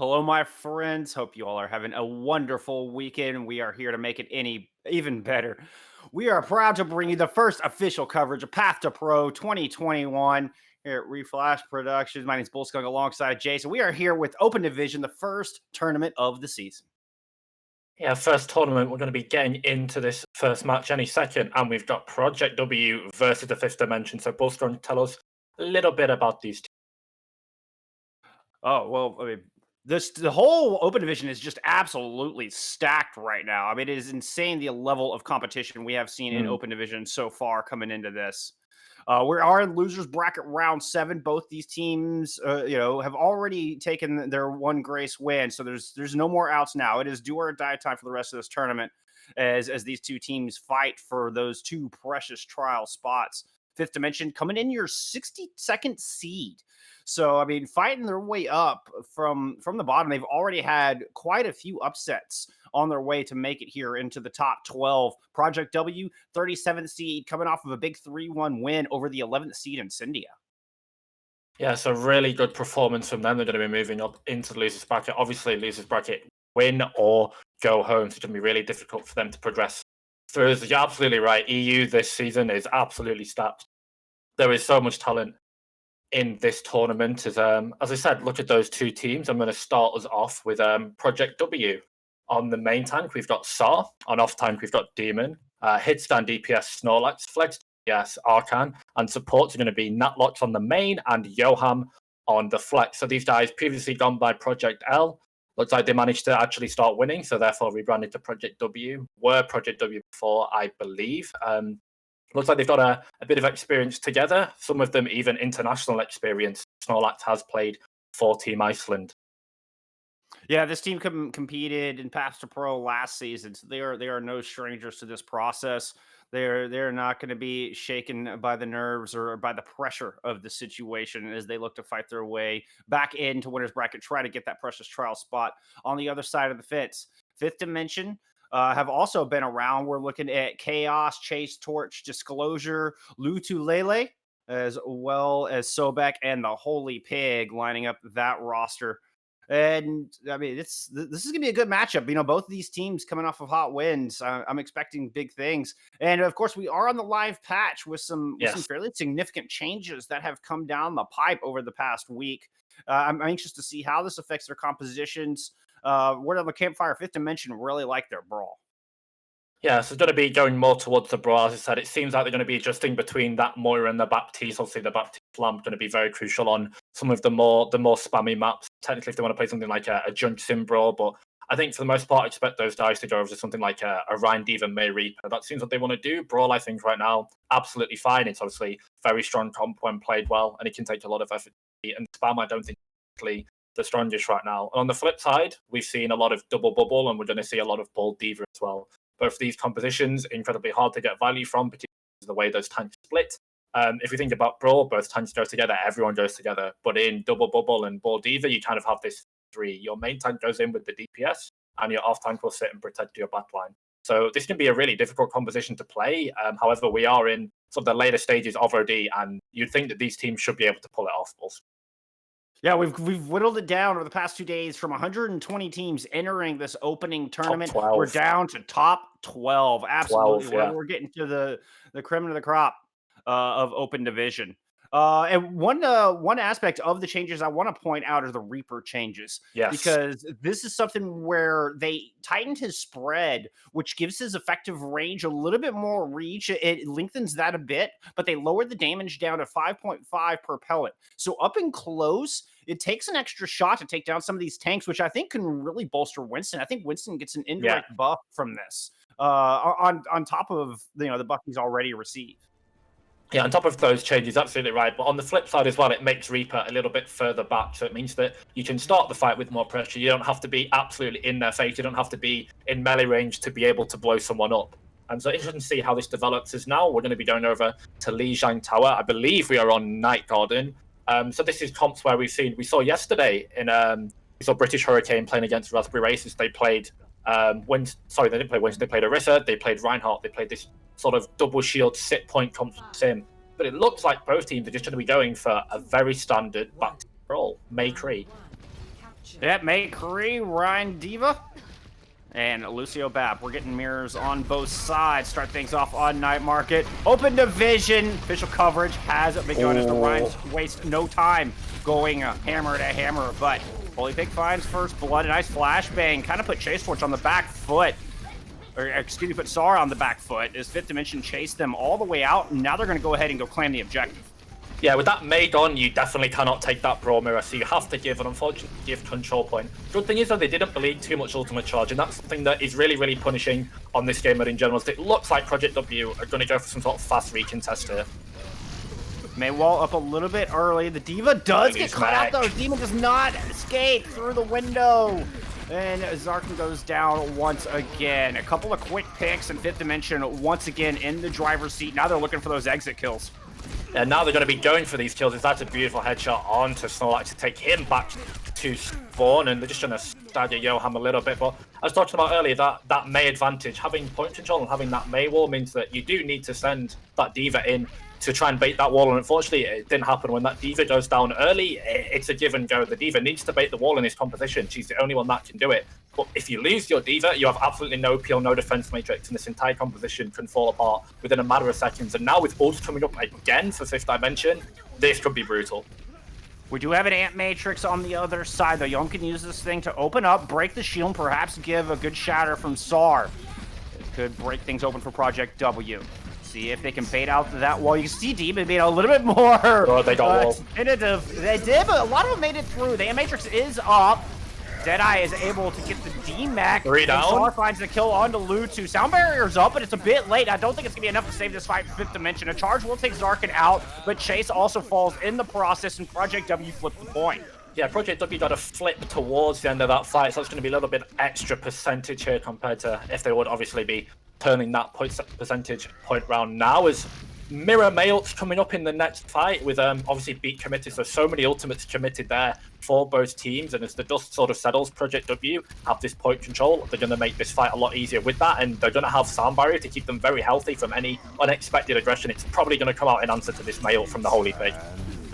Hello, my friends. Hope you all are having a wonderful weekend. We are here to make it even better. We are proud to bring you the first official coverage of Path to Pro 2021 here at Reflash Productions. My name is Bull Skunk alongside Jason. We are here with Open Division, the first tournament of the season. Yeah, first tournament. We're going to be getting into this first match any second, and we've got Project W versus the Fifth Dimension. So, Bullstrong, tell us a little bit about these two. Oh, well, I mean, the whole Open Division is just absolutely stacked right now. I mean, it is insane the level of competition we have seen in Mm, Open Division so far coming into this. We are in losers bracket round 7. Both these teams, have already taken their one grace win, so there's no more outs now. It is do or die time for the rest of this tournament, as these two teams fight for those two precious trial spots. Fifth Dimension coming in your 62nd seed. So I mean, fighting their way up from the bottom, they've already had quite a few upsets on their way to make it here into the top 12. Project W, 37th seed, coming off of a big 3-1 win over the 11th seed in Cyndia. yeah, so really good performance from them. They're going to be moving up into the losers bracket. Obviously, losers bracket win or go home. So it's going to be really difficult for them to progress through. So you're absolutely right. EU this season is absolutely stacked. There is so much talent in this tournament. As I said, look at those two teams. I'm going to start us off with Project W. On the main tank, we've got Saw. On off tank, we've got Demon. Hitstand DPS Snorlax, Flex DPS Arcan, and supports are going to be Natlox on the main and Yoham on the flex. So these guys previously gone by Project L. Looks like they managed to actually start winning, so therefore rebranded to Project W. Were Project W before, I believe. Looks like they've got a bit of experience together. Some of them even international experience. Snorlax has played for Team Iceland. Yeah, this team competed in Path to Pro last season, so they are no strangers to this process. They're not going to be shaken by the nerves or by the pressure of the situation as they look to fight their way back into winners bracket, try to get that precious trial spot on the other side of the fence. Fifth Dimension. Have also been around. We're looking at Chaos, Chase, Torch, Disclosure, Lutu Lele, as well as Sobek and the Holy Pig lining up that roster. And I mean, this is gonna be a good matchup. Both of these teams coming off of hot wins. I'm expecting big things, and of course, we are on the live patch with some Yes. fairly significant changes that have come down the pipe over the past week. I'm anxious to see how this affects their compositions. Word on the campfire, Fifth Dimension really like their brawl. Yeah, so it's going to be going more towards the brawl. As I said, it seems like they're going to be adjusting between that Moira and the Baptiste. Obviously, the Baptiste lamp going to be very crucial on some of the more spammy maps. Technically, if they want to play something like a Junk Sim brawl, but I think for the most part, I expect those guys to go over to something like a Ryan Diva May Reaper. That seems what they want to do. Brawl, I think, right now, absolutely fine. It's obviously very strong comp when played well, and it can take a lot of effort. And spam, I don't think, is particularly the strongest right now. And on the flip side, we've seen a lot of double bubble, and we're going to see a lot of ball diva as well. Both these compositions incredibly hard to get value from, particularly the way those tanks split. If you think about Brawl, both tanks go together, everyone goes together. But in Double Bubble and Ball Diva, you kind of have this three. Your main tank goes in with the DPS, and your off tank will sit and protect your backline. So this can be a really difficult composition to play. However, we are in sort of the later stages of OD, and you'd think that these teams should be able to pull it off. Yeah, we've whittled it down over the past 2 days from 120 teams entering this opening Top tournament. We're 12. down to top 12. Absolutely, 12, we're, yeah. we're getting to the creme of the crop of open division. And one aspect of the changes I want to point out are the Reaper changes, Yes. because this is something where they tightened his spread, which gives his effective range a little bit more reach. It lengthens that a bit, but they lowered the damage down to 5.5 per pellet. So up and close, it takes an extra shot to take down some of these tanks, which I think can really bolster Winston. I think Winston gets an Yeah. indirect buff from this, on top of the buff he's already received. Yeah, on top of those changes, absolutely right. But on the flip side as well, it makes Reaper a little bit further back. So it means that you can start the fight with more pressure. You don't have to be absolutely in their face. You don't have to be in melee range to be able to blow someone up. And so interesting to see how this develops. As now we're going to be going over to Lijiang Tower. I believe we are on Night Garden. So this is comps where we saw yesterday we saw British Hurricane playing against Raspberry Races. They played they didn't play Winston. They played Orisa. They played Reinhardt. They played this sort of double shield sit point comp sim. But it looks like both teams are just going to be going for a very standard back roll, May Cree. Yep, McCree, Ryan Diva, and Lucio Bap. We're getting mirrors on both sides. Start things off on Night Market. Open division. Official coverage has begun as the Ryans waste no time going hammer to hammer. But HolyPig finds first blood. A nice flashbang. Kind of put Chase Torch on the back foot. Or, excuse me, put SAR on the back foot as Fifth Dimension chased them all the way out. And now they're going to go ahead and go claim the objective. Yeah, with that made on, you definitely cannot take that Brawl Mirror, so you have to give an unfortunate gift control point. Good thing is, though, they didn't bleed too much ultimate charge, and that's something that is really, really punishing on this game mode in general. So it looks like Project W are going to go for some sort of fast recontest here. Maywall up a little bit early. The Diva does get caught out, though. Demon does not escape through the window. And Zarkin goes down once again. A couple of quick picks, and Fifth Dimension once again in the driver's seat. Now they're looking for those exit kills. And now they're going to be going for these kills. That's a beautiful headshot onto Snorlax to take him back to spawn, and they're just trying to stagger Yoham a little bit. But I was talking about earlier, that Mei advantage, having point control and having that Mei wall means that you do need to send that Diva in to try and bait that wall, and unfortunately it didn't happen. When that Diva goes down early, it's a give and go. The Diva needs to bait the wall in this composition. She's the only one that can do it. But if you lose your Diva, you have absolutely no peel, no defense matrix, and this entire composition can fall apart within a matter of seconds. And now with ults coming up again for Fifth Dimension, this could be brutal. We do have an Ant Matrix on the other side, though. Young can use this thing to open up, break the shield, and perhaps give a good shatter from SAR. It could break things open for Project W. See if they can bait out that wall. You can see Demon being a little bit more they got wall. definitive. They did, but a lot of them made it through. The Ant Matrix is up. Deadeye is able to get the DMAC. 3 down. SAR finds the kill onto Lutu. Sound barrier's up, but it's a bit late. I don't think it's going to be enough to save this fight for Fifth Dimension. A charge will take Zarkin out, but Chase also falls in the process, and Project W flipped the point. Yeah, Project W got a flip towards the end of that fight, so it's going to be a little bit extra percentage here compared to if they would obviously be turning that percentage point round now. As Mirror Mail's coming up in the next fight with obviously beat committed, so many ultimates committed there for both teams, and as the dust sort of settles, Project W have this point control. They're going to make this fight a lot easier with that, and they're going to have Sound Barrier to keep them very healthy from any unexpected aggression. It's probably going to come out in answer to this Mail from the HolyPig.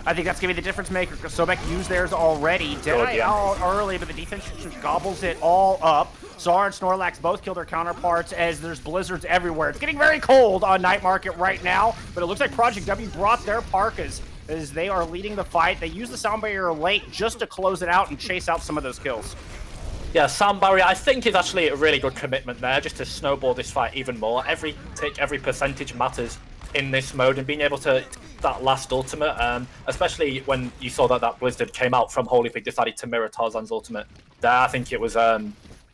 I think that's going to be the difference maker, because Sobek used theirs already. Deadeye out early, but the defense just gobbles it all up. SAR and Snorlax both kill their counterparts as there's blizzards everywhere. It's getting very cold on Night Market right now, but it looks like Project W brought their parkas as they are leading the fight. They use the Sound Barrier late just to close it out and chase out some of those kills. Yeah, Sound Barrier, I think, is actually a really good commitment there, just to snowball this fight even more. Every tick, every percentage matters in this mode, and being able to that last ultimate, especially when you saw that Blizzard came out from HolyPig, decided to mirror Tarzan's ultimate. There, I think it was a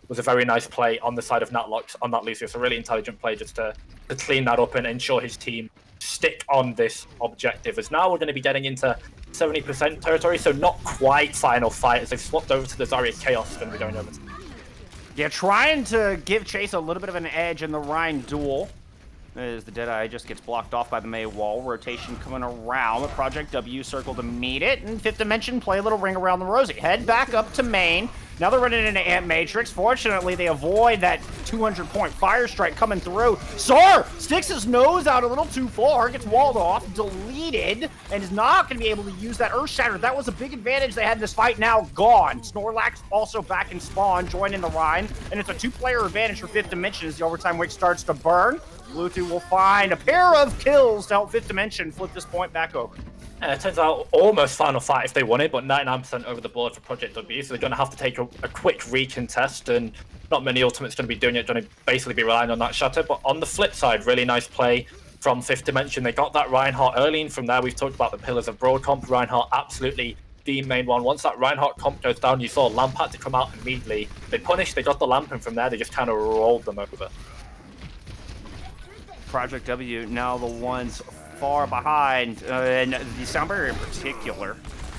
very nice play on the side of Natlox on that Lucio. It's a really intelligent play just to clean that up and ensure his team stick on this objective. As now we're going to be getting into 70% territory, so not quite final fight, as they've swapped over to the Zarya Chaos is going to be going over to. Yeah, trying to give Chase a little bit of an edge in the Rhine duel, as the Deadeye just gets blocked off by the Mei wall. Rotation coming around, the Project W circle to meet it, and Fifth Dimension play a little ring around the rosy. Head back up to main. Now they're running into Ant Matrix. Fortunately, they avoid that 200-point fire strike coming through. SAR sticks his nose out a little too far, gets walled off, deleted, and is not going to be able to use that Earth Shatter. That was a big advantage they had in this fight, now gone. Snorlax also back in spawn, joining the Rhine, and it's a two-player advantage for Fifth Dimension as the overtime wick starts to burn. Lutu will find a pair of kills to help Fifth Dimension flip this point back over. It turns out almost final fight if they won it, but 99% over the board for Project W, so they're going to have to take a quick recontest, and not many ultimates going to be doing it, going to basically be relying on that shatter. But on the flip side, really nice play from Fifth Dimension. They got that Reinhardt early, and from there we've talked about the pillars of Broad Comp. Reinhardt absolutely the main one. Once that Reinhardt comp goes down, you saw Lamp had to come out immediately. They punished, they got the Lamp, and from there they just kind of rolled them over. Project W now the ones far behind, and the Sound Barrier in particular.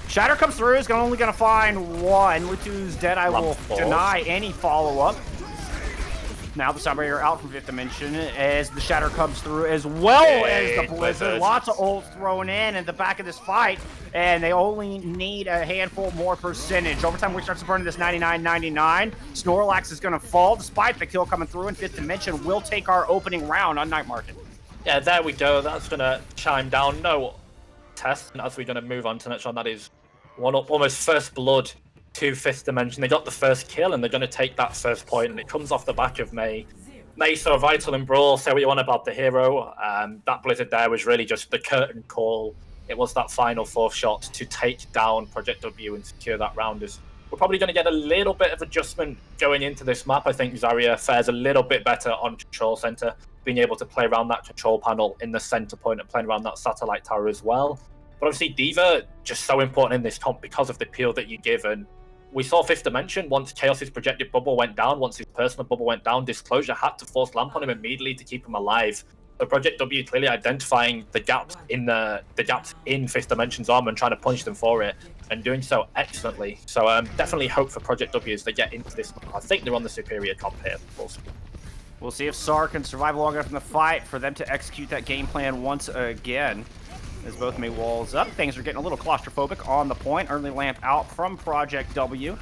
Shatter comes through, is only going to find one. Lutu's Deadeye will deny any follow-up. Now the Sound Barrier out from Fifth Dimension as the Shatter comes through, as well as the Blizzard. Lots of ults thrown in the back of this fight, and they only need a handful more percentage. Overtime Wick starts to burn this 99-99. Snorlax is going to fall despite the kill coming through, and Fifth Dimension will take our opening round on Night Market. Yeah, there we go. That's going to chime down. No test. And as we're going to move on to the next one, that is one up. Almost first blood to Fifth Dimension. They got the first kill, and they're going to take that first point, and it comes off the back of May. May so vital in Brawl, say what you want about the hero. That Blizzard there was really just the curtain call. It was that final fourth shot to take down Project W and secure that round. We're probably going to get a little bit of adjustment going into this map. I think Zarya fares a little bit better on Control Center, being able to play around that control panel in the center point and playing around that satellite tower as well. But obviously D.Va, just so important in this comp because of the peel that you give. And we saw Fifth Dimension, once Chaos's projected bubble went down, once his personal bubble went down, Disclosure had to force lamp on him immediately to keep him alive. So Project W clearly identifying the gaps in gaps in Fifth Dimension's armor and trying to punish them for it, and doing so excellently. So definitely hope for Project W as they get into this. I think they're on the superior comp here. We'll see if SAR can survive long enough in the fight for them to execute that game plan once again. As both May walls up, things are getting a little claustrophobic on the point. Early lamp out from Project W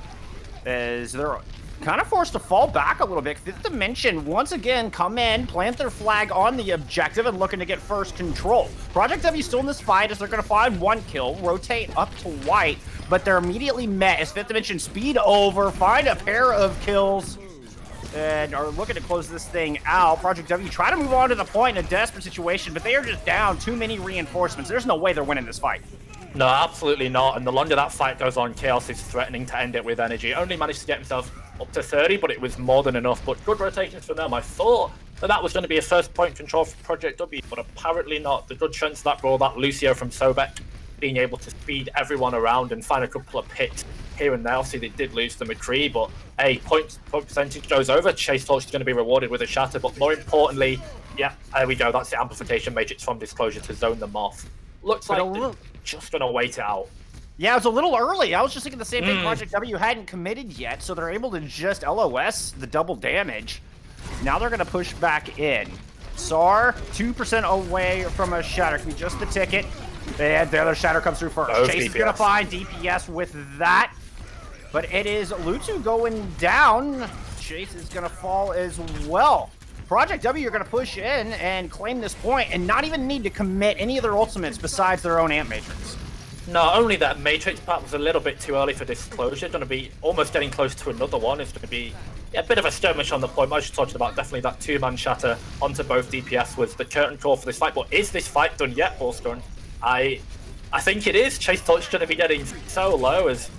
as they're kind of forced to fall back a little bit. Fifth Dimension once again come in, plant their flag on the objective and looking to get first control. Project W still in this fight as they're going to find one kill, rotate up to white, but they're immediately met as Fifth Dimension speed over, find a pair of kills, and are looking to close this thing out. Project W try to move on to the point in a desperate situation, but they are just down too many reinforcements. There's no way they're winning this fight. No, absolutely not. And the longer that fight goes on, Chaos is threatening to end it with energy. Only managed to get himself up to 30, but it was more than enough. But good rotations from them. I thought that was going to be a first point control for Project W, but apparently not. The good chance of that brawl, that Lucio from Sobek being able to speed everyone around and find a couple of picks here and there. Obviously, they did lose the McCree, but hey, point percentage goes over. Chase Torch is going to be rewarded with a shatter, but more importantly, yeah, there we go. That's the amplification matrix from Disclosure to zone them off. Looks like they're just going to wait it out. Yeah, it was a little early. I was just thinking the same thing. Project W hadn't committed yet, so they're able to just LOS the double damage. Now they're going to push back in. SAR, 2% away from a shatter. Can be just the ticket. And the other shatter comes through first. Chase is going to find DPS with that. But it is Lutu going down. Chase is going to fall as well. Project W are going to push in and claim this point and not even need to commit any of their ultimates besides their own Amp Matrix. Not only that, Matrix part was a little bit too early for Disclosure. Going to be almost getting close to another one. It's going to be a bit of a skirmish on the point. I was just talking about definitely that two-man shatter onto both DPS was the curtain call for this fight. But is this fight done yet, Bullstorm? I think it is. Chase Torch is going to be getting so low as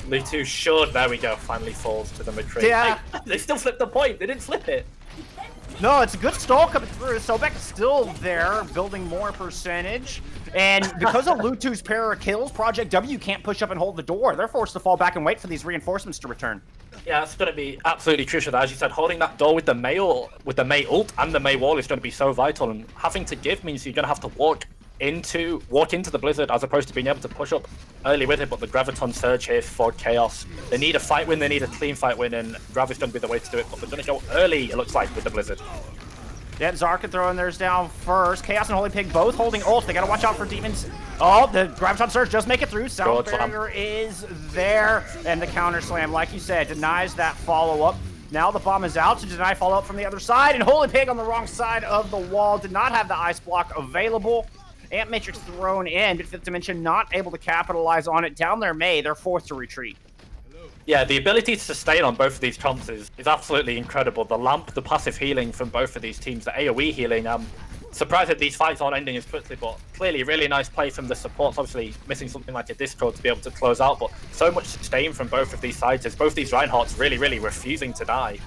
Lutu should. There we go. Finally falls to the McCree. Yeah. Hey, they still flipped the point. They didn't flip it. No, it's a good stall coming through. Sobek is still there, building more percentage. And because of Lutu's pair of kills, Project W can't push up and hold the door. They're forced to fall back and wait for these reinforcements to return. Yeah, it's going to be absolutely crucial. As you said, holding that door with the May ult and the May wall is going to be so vital. And having to give means you're going to have to walk into the Blizzard as opposed to being able to push up early with it. But the Graviton Surge here for Chaos. They need a fight win, they need a clean fight win, and Grav is going to be the way to do it. But they're going to go early, it looks like, with the Blizzard. Yeah, Zarka throwing theirs down first. Chaos and Holy Pig both holding ult. They got to watch out for demons. Oh, the Graviton Surge does make it through. Sound Barrier is there. And the counter slam, like you said, denies that follow-up. Now the bomb is out to deny follow-up from the other side. And Holy Pig on the wrong side of the wall did not have the ice block available. Amp Matrix thrown in, but Fifth Dimension not able to capitalize on it. Down there May, they're forced to retreat. Yeah, the ability to sustain on both of these comps is absolutely incredible. The lamp, the passive healing from both of these teams, the AoE healing. Surprised that these fights aren't ending as quickly, but clearly really nice play from the supports. Obviously missing something like a Discord to be able to close out, but so much sustain from both of these sides as both these Reinhardts really refusing to die.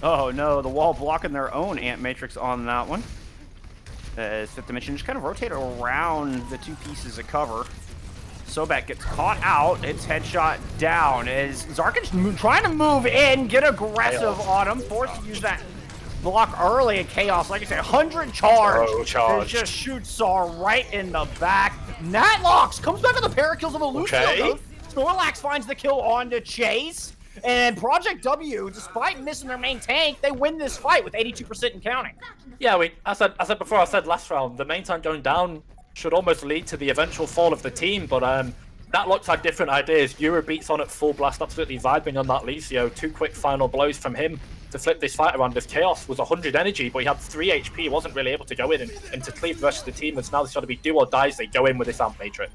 Oh no, the wall blocking their own Amp Matrix on that one. As Fifth Dimension just kind of rotate around the two pieces of cover. Sobek gets caught out. It's headshot down. As Zarkin's trying to move in, get aggressive on him, forced to use that block early in Chaos. Like I said, 100 charge. Charge. Just shoots Saw right in the back. Natlocks comes back to the parakills of a Lucio. Okay. Snorlax finds the kill onto Chase. And Project W, despite missing their main tank, they win this fight with 82% and counting. Yeah, I said before, I said last round, the main tank going down should almost lead to the eventual fall of the team, but that looks like different ideas. Euro beats on at full blast, absolutely vibing on that Lucio. 2 quick final blows from him to flip this fight around. This Chaos was 100 energy, but he had 3 HP. He wasn't really able to go in and to cleave the rest of the team. It's now this got to be do or dies. They go in with this Amp Matrix.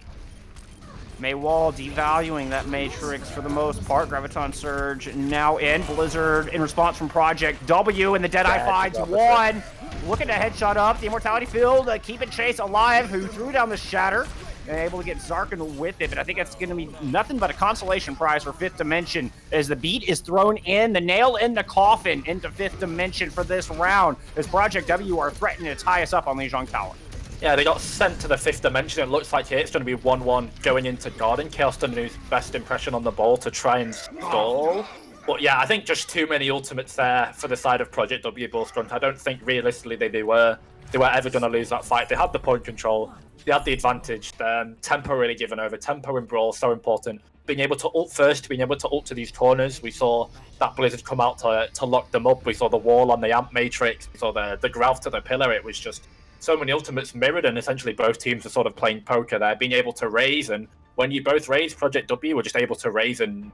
Maywall devaluing that Matrix for the most part. Graviton Surge now in. Blizzard in response from Project W, and the Deadeye finds one. Looking to headshot up. The Immortality Field keeping Chase alive, who threw down the Shatter. And able to get Zarkin with it, but I think that's going to be nothing but a consolation prize for Fifth Dimension as the beat is thrown in, the nail in the coffin into Fifth Dimension for this round as Project W are threatening to tie us up on Lijiang Tower. Yeah, they got sent to the Fifth Dimension. It looks like here it's going to be 1-1 going into Garden. Chaos done his best impression on the ball to try and stall. But yeah, I think just too many ultimates there for the side of Project W Bullstrunt. I don't think realistically they were ever going to lose that fight. They had the point control. They had the advantage. Tempo really given over. Tempo in Brawl, so important. Being able to ult first, being able to ult to these corners. We saw that Blizzard come out to lock them up. We saw the wall on the Amp Matrix. We saw the Growth to the Pillar. It was just so many ultimates mirrored, and essentially both teams were sort of playing poker there, being able to raise. And when you both raise, Project W were just able to raise and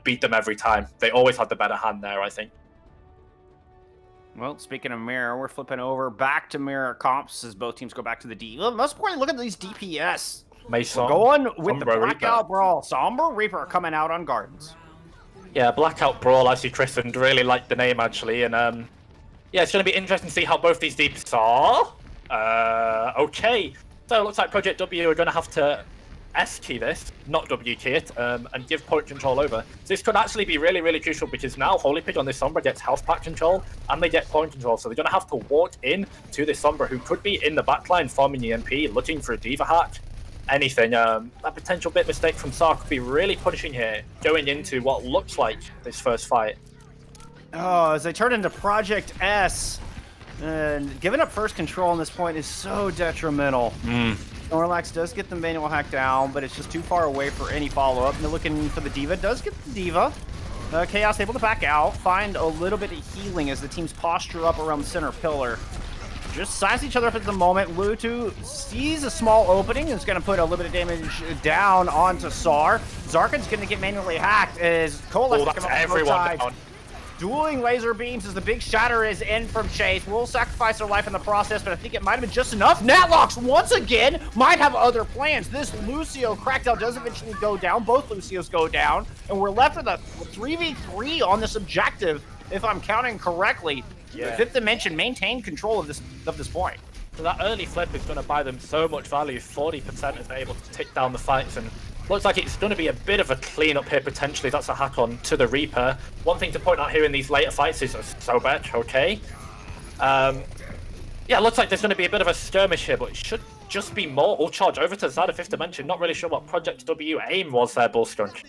beat them every time. They always had the better hand there, I think. Well, speaking of Mirror, we're flipping over back to Mirror comps as both teams go back to the D. Well, most importantly, look at these DPS. Mason, going with the Sombra Blackout Reaper. Brawl. Sombra Reaper coming out on Gardens. Yeah, Blackout Brawl, as you christened, really like the name actually, and yeah, it's going to be interesting to see how both these deeps are. Okay, so it looks like Project W are going to have to S-key this, not W-key it, and give point control over. So this could actually be really, really crucial because now Holy Pig on this Sombra gets health pack control and they get point control. So they're going to have to walk in to this Sombra who could be in the backline farming EMP, looking for a Diva hack, anything. A potential bit mistake from Sar could be really punishing here, going into what looks like this first fight. Oh, as they turn into Project S, and giving up first control on this point is so detrimental. Snorlax does get the manual hack down, but it's just too far away for any follow-up. And they're looking for the Diva. Does get the Diva. Chaos able to back out, find a little bit of healing as the teams posture up around the center pillar. Just size each other up at the moment. Lutu sees a small opening and is going to put a little bit of damage down onto Sar. Zarkin's going to get manually hacked as Coalesce that's everyone down. Dueling laser beams as the big shatter is in from Chase. Will sacrifice their life in the process, but I think it might have been just enough. Natlocks, once again, might have other plans. This Lucio crackdown does eventually go down. Both Lucios go down, and we're left with a 3v3 on this objective, if I'm counting correctly. Yeah. Fifth Dimension maintained control of this point. So that early flip is going to buy them so much value, 40% as they're able to tick down the fights, and looks like it's going to be a bit of a clean-up here, potentially. That's a hack on to the Reaper. One thing to point out here in these later fights is Sobek, okay? Yeah, looks like there's going to be a bit of a skirmish here, but it should just be more ult charge over to the side of Fifth Dimension. Not really sure what Project W aim was there, Bullskunk.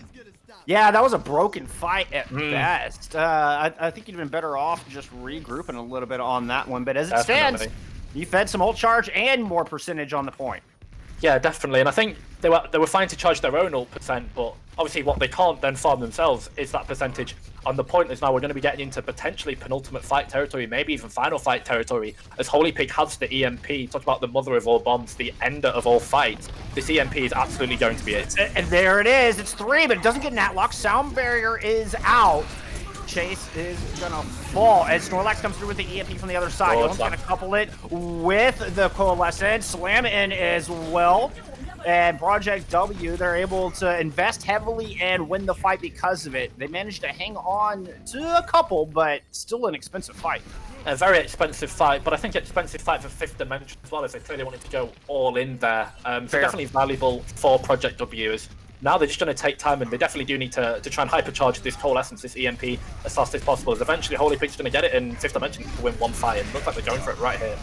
Yeah, that was a broken fight at best. I think you'd been better off just regrouping a little bit on that one, but as it stands, you fed some ult charge and more percentage on the point. Yeah, definitely, and I think they were fine to charge their own ult percent, but obviously what they can't then farm themselves is that percentage. On the point is now we're going to be getting into potentially penultimate fight territory, maybe even final fight territory, as Holy Pig has the EMP. Talk about the mother of all bombs, the ender of all fights. This EMP is absolutely going to be it. And there it is. It's 3, but it doesn't get Natlock. Sound barrier is out. Chase is gonna fall as Snorlax comes through with the EMP from the other side. One's gonna couple it with the Coalescent, slam it in as well. And Project W, they're able to invest heavily and win the fight because of it. They managed to hang on to a couple, but still an expensive fight. A very expensive fight, but I think expensive fight for Fifth Dimension as well, as they clearly wanted to go all in there. So definitely valuable for Project W. Now they're just going to take time, and they definitely do need to try and hypercharge this Coalescence, this EMP, as fast as possible. As eventually Holy Pig's going to get it in Fifth Dimension to win one fight, and it looks like they're going for it right here.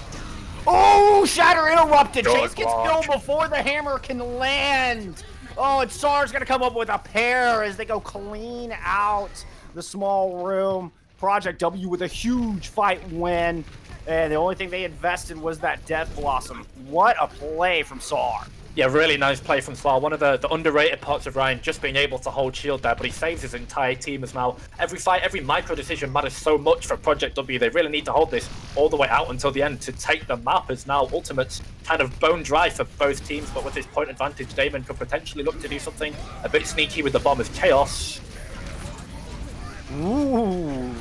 Oh, Shatter interrupted. Chase gets killed before the hammer can land. Oh, and Sar's going to come up with a pair as they go clean out the small room. Project W with a huge fight win, and the only thing they invested was that Death Blossom. What a play from Sar. Yeah, really nice play from Swagg. One of the underrated parts of Ryan, just being able to hold shield there, but he saves his entire team as now. Every fight, every micro decision matters so much for Project W. They really need to hold this all the way out until the end to take the map, as now Ultimate's kind of bone dry for both teams, but with his point advantage, Damon could potentially look to do something a bit sneaky with the bomb as Chaos. Ooh,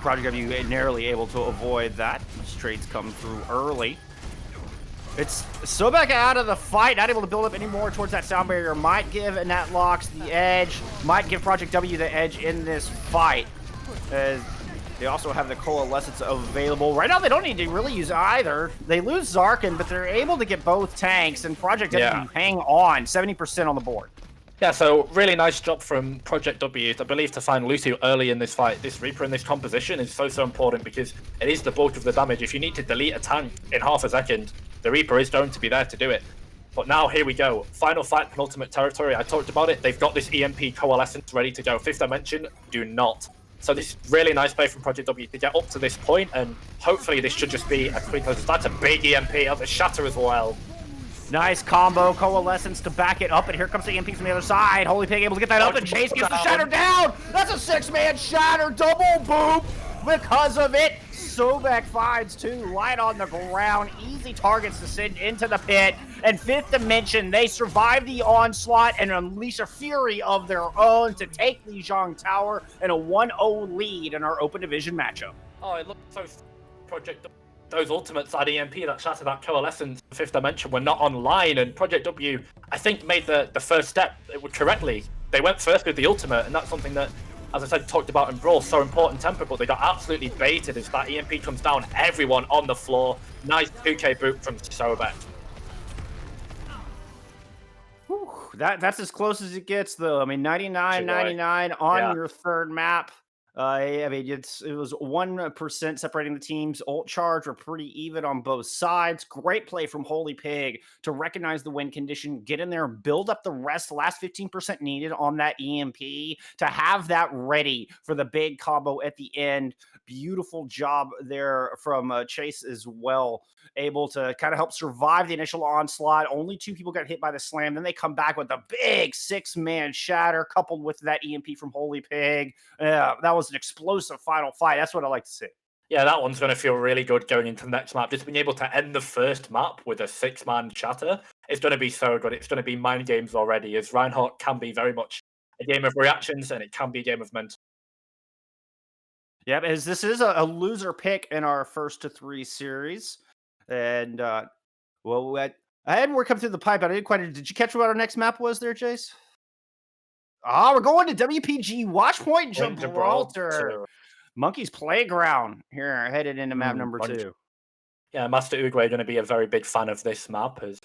Project W narrowly able to avoid that. Trades come through early. It's Sobek out of the fight, not able to build up any more towards that sound barrier. Might give Natlox the edge, might give Project W the edge in this fight. As they also have the Coalescence available. Right now, they don't need to really use either. They lose Zarkin, but they're able to get both tanks, and Project W hang on, 70% on the board. Yeah, so really nice job from Project W, I believe, to find Lucio early in this fight. This Reaper in this composition is so important because it is the bulk of the damage. If you need to delete a tank in half a second, the Reaper is going to be there to do it. But now, here we go. Final fight, penultimate territory. I talked about it. They've got this EMP Coalescence ready to go. Fifth Dimension, do not. So this is really nice play from Project W to get up to this point, and hopefully this should just be a quick close. That's a big EMP of the Shatter as well. Nice combo, Coalescence to back it up, and here comes the EMP from the other side. Holy Pig able to get that up, and Chase gets the Shatter down! That's a 6-man Shatter, double boom! Because of it, Sobek finds 2, light on the ground, easy targets to send into the pit, and Fifth Dimension, they survive the onslaught and unleash a fury of their own to take Lijiang Tower and a 1-0 lead in our Open Division matchup. Oh, it looks so Project W. Those ultimates, that EMP, that Shatter, that Coalescence, Fifth Dimension were not online, and Project W, I think, made the first step correctly. They went first with the ultimate, and that's something that, as I said, talked about in Brawl, so important temper, but they got absolutely baited as that EMP comes down, everyone on the floor. Nice 2K boot from Sobek. That's as close as it gets, though. I mean, 99-99 on your third map. I mean, it was 1% separating the teams. Ult charge were pretty even on both sides. Great play from Holy Pig to recognize the win condition, get in there, build up the rest, the last 15% needed on that EMP to have that ready for the big combo at the end. Beautiful job there from Chase as well. Able to kind of help survive the initial onslaught. Only 2 people got hit by the slam. Then they come back with a big 6-man Shatter coupled with that EMP from Holy Pig. That was an explosive final fight. That's what I like to see. Yeah, that one's going to feel really good going into the next map. Just being able to end the first map with a 6-man Shatter is going to be so good. It's going to be mind games already, as Reinhardt can be very much a game of reactions, and it can be a game of mental. Yeah, as this is a loser pick in our first to 3 series. And, well, I had more come through the pipe, but I didn't quite. Did you catch what our next map was there, Chase? We're going to WPG Watchpoint Gibraltar. Monkey's Playground here, headed into map number 2. Yeah, Master Uguay going to be a very big fan of this map, as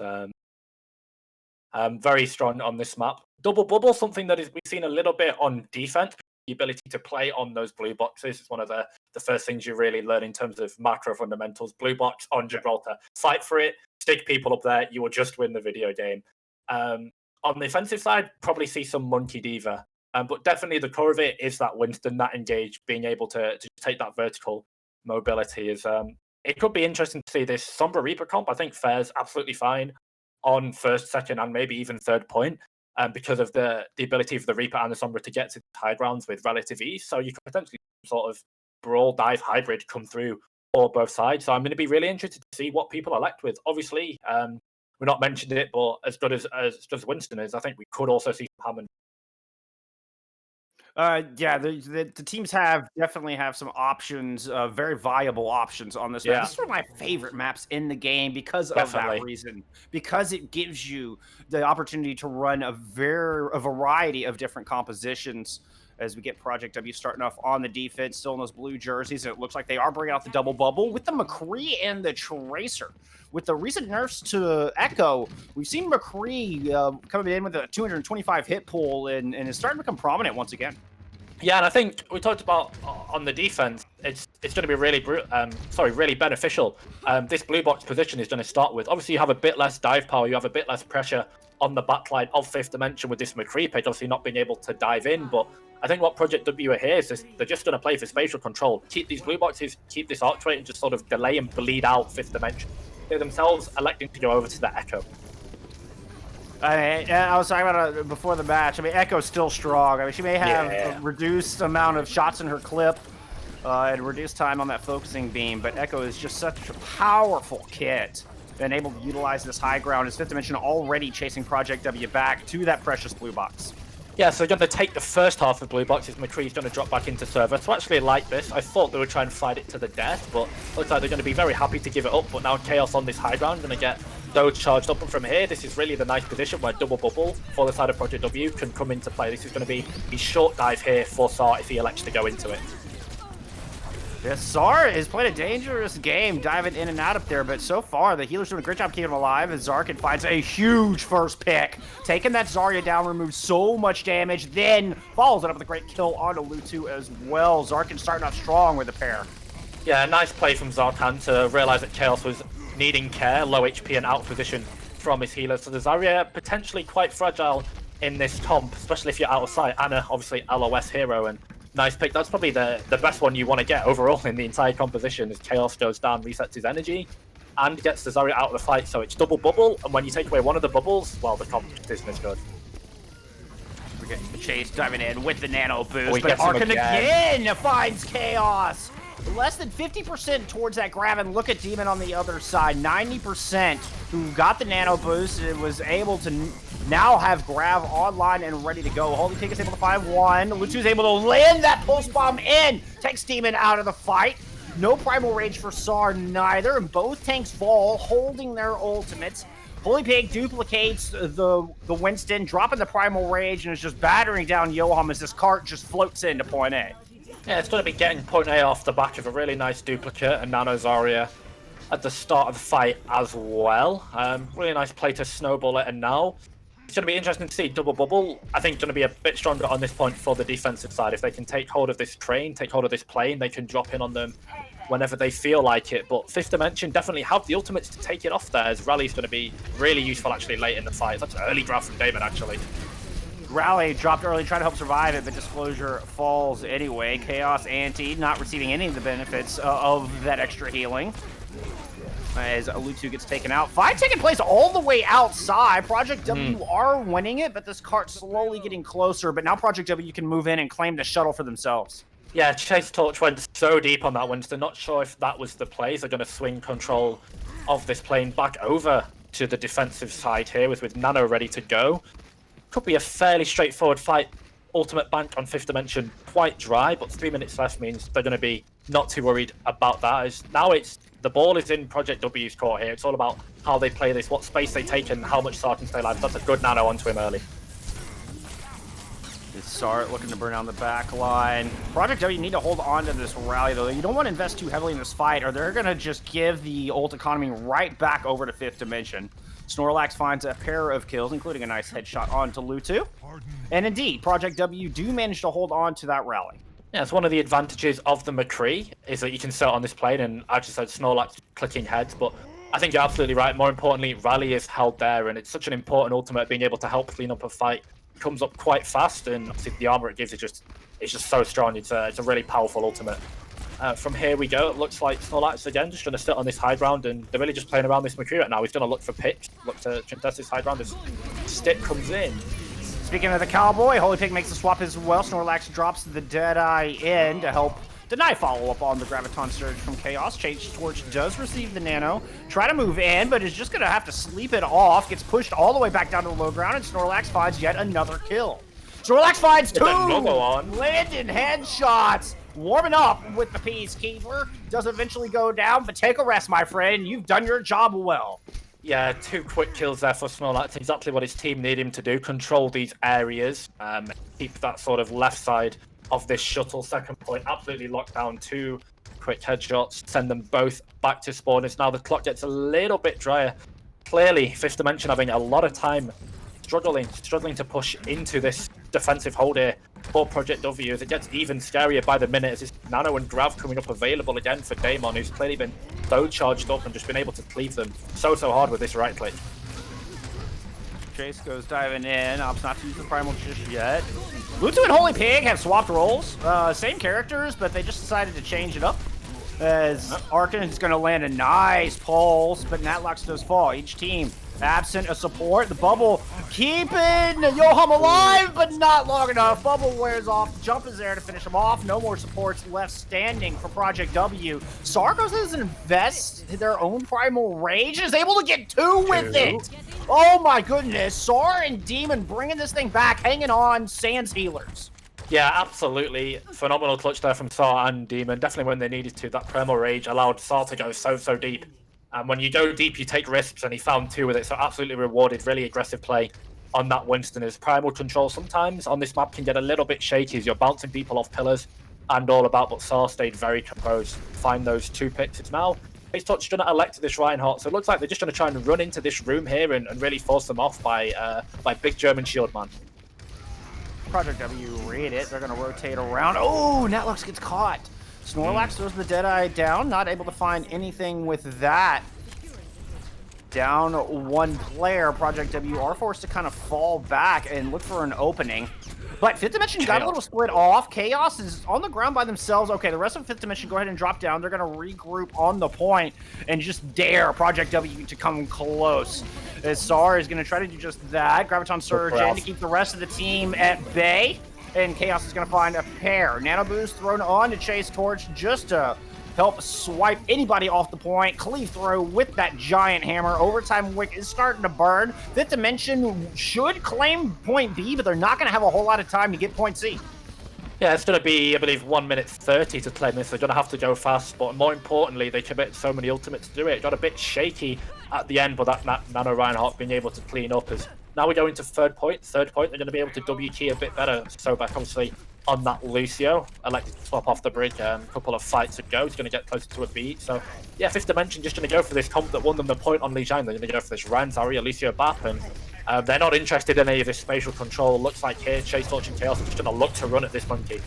very strong on this map. Double bubble, something that we've seen a little bit on defense. The ability to play on those blue boxes is one of the first things you really learn in terms of macro fundamentals. Blue box on Gibraltar. Fight for it, stick people up there, you will just win the video game. On the offensive side, probably see some Monkey Diva. But definitely the core of it is that Winston, that engage, being able to take that vertical mobility. It could be interesting to see this Sombra Reaper comp. I think fares absolutely fine on first, second, and maybe even third point. Because of the ability for the Reaper and the Sombra to get to high grounds with relative ease. So you could potentially sort of Brawl dive hybrid come through or both sides. So I'm going to be really interested to see what people elect with. Obviously, we're not mentioned it, but as good as Winston is, I think we could also see Hammond. Yeah, the teams definitely have some options, very viable options on this map. This is one of my favorite maps in the game because of that reason. Because it gives you the opportunity to run a variety of different compositions. As we get Project W starting off on the defense, still in those blue jerseys, and it looks like they are bringing out the double bubble with the McCree and the Tracer. With the recent nerfs to Echo, we've seen McCree coming in with a 225 hit pool and is starting to become prominent once again. Yeah, and I think we talked about on the defense, it's going to be really beneficial. This blue box position is going to start with, obviously you have a bit less dive power, you have a bit less pressure on the backline of Fifth Dimension with this McCree page, obviously not being able to dive in, but I think what Project W are here is they're just going to play for spatial control, keep these blue boxes, keep this arc rate, and just sort of delay and bleed out Fifth Dimension. They themselves electing to go over to the Echo. I was talking about it before the match. I mean, Echo's still strong. I mean, she may have a reduced amount of shots in her clip and reduced time on that focusing beam, but Echo is just such a powerful kit and able to utilize this high ground as Fifth Dimension already chasing Project W back to that precious blue box. Yeah, so they're going to take the first half of blue boxes. McCree's going to drop back into server. So actually like this. I thought they would try and fight it to the death, but looks like they're going to be very happy to give it up. But now Chaos on this high ground going to get Those charged up, and from here, this is really the nice position where double bubble for the side of Project W can come into play. This is going to be a short dive here for Sar if he elects to go into it. Yeah, Sar has played a dangerous game diving in and out up there, but so far the healer's doing a great job keeping him alive as Zarkin finds a huge first pick. Taking that Zarya down removes so much damage, then follows it up with a great kill onto Lutu as well. Zarkin starting off strong with a pair. Yeah, nice play from Zarkan to realize that Chaos was needing care, low HP and out position from his healer. So the Zarya potentially quite fragile in this comp, especially if you're out of sight. Anna, obviously LOS hero, and nice pick. That's probably the best one you want to get overall in the entire composition as Chaos goes down, resets his energy, and gets the Zarya out of the fight. So it's double bubble, and when you take away one of the bubbles, well, the comp just isn't as good. We're getting the chase diving in with the nano boost, he but gets him Arkan again. again finds Chaos. Less than 50% towards that grab, and look at Demon on the other side. 90% who got the nano boost and was able to now have grab online and ready to go. Holy Pig is able to 5-1. Lutu's able to land that pulse bomb in. Takes Demon out of the fight. No primal rage for Sar neither, and both tanks fall, holding their ultimates. Holy Pig duplicates the Winston, dropping the primal rage, and is just battering down Yoham as this cart just floats into point A. Yeah, it's going to be getting point A off the back of a really nice duplicate and Nano Zarya at the start of the fight as well. Really nice play to snowball it, and now it's going to be interesting to see double bubble. I think going to be a bit stronger on this point for the defensive side. If they can take hold of this train, take hold of this plane, they can drop in on them whenever they feel like it. But Fifth Dimension definitely have the ultimates to take it off there, as Rally's going to be really useful actually late in the fight. That's an early grab from Damon actually. Rally dropped early, trying to help survive it, but Disclosure falls anyway. Chaos Anti not receiving any of the benefits of that extra healing as Lutu gets taken out. Fight taking place all the way outside. Project W are winning it, but this cart slowly getting closer. But now Project W can move in and claim the shuttle for themselves. Yeah, Chase Torch went so deep on that Winston. Not sure if that was the play. They're going to swing control of this plane back over to the defensive side here with Nano ready to go. Could be a fairly straightforward fight. Ultimate bank on Fifth Dimension quite dry, but 3 minutes left means they're going to be not too worried about that. As now the ball is in Project W's court here. It's all about how they play this, what space they take, and how much Sar can stay alive. That's a good nano onto him early. Sar looking to burn down the back line. Project W need to hold on to this rally, though. You don't want to invest too heavily in this fight, or they're going to just give the ult economy right back over to Fifth Dimension. Snorlax finds a pair of kills, including a nice headshot onto Lutu. And indeed, Project W do manage to hold on to that rally. Yeah, it's one of the advantages of the McCree, is that you can sit on this plane, and I just said Snorlax clicking heads, but I think you're absolutely right. More importantly, Rally is held there, and it's such an important ultimate, being able to help clean up a fight. It comes up quite fast, and obviously the armor it gives is just so strong. It's a really powerful ultimate. From here we go. It looks like Snorlax again just going to sit on this high ground, and they're really just playing around this McCree right now. He's going to look for picks, look to contest this high ground as Stick comes in. Speaking of the Cowboy, Holy Pig makes the swap as well. Snorlax drops the Deadeye in to help deny follow-up on the Graviton Surge from Chaos. Chase Torch does receive the Nano. Try to move in, but is just going to have to sleep it off. Gets pushed all the way back down to the low ground, and Snorlax finds yet another kill. Snorlax finds two! Landing headshots! Warming up with the Peacekeeper. Does eventually go down, but take a rest, my friend. You've done your job well. Yeah, 2 quick kills there for Snorlax. Exactly what his team need him to do. Control these areas. Keep that sort of left side of this shuttle. Second point, absolutely locked down. 2 quick headshots. Send them both back to spawners. Now the clock gets a little bit drier. Clearly, Fifth Dimension having a lot of time struggling to push into this defensive hold here for Project W as it gets even scarier by the minute as this Nano and Grav coming up available again for Daemon, who's clearly been so charged up and just been able to cleave them so hard with this right click. Chase goes diving in, opts not to use the primal just yet. Lutu and Holy Pig have swapped roles, same characters, but they just decided to change it up. As Arkan is going to land a nice pulse, but Natlox does fall. Each team absent a support. The bubble keeping Yoham alive, but not long enough. Bubble wears off. Jump is there to finish him off. No more supports left standing for Project W. Sarkos doesn't invest their own primal rage. Is able to get 2 with it. Oh my goodness. Sar and Demon bringing this thing back, hanging on. Sans healers. Yeah, absolutely. Phenomenal clutch there from Sar and Demon. Definitely when they needed to. That primal rage allowed Sar to go so deep And when you go deep, you take risks, and he found 2 with it, so absolutely rewarded. Really aggressive play on that Winston. His primal control sometimes on this map can get a little bit shaky as you're bouncing people off pillars and all about, but Saar stayed very composed. Find those 2 picks. It's now Ace Touch going to elect this Reinhardt, so it looks like they're just going to try and run into this room here and really force them off by Big German Shield Man. Project W read it. They're going to rotate around. Oh, Natlux gets caught. Snorlax throws the Deadeye down. Not able to find anything with that. Down 1 player. Project W are forced to kind of fall back and look for an opening. But 5th Dimension got a little split off. Chaos is on the ground by themselves. Okay, the rest of 5th Dimension go ahead and drop down. They're going to regroup on the point and just dare Project W to come close. As Saar is going to try to do just that. Graviton Surge in to keep the rest of the team at bay. And Chaos is going to find a pair. Nano Boost thrown on to Chase Torch just to help swipe anybody off the point. Cleave through with that giant hammer. Overtime Wick is starting to burn. 5th Dimension should claim point B, but they're not going to have a whole lot of time to get point C. Yeah, it's going to be, I believe, 1 minute 30 to claim this. They're going to have to go fast, but more importantly, they commit so many ultimates to do it. It got a bit shaky at the end, but that Nano Reinhardt being able to clean up as now we go into third point. They're going to be able to W key a bit better. So back obviously on that Lucio, elected to swap off the bridge. A couple of fights ago, he's going to get closer to a beat. So yeah, 5th Dimension just going to go for this comp that won them the point on Lee Zhang. They're going to go for this Ryan Zarya, Lucio Bap, and they're not interested in any of this spatial control. Looks like here, Chase Torch and Chaos are just going to look to run at this monkey.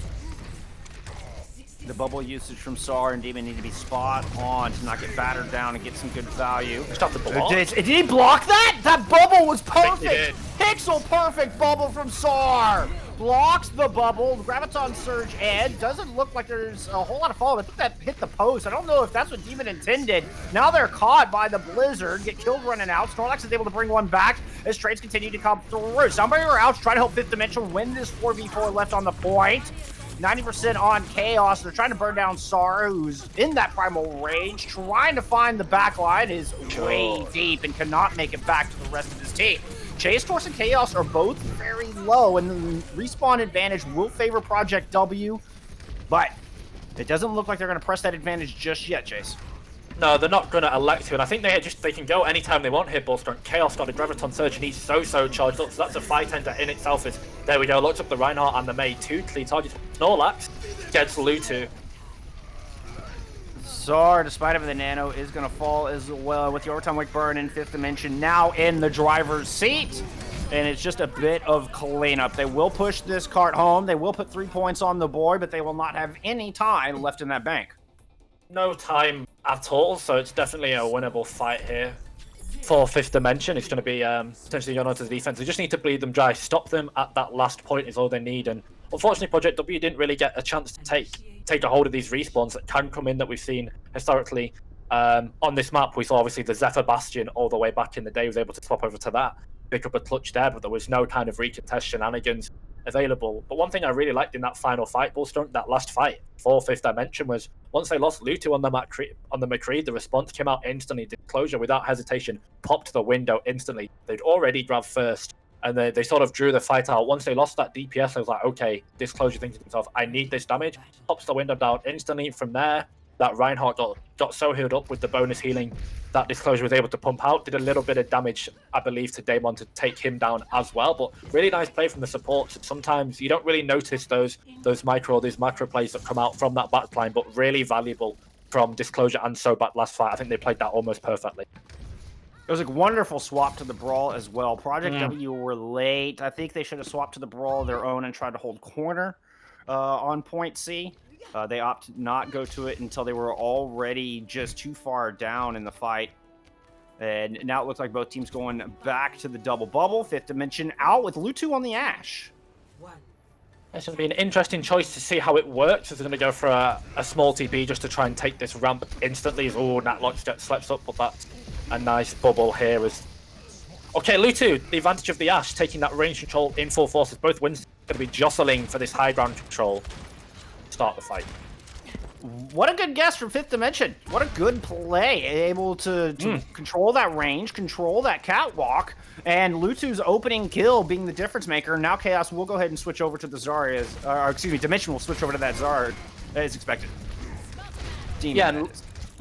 The bubble usage from Saar and Demon need to be spot on to not get battered down and get some good value. Just have to block. Did he block that? That bubble was perfect! Pixel perfect bubble from Saar! Blocks the bubble, Graviton Surge Ed. Doesn't look like there's a whole lot of fall. I think that hit the post. I don't know if that's what Demon intended. Now they're caught by the Blizzard, get killed running out. Snorlax is able to bring one back as trades continue to come through. Somebody or else try to help 5th Dimension win this 4v4 left on the point. 90% on Chaos. They're trying to burn down Saar, who's in that primal range, trying to find the backline, is way deep and cannot make it back to the rest of his team. Chase Torch and Chaos are both very low, and the respawn advantage will favor Project W, but it doesn't look like they're going to press that advantage just yet, Chase. No, they're not going to elect to, and I think they can go anytime they want here, Bullstrong. Chaos got a Graviton Surge, and he's so charged up, so that's a fight ender in itself. There we go, looks up the Reinhardt and the Mei, 2 clean targets. Snorlax gets Lutu. Saar, despite of the nano, is going to fall as well with the overtime Wick burn in 5th Dimension now in the driver's seat. And it's just a bit of cleanup. They will push this cart home. They will put 3 points on the board, but they will not have any time left in that bank. No time at all, so it's definitely a winnable fight here. For 5th Dimension, it's going to be potentially going on to the defense. They just need to bleed them dry. Stop them at that last point is all they need. And unfortunately, Project W didn't really get a chance to take a hold of these respawns that can come in that we've seen historically. On this map, we saw obviously the Zephyr Bastion all the way back in the day. Was able to swap over to that, pick up a clutch there, but there was no kind of recontest shenanigans available. But one thing I really liked in that final fight, Bullstrong, that last fight for 5th Dimension, was once they lost Lutu on the McCree, the response came out instantly. Disclosure without hesitation popped the window instantly. They'd already grabbed first, and they sort of drew the fight out. Once they lost that DPS, I was like, okay, Disclosure thinks to himself, I need this damage. Pops the window down instantly. From there, that Reinhardt got so healed up with the bonus healing that Disclosure was able to pump out. Did a little bit of damage, I believe, to Daemon to take him down as well. But really nice play from the supports. Sometimes you don't really notice those macro plays that come out from that backline, but really valuable from Disclosure and Sobat last fight. I think they played that almost perfectly. It was a wonderful swap to the Brawl as well. Project W were late. I think they should have swapped to the Brawl their own and tried to hold corner on point C. They opted not go to it until they were already just too far down in the fight. And now it looks like both teams going back to the double bubble. 5th Dimension out with Lutu on the Ash. It's going to be an interesting choice to see how it works. They're going to go for a small TP just to try and take this ramp instantly. Oh, Natlox gets slept up, but that's a nice bubble here. Okay, Lutu, the advantage of the Ash, taking that range control in full force. Both wins going to be jostling for this high ground control. Start the fight. What a good guess from 5th Dimension. What a good play. Able to control that range, control that catwalk, and Lutu's opening kill being the difference maker. Now Chaos will go ahead and switch over to the Zarya's, or excuse me, Dimension will switch over to that Zard as expected. Demon,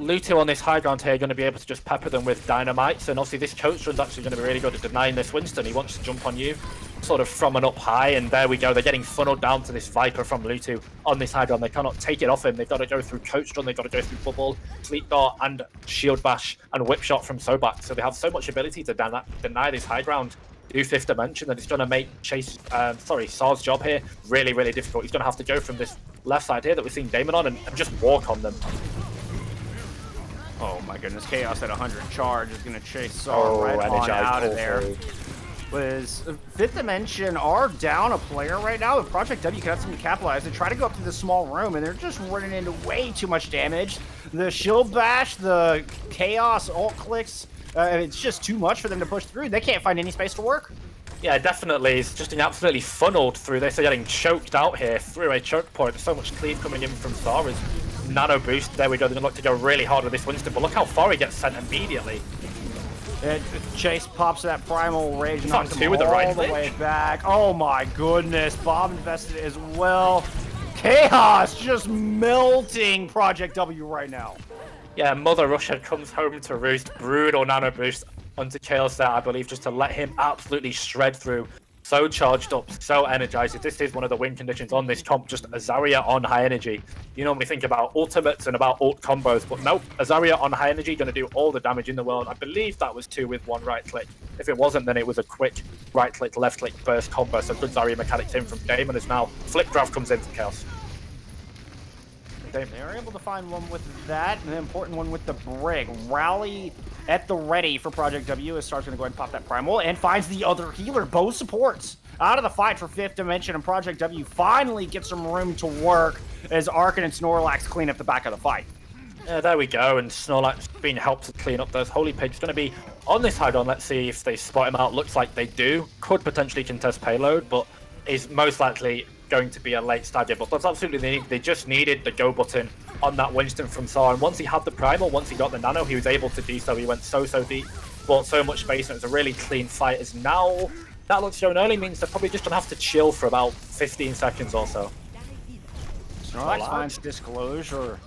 Luto on this high ground here going to be able to just pepper them with dynamites, and obviously this coach run's actually going to be really good at denying this Winston. He wants to jump on you, sort of from and up high, and there we go. They're getting funneled down to this Viper from Luto on this high ground. They cannot take it off him. They've got to go through coach run, they've got to go through bubble, sleep dart, and shield bash, and whip shot from Swagg. So they have so much ability to deny this high ground. Do fifth dimension, that it's going to make Sar's job here really, really difficult. He's going to have to go from this left side here that we're seeing Damon on and just walk on them. Oh my goodness, Chaos at 100 charge is going to chase Sar right on out of there. Was Fifth Dimension are down a player right now, but Project W can have something to capitalize. They try to go up to the small room, and they're just running into way too much damage. The shield bash, the Chaos ult clicks, it's just too much for them to push through. They can't find any space to work. Yeah, definitely. It's just being absolutely funneled through this. They're getting choked out here through a choke point. There's so much cleave coming in from Sarah's nano boost. There we go. They're going to look to go really hard with this Winston, but look how far he gets sent immediately. Chase pops that primal rage, knocks him with the right all the way back. Oh my goodness, Bob invested as well. Chaos just melting Project W right now. Yeah, Mother Russia comes home to roost. Brutal nano boost onto Chaos there, I believe, just to let him absolutely shred through. So charged up, so energized. This is one of the win conditions on this comp, just Azaria on high energy. You normally think about ultimates and about ult combos, but nope, Azaria on high energy going to do all the damage in the world. I believe that was 2 with 1 right click. If it wasn't, then it was a quick right click, left click burst combo. So good Zarya mechanics in from Damon as now Flip Graph comes in for Chaos. They were able to find one with that, and an important one with the Brig. Rally at the ready for Project W as Star's going to go ahead and pop that Primal, and finds the other healer. Both supports out of the fight for Fifth Dimension, and Project W finally gets some room to work as Arkin and Snorlax clean up the back of the fight. There we go, and Snorlax being helped to clean up those Holy Pigs. Going to be on this high ground. Let's see if they spot him out. Looks like they do. Could potentially contest payload, but is most likely going to be a late stagger. But that's absolutely they just needed the go button on that Winston from Sar, and once he had the primal, once he got the nano, he was able to do so. He went so deep, bought so much space, and it was a really clean fight. As now that looks shown early means they're probably just gonna have to chill for about 15 seconds or so. Snorlax finds disclosure.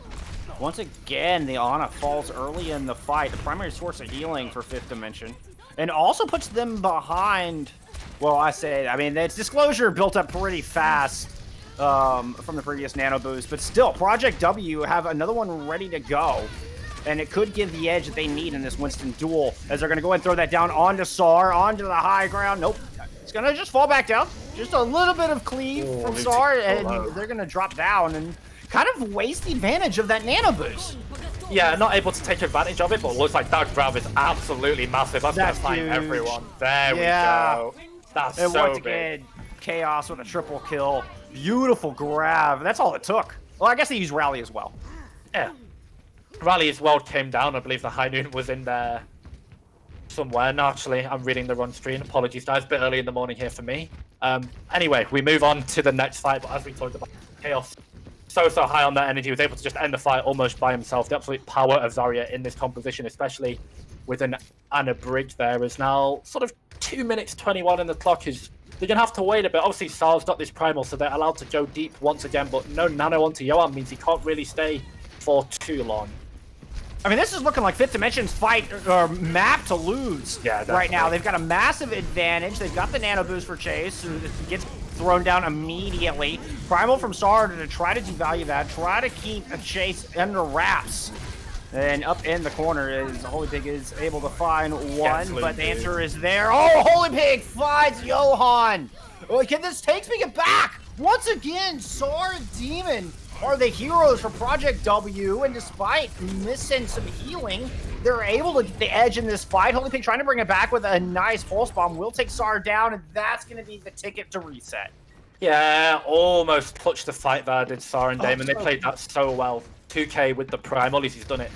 Once again, the Ana falls early in the fight, the primary source of healing for Fifth Dimension, and also puts them behind. Well, I mean, it's disclosure built up pretty fast from the previous nano boost, but still, Project W have another one ready to go, and it could give the edge that they need in this Winston duel, as they're going to go ahead and throw that down onto Sar, onto the high ground. Nope, it's going to just fall back down. Just a little bit of cleave from Sar, and they're going to drop down and kind of waste the advantage of that nano boost. Yeah, not able to take advantage of it, but it looks like that grab is absolutely massive. That's going to find everyone. There we go. That's and so once again, Chaos with a triple kill. Beautiful grab. That's all it took. Well, I guess they used Rally as well. Yeah. Rally as well came down. I believe the High Noon was in there somewhere. No, actually, I'm reading the wrong screen. Apologies, guys. A bit early in the morning here for me. Anyway, we move on to the next fight. But as we talked about, Chaos so high on that energy. He was able to just end the fight almost by himself. The absolute power of Zarya in this composition, especially with an Ana Brig there, is now sort of 2 minutes 21 in the clock. Is they're gonna have to wait a bit. Obviously, Sal's got this primal, so they're allowed to go deep once again. But no nano onto Yoan means he can't really stay for too long. I mean, this is looking like Fifth Dimension's fight or map to lose right now. They've got a massive advantage. They've got the nano boost for Chase, who gets thrown down immediately. Primal from Sar to try to devalue that, try to keep a Chase under wraps. And up in the corner is Holy Pig is able to find one, but the answer is there. Oh, Holy Pig finds Johan. Oh, can this take me back? Once again, Sar and Demon are the heroes for Project W, and despite missing some healing, they're able to get the edge in this fight. Holy Pig trying to bring it back with a nice pulse bomb will take Sar down, and that's going to be the ticket to reset. Yeah, almost clutched the fight there, did Sar and Damon. They played that so well. 2K with the primal, he's done it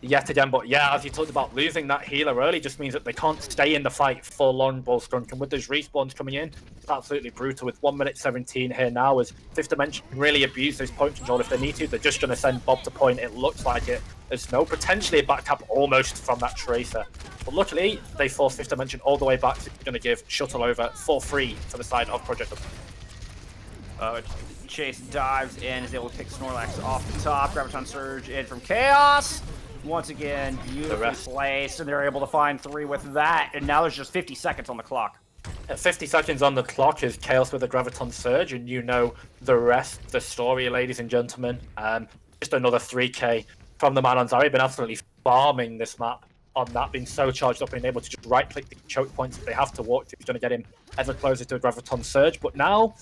yet again. But yeah, as you talked about, losing that healer early just means that they can't stay in the fight for long, Ball Skunk. And with those respawns coming in, it's absolutely brutal. With 1 minute 17 here now, as Fifth Dimension really abuse this point control if they need to. They're just going to send Bob to point. It looks like it. There's no potentially a back tap almost from that Tracer. But luckily, they force Fifth Dimension all the way back. So they're going to give Shuttle over for free for the side of Project. Chase dives in, is able to pick Snorlax off the top. Graviton Surge in from Chaos. once again, beautifully rest. placed, and they're able to find 3 with that. And now there's just 50 seconds on the clock. At 50 seconds on the clock is Chaos with a Graviton Surge, and you know the rest of the story, ladies and gentlemen. Just another 3k from the man on Zarya, been absolutely farming this map on that, being so charged up, being able to just right-click the choke points that they have to walk through. He's going to get him ever closer to a Graviton Surge, but now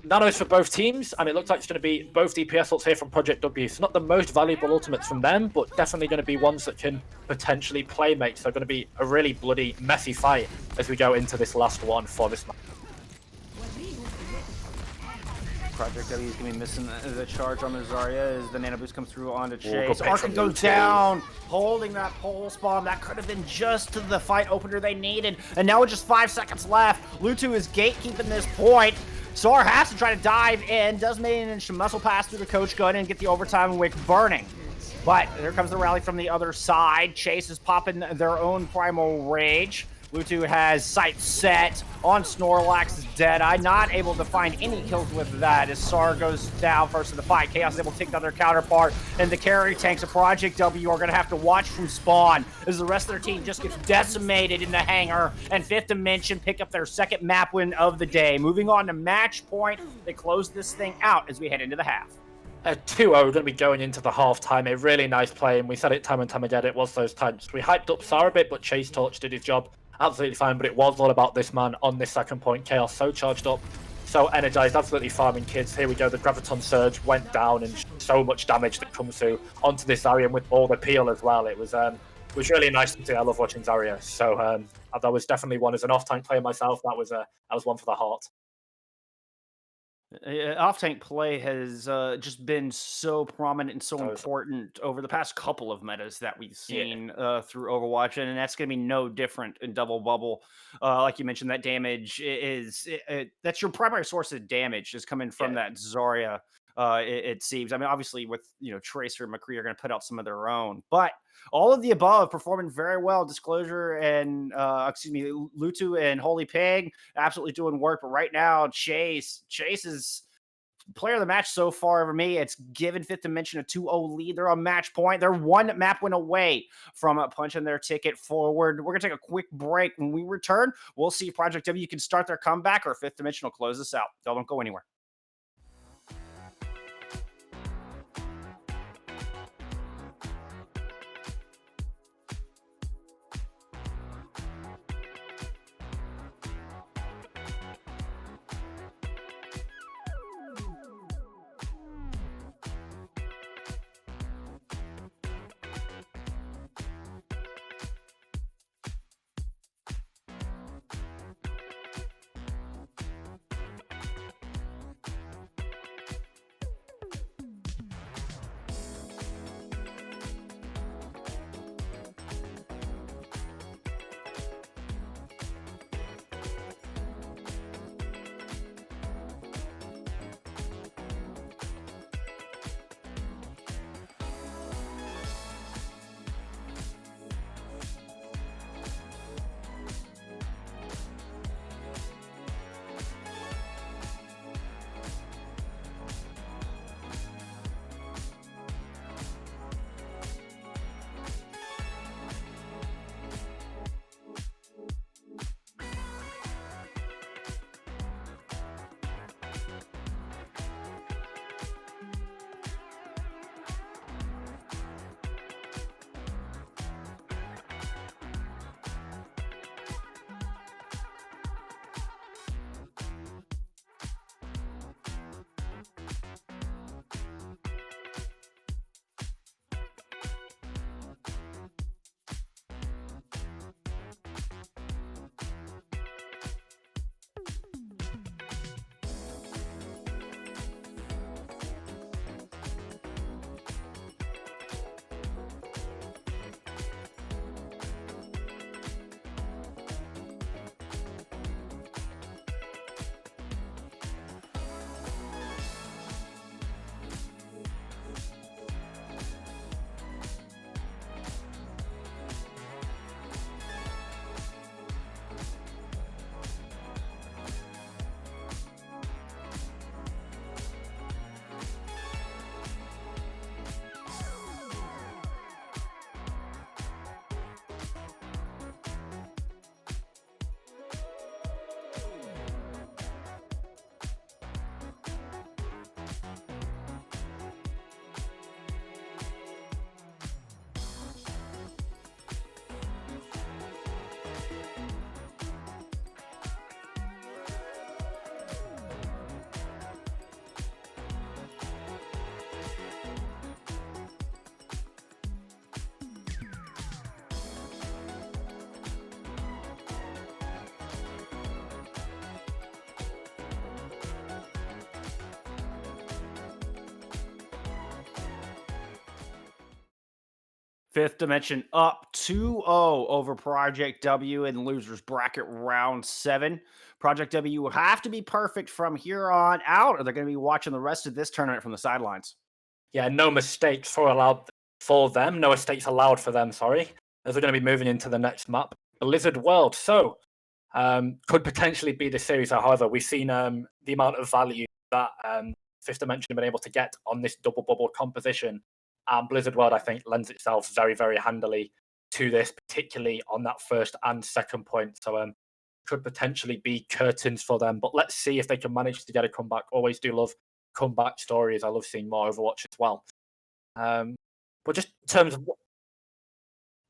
nanos for both teams, and it looks like it's going to be both DPS ults here from Project W. It's not the most valuable ultimates from them, but definitely going to be ones that can potentially playmate. So going to be a really bloody, messy fight as we go into this last one for this match. Project W is going to be missing the charge on the Zarya as the Nano Boost comes through onto Good Chase. pick Arkin from goes Lutu. down, holding that pulse bomb. That could have been just the fight opener they needed. And now with just 5 seconds left, Lutu is gatekeeping this point. Sar has to try to dive in, does manage to muscle pass through the coach gun and get the overtime wick burning. But there comes the rally from the other side. Chase is popping their own primal rage. Lutu has sight set on Snorlax's Deadeye, not able to find any kills with that as Sar goes down first in the fight. Chaos is able to take down their counterpart, and the carry tanks of Project W are going to have to watch from spawn as the rest of their team just gets decimated in the hangar, and Fifth Dimension pick up their second map win of the day. Moving on to match point, they close this thing out as we head into the half. 2-0, we're going to be going into the half-time. A really nice play, and we said it time and time again, it was those times. We hyped up Sar a bit, but Chase Torch did his job absolutely fine, but it was all about this man on this second point. Chaos so charged up, so energized, absolutely farming kids. Here we go, the Graviton Surge went down, and so much damage that comes through onto this Zarya, and with all the peel as well. It was really nice to see. I love watching Zarya, so that was definitely one. As an off-tank player myself, that was one for the heart. Off-tank play has just been so prominent and so So- important over the past couple of metas that we've seen through Overwatch, and that's going to be no different in Double Bubble. Like you mentioned, that damage that's your primary source of damage is coming from that Zarya. It seems. I mean, obviously, with Tracer and McCree are going to put out some of their own, but all of the above performing very well. Disclosure and Lutu and Holy Pig absolutely doing work. But right now, Chase is player of the match so far for me. It's given Fifth Dimension a 2-0 lead. They're on match point. They're one map win away from punching their ticket forward. We're gonna take a quick break. When we return, we'll see if Project W can start their comeback or Fifth Dimension will close this out. Don't go anywhere. Fifth Dimension up 2-0 over Project W in losers bracket round 7. Project W will have to be perfect from here on out, or they're going to be watching the rest of this tournament from the sidelines. Yeah, no mistakes for them. No mistakes allowed for them, sorry, as they're going to be moving into the next map, Blizzard World. So, could potentially be the series. However, we've seen the amount of value that Fifth Dimension have been able to get on this double bubble composition. Blizzard World, I think, lends itself very, very handily to this, particularly on that first and second point. So, could potentially be curtains for them. But let's see if they can manage to get a comeback. Always do love comeback stories. I love seeing more Overwatch as well. But just in terms of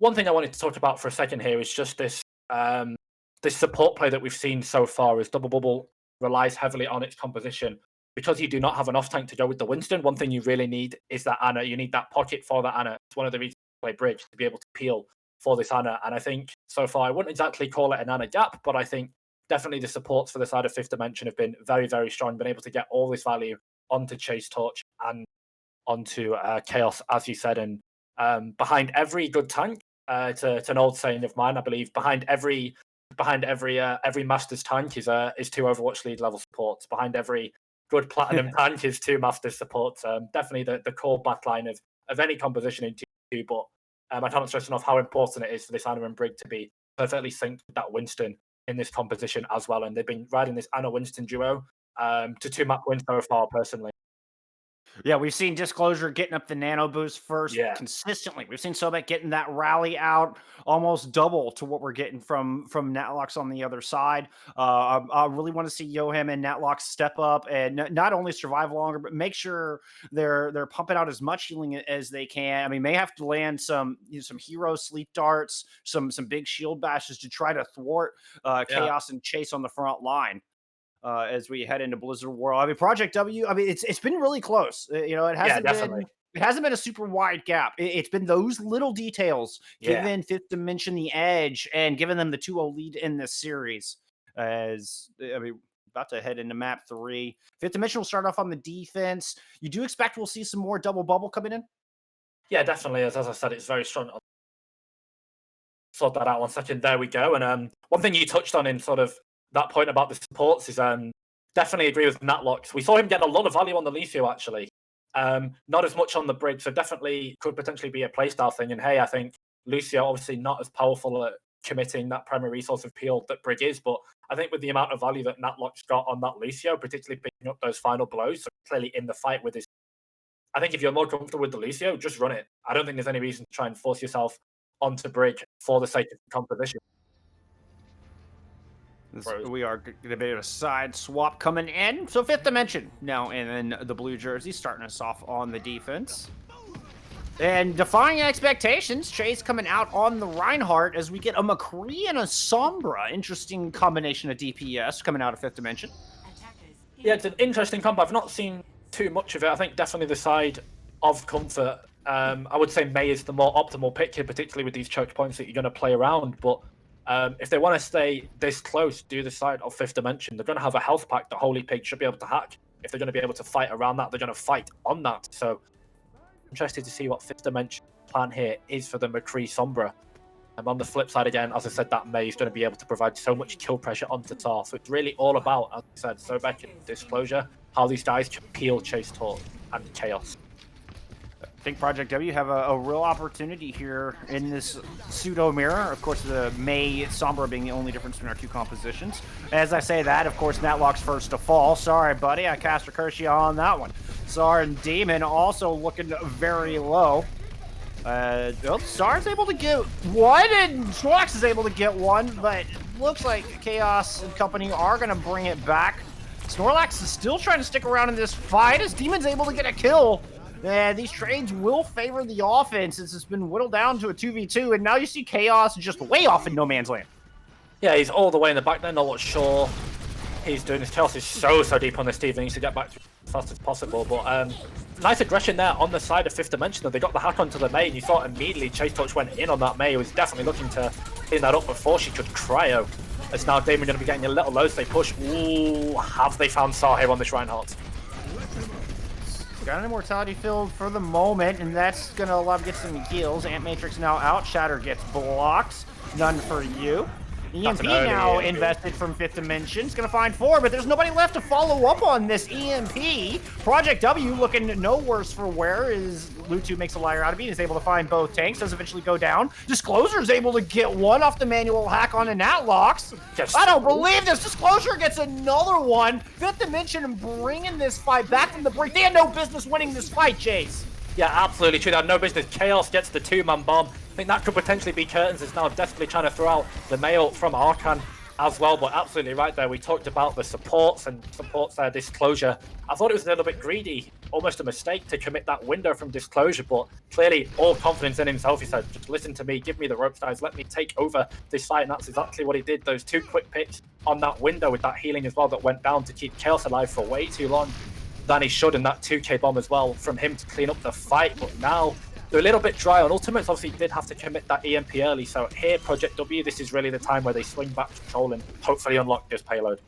one thing I wanted to talk about for a second here is just this this support play that we've seen so far. As Double Bubble relies heavily on its composition. Because you do not have an off tank to go with the Winston, one thing you really need is that Ana. You need that pocket for that Ana. It's one of the reasons to play Bridge, to be able to peel for this Ana. And I think so far, I wouldn't exactly call it an Ana gap, but I think definitely the supports for the side of Fifth Dimension have been very, very strong, been able to get all this value onto Chase Torch and onto Chaos, as you said. And behind every good tank, it's an old saying of mine, I believe, behind every Master's tank is 2 Overwatch League level supports. Behind every good platinum tank is 2 Master supports. Definitely the core backline of any composition in T2, but I can't stress enough how important it is for this Ana and Brig to be perfectly synced with that Winston in this composition as well. And they've been riding this Ana-Winston duo to 2 map wins so far, personally. Yeah, we've seen Disclosure getting up the nano boost first consistently. We've seen Sobek getting that rally out almost double to what we're getting from Natlox on the other side. I really want to see Yoham and Natlox step up and not only survive longer, but make sure they're pumping out as much healing as they can. I mean, may have to land some hero sleep darts, some big shield bashes to try to thwart Chaos and Chase on the front line. As we head into Blizzard World. I mean, Project W, I mean, it's been really close. It hasn't been a super wide gap. It's been those little details giving Fifth Dimension the edge and giving them the 2-0 lead in this series. About to head into map 3. Fifth Dimension will start off on the defense. You do expect we'll see some more double bubble coming in? Yeah, definitely. As I said, it's very strong. Sort that out 1 second. There we go. And one thing you touched on in sort of that point about the supports is definitely agree with Natlox. We saw him get a lot of value on the Lucio, actually. Not as much on the Brig, so definitely could potentially be a playstyle thing. And hey, I think Lucio obviously not as powerful at committing that primary resource of peel that Brig is, but I think with the amount of value that Natlox got on that Lucio, particularly picking up those final blows, so clearly in the fight with his... I think if you're more comfortable with the Lucio, just run it. I don't think there's any reason to try and force yourself onto Brig for the sake of the composition. We are going to be a side swap coming in. So Fifth Dimension now in the blue jersey, starting us off on the defense. And defying expectations, Chase coming out on the Reinhardt as we get a McCree and a Sombra. Interesting combination of DPS coming out of Fifth Dimension. Yeah, it's an interesting combo. I've not seen too much of it. I think definitely the side of comfort. I would say May is the more optimal pick here, particularly with these choke points that you're going to play around. But if they want to stay this close to the side of Fifth Dimension, they're going to have a health pack that Holy Pig should be able to hack. If they're going to be able to fight around that, they're going to fight on that. So, interested to see what Fifth Dimension plan here is for the McCree Sombra. And on the flip side again, as I said, that May is going to be able to provide so much kill pressure onto Tar. So it's really all about, as I said, Sobek and Disclosure, how these guys can peel Chase Tor and Chaos. I think Project W have a real opportunity here in this pseudo mirror. Of course, the May Sombra being the only difference between our 2 compositions. As I say that, of course, Natlock's first to fall. Sorry, buddy, I cast a curse on that one. Sar and Demon also looking very low. Sar's able to get one, and Snorlax is able to get one, but it looks like Chaos and company are going to bring it back. Snorlax is still trying to stick around in this fight as Demon's able to get a kill. And these trades will favor the offense since it's been whittled down to a 2v2, and now you see Chaos just way off in no man's land. Yeah, he's all the way in the back there, not what sure he's doing. His Chaos is so deep on this Steve, and he needs to get back as fast as possible. But nice aggression there on the side of Fifth Dimension, though. They got the hack onto the May, and you thought immediately Chase Touch went in on that May. He was definitely looking to clean that up before she could cryo. As now Damon going to be getting a little low, so they push. Ooh, have they found Sar here on this Reinhardt? Got an immortality field for the moment, and that's gonna allow him to get some heals. Ant Matrix now out. Shatter gets blocked. None for you. EMP now invested from 5th Dimension. It's going to find 4, but there's nobody left to follow up on this EMP. Project W looking no worse for wear as Lutu makes a liar out of it. He's able to find both tanks. Does eventually go down. Disclosure's able to get one off the manual hack on a Natlocks. I don't believe this. Disclosure gets another one. 5th Dimension bringing this fight back from the brink. They had no business winning this fight, Chase. Yeah, absolutely true. They had no business. Chaos gets the 2-man bomb. I think that could potentially be Curtains is now desperately trying to throw out the mail from Arcan as well, but absolutely right there. We talked about the supports and Disclosure. I thought it was a little bit greedy, almost a mistake to commit that window from Disclosure, but clearly all confidence in himself. He said, just listen to me, give me the ropes, guys, let me take over this fight, and that's exactly what he did. Those 2 quick picks on that window with that healing as well that went down to keep Chaos alive for way too long than he should, and that 2k bomb as well from him to clean up the fight. But now they're a little bit dry on Ultimates. Obviously did have to commit that EMP early, so here Project W, this is really the time where they swing back control and hopefully unlock this payload.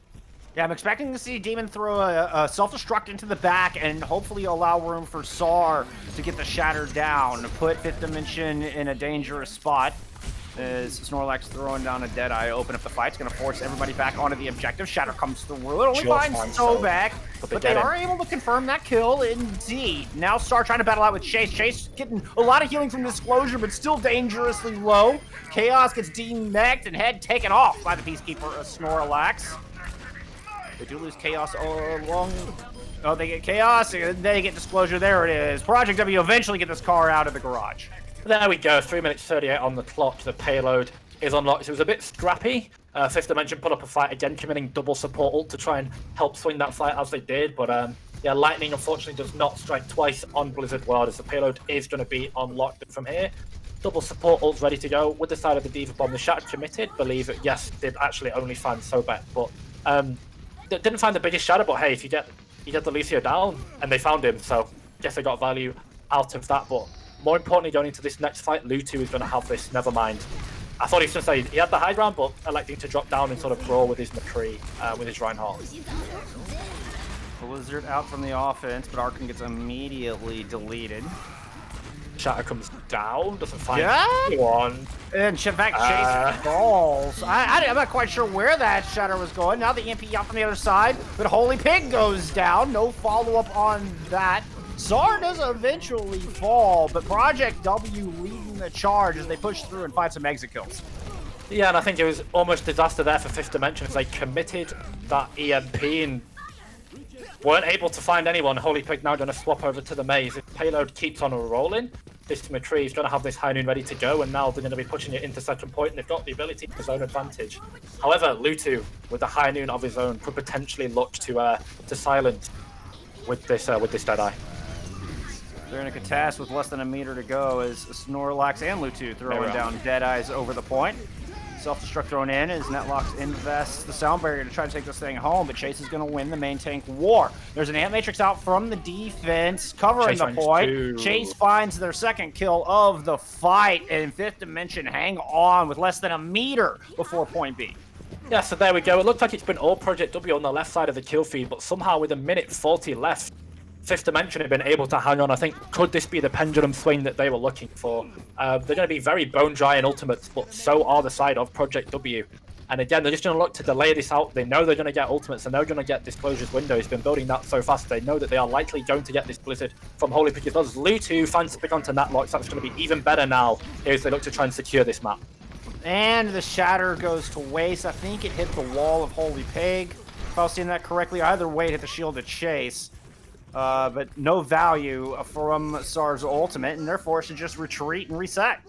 Yeah, I'm expecting to see Demon throw a self-destruct into the back and hopefully allow room for SAR to get the Shatter down, put 5th Dimension in a dangerous spot. As Snorlax throwing down a Deadeye, open up the fight. It's going to force everybody back onto the objective. Shatter comes through. It only finds Sobek, but they are able to confirm that kill indeed. Now Star trying to battle out with Chase. Chase getting a lot of healing from Disclosure, but still dangerously low. Chaos gets demeched and head taken off by the Peacekeeper Snorlax. They do lose Chaos along. Oh, they get Chaos, and they get Disclosure. There it is. Project W eventually get this car out of the garage. There we go, 3 minutes 38 on the clock. The payload is unlocked. It was a bit scrappy. 5th Dimension put up a fight again, committing double support ult to try and help swing that fight as they did. But yeah, Lightning unfortunately does not strike twice on Blizzard World, as the payload is going to be unlocked from here. Double support ults ready to go with the side of the Diva Bomb. The Shatter committed, believe it, yes, did actually only find Sobek, but didn't find the biggest Shatter. But hey, if you get the Lucio down, and they found him, so guess they got value out of that. But more importantly, going into this next fight, Lutu is going to have this. Never mind. I thought he was going to say he had the high ground, but electing to drop down and sort of brawl with his McCree, with his Reinhardt. Blizzard out from the offense, but Arcan gets immediately deleted. Shatter comes down, doesn't find anyone. And in fact, Chase falls. I'm not quite sure where that Shatter was going. Now the EMP out from the other side, but Holy Pig goes down. No follow-up on that. SAR does eventually fall, but Project W leading the charge as they push through and find some exit kills. Yeah, and I think it was almost disaster there for 5th Dimension as they committed that EMP and weren't able to find anyone. Holy Pig now going to swap over to the maze. If payload keeps on rolling, this McCree is going to have this High Noon ready to go, and now they're going to be pushing it into second point, and they've got the ability to zone advantage. However, Lutu, with the High Noon of his own, could potentially look to silence with this Deadeye. They're in a catast with less than a meter to go as Snorlax and Lutu throwing down Deadeyes over the point. Self-destruct thrown in as Netlocks invests the sound barrier to try to take this thing home, but Chase is going to win the main tank war. There's an Ant Matrix out from the defense, covering the point. Chase finds their second kill of the fight, and 5th Dimension hang on with less than a meter before point B. Yeah, so there we go. It looks like it's been all Project W on the left side of the kill feed, but somehow with 1:40 left, 5th Dimension have been able to hang on. I think, could this be the pendulum swing that they were looking for? They're going to be very bone dry in ultimates, but so are the side of Project W. And again, they're just going to look to delay this out. They know they're going to get ultimates, and they're going to get Disclosure's window. He's been building that so fast. They know that they are likely going to get this Blizzard from Holy Pig. As Lutu finds to pick onto Natlocks, that's going to be even better now as they look to try and secure this map. And the Shatter goes to waste. I think it hit the wall of Holy Pig, if I was seeing that correctly. Either way, it hit the shield of Chase. But no value from SAR's ultimate, and they're forced to just retreat and reset.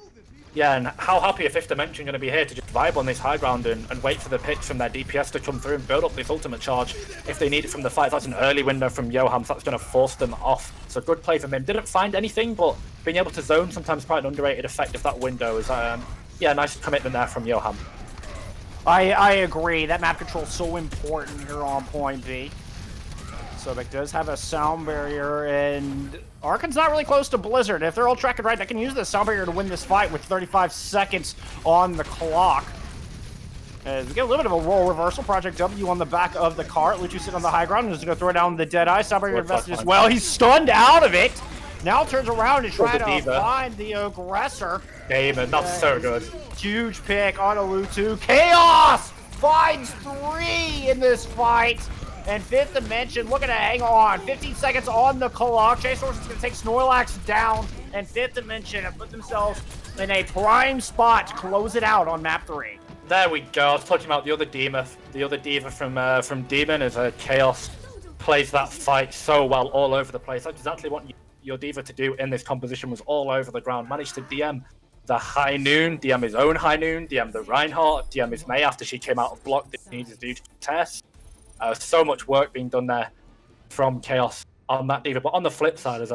Yeah, and how happy are 5th Dimension going to be here to just vibe on this high ground and wait for the pitch from their DPS to come through and build up this ultimate charge if they need it from the fight. That's an early window from Johan, so that's going to force them off. So good play from him. Didn't find anything, but being able to zone sometimes quite an underrated effect of that window is, yeah, nice commitment there from Johan. I agree. That map control is so important here on point B. Sobek does have a sound barrier, and Arcan's not really close to Blizzard. If they're all tracking right, they can use the sound barrier to win this fight with 35 seconds on the clock. As we get a little bit of a role reversal, Project W on the back of the cart. Luchu sitting on the high ground and is going to throw down the Deadeye. Strawberry invested as well. He's stunned out of it. Now turns around and tries to find the aggressor. Damon, that's so good. Huge pick on Luchu. Chaos finds 3 in this fight. And Fifth Dimension looking to hang on. 15 seconds on the clock. Chase Horse is going to take Snorlax down. And Fifth Dimension have put themselves in a prime spot to close it out on map 3. There we go. I was talking about the other diva from Demon as Chaos plays that fight so well all over the place. That's exactly what your diva to do in this composition, was all over the ground. Managed to DM the High Noon, DM his own High Noon, DM the Reinhardt, DM his May after she came out of block that he needed to do to test. So much work being done there from Chaos on that diva. But on the flip side, as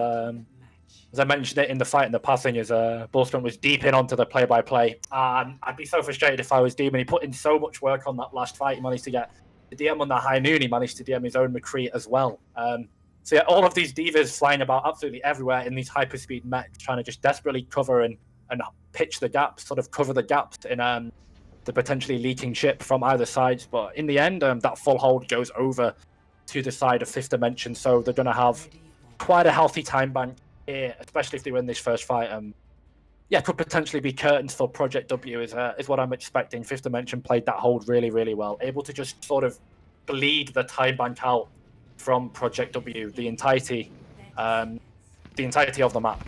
I mentioned it in the fight in the passing, as Bullstone was deep in onto the play-by-play. I'd be so frustrated if I was Demon. He put in so much work on that last fight. He managed to get the DM on the High Noon. He managed to DM his own McCree as well. So yeah, all of these divas flying about absolutely everywhere in these hyperspeed mechs, trying to just desperately cover and pitch the gaps, sort of cover the gaps in the potentially leaking ship from either side. But in the end, that full hold goes over to the side of Fifth Dimension. So they're going to have quite a healthy time bank here, especially if they win this first fight. Yeah, could potentially be curtains for Project W is what I'm expecting. Fifth Dimension played that hold really, really well. Able to just sort of bleed the time bank out from Project W, the entirety of the map.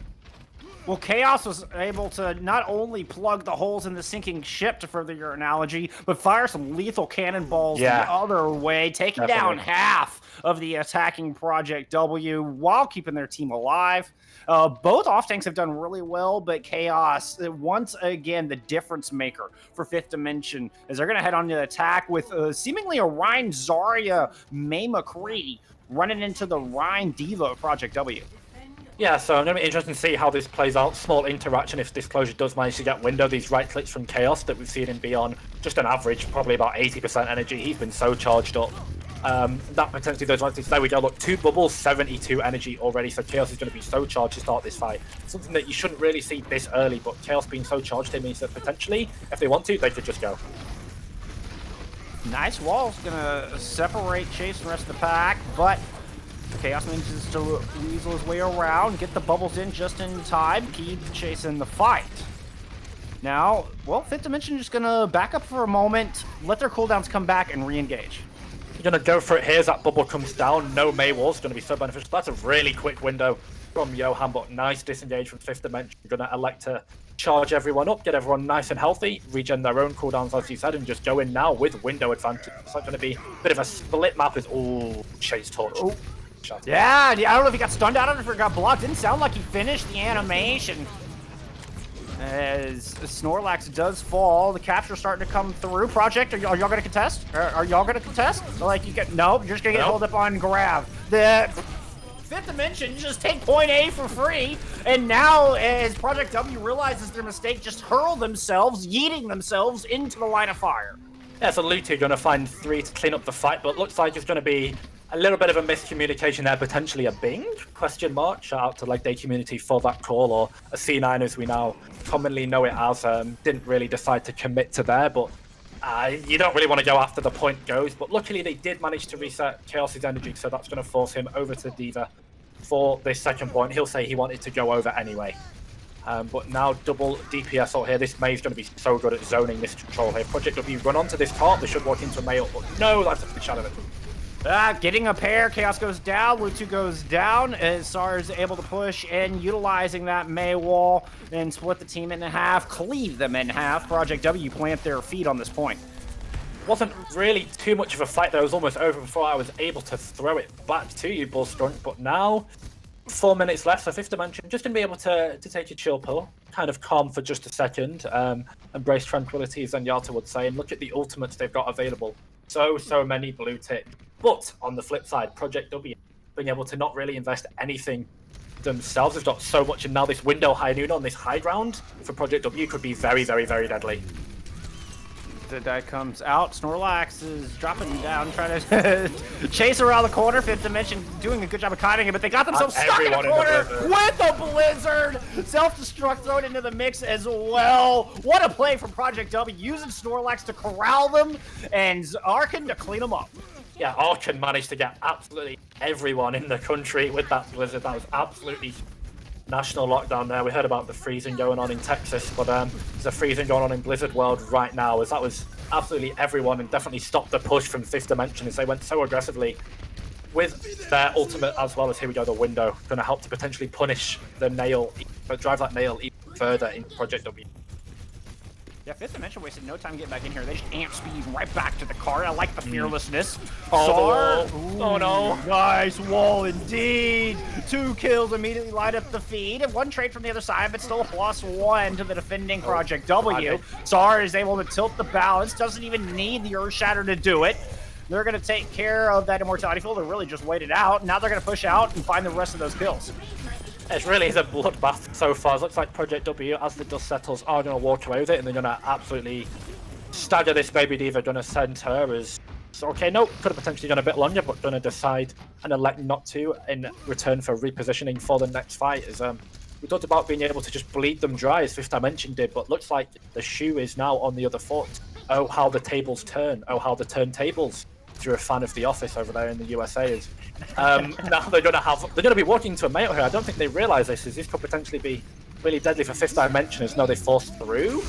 Well, Chaos was able to not only plug the holes in the sinking ship, to further your analogy, but fire some lethal cannonballs the other way, taking down half of the attacking Project W while keeping their team alive. Both off-tanks have done really well, but Chaos, once again, the difference maker for Fifth Dimension, as they're going to head on to attack with seemingly a Rhine Zarya May McCree running into the Rhine Diva of Project W. Yeah, so I'm going to be interested to see how this plays out. Small interaction if Disclosure does manage to get window. These right clicks from Chaos that we've seen him be on just an average, probably about 80% energy. He's been so charged up. That potentially those right clicks. There we go. Look, 2 bubbles, 72 energy already. So Chaos is going to be so charged to start this fight. Something that you shouldn't really see this early, but Chaos being so charged, it means that potentially, if they want to, they could just go. Nice wall's going to separate Chase from the rest of the pack, but Chaos manages to weasel his way around, get the bubbles in just in time, keep chasing the fight. Now, well, Fifth Dimension just gonna back up for a moment, let their cooldowns come back, and re-engage. You're gonna go for it here as that bubble comes down. No May wall's gonna be so beneficial. That's a really quick window from Johan, but nice disengage from Fifth Dimension. You're gonna elect to charge everyone up, get everyone nice and healthy, regen their own cooldowns, as you said, and just go in now with window advantage. It's not gonna be a bit of a split map. Is Chase torch. Oh. Yeah, I don't know if he got stunned out of it or got blocked. Didn't sound like he finished the animation. As Snorlax does fall, the capture's starting to come through. Project, are y'all going to contest? Are y'all going to contest? Like you get nope, you're just going to get held up on grab. The Fifth Dimension just take point A for free, and now as Project W realizes their mistake, just hurl themselves, yeeting themselves into the line of fire. Yeah, so Lutu going to find 3 to clean up the fight, but looks like it's going to be a little bit of a miscommunication there, potentially a Bing? Question mark. Shout out to Leg Day community for that call, or a C9 as we now commonly know it as. Didn't really decide to commit to there, but you don't really want to go after the point goes. But luckily they did manage to reset Chaos's energy, so that's going to force him over to Diva for this second point. He'll say he wanted to go over anyway. But now double DPS out here. This May's going to be so good at zoning this control here. Project W run onto this cart. They should walk into a May, but no, that's a good shot of it. Getting a pair, Chaos goes down, Lutu goes down, as Sar is able to push and utilizing that May wall and split the team in half, cleave them in half. Project W plant their feet on this point. Wasn't really too much of a fight that was almost over before I was able to throw it back to you, Bullstrunk, but now 4 minutes left, so Fifth Dimension just going to be able to take a chill pill, kind of calm for just a second, embrace tranquility as Zenyatta would say, and look at the ultimates they've got available. So many blue tick. But on the flip side, Project W being able to not really invest anything themselves. They've got so much, and now this window High Noon on this high ground for Project W could be very, very, very deadly. Deadeye comes out. Snorlax is dropping down, trying to chase around the corner. Fifth Dimension doing a good job of hiding it, but they got themselves stuck in a corner with a Blizzard. Self-destruct thrown into the mix as well. What a play from Project W, using Snorlax to corral them and Arkan to clean them up. Yeah, Arkan managed to get absolutely everyone in the country with that Blizzard. That was absolutely national lockdown there. We heard about the freezing going on in Texas, but there's a freezing going on in Blizzard World right now, as that was absolutely everyone, and definitely stopped the push from Fifth Dimension as they went so aggressively with their ultimate, as well as, here we go, the window, going to help to potentially punish the nail, but drive that nail even further into Project W. Yeah, Fifth Dimension wasted no time getting back in here. They just amp speed right back to the card. I like the fearlessness. Oh, oh no. Nice wall indeed. 2 kills immediately light up the feed. And 1 trade from the other side, but still a +1 to the defending Project W. Sar is able to tilt the balance. Doesn't even need the Earthshatter to do it. They're going to take care of that Immortality Field. They really just wait it out. Now they're going to push out and find the rest of those kills. It really is a bloodbath so far. It looks like Project W, as the dust settles, are going to walk away with it, and they're going to absolutely stagger this Baby Diva. Going to send her as... So, okay, no, could have potentially gone a bit longer, but going to decide and elect not to in return for repositioning for the next fight. As we talked about being able to just bleed them dry, as Fifth Dimension did, but looks like the shoe is now on the other foot. Oh, how the tables turn. Oh, how the turntables. If you're a fan of The Office over there in the USA, is now they're going to be walking into a mate here. I don't think they realise this, as this could potentially be really deadly for Fifth Dimension, as no, they forced through.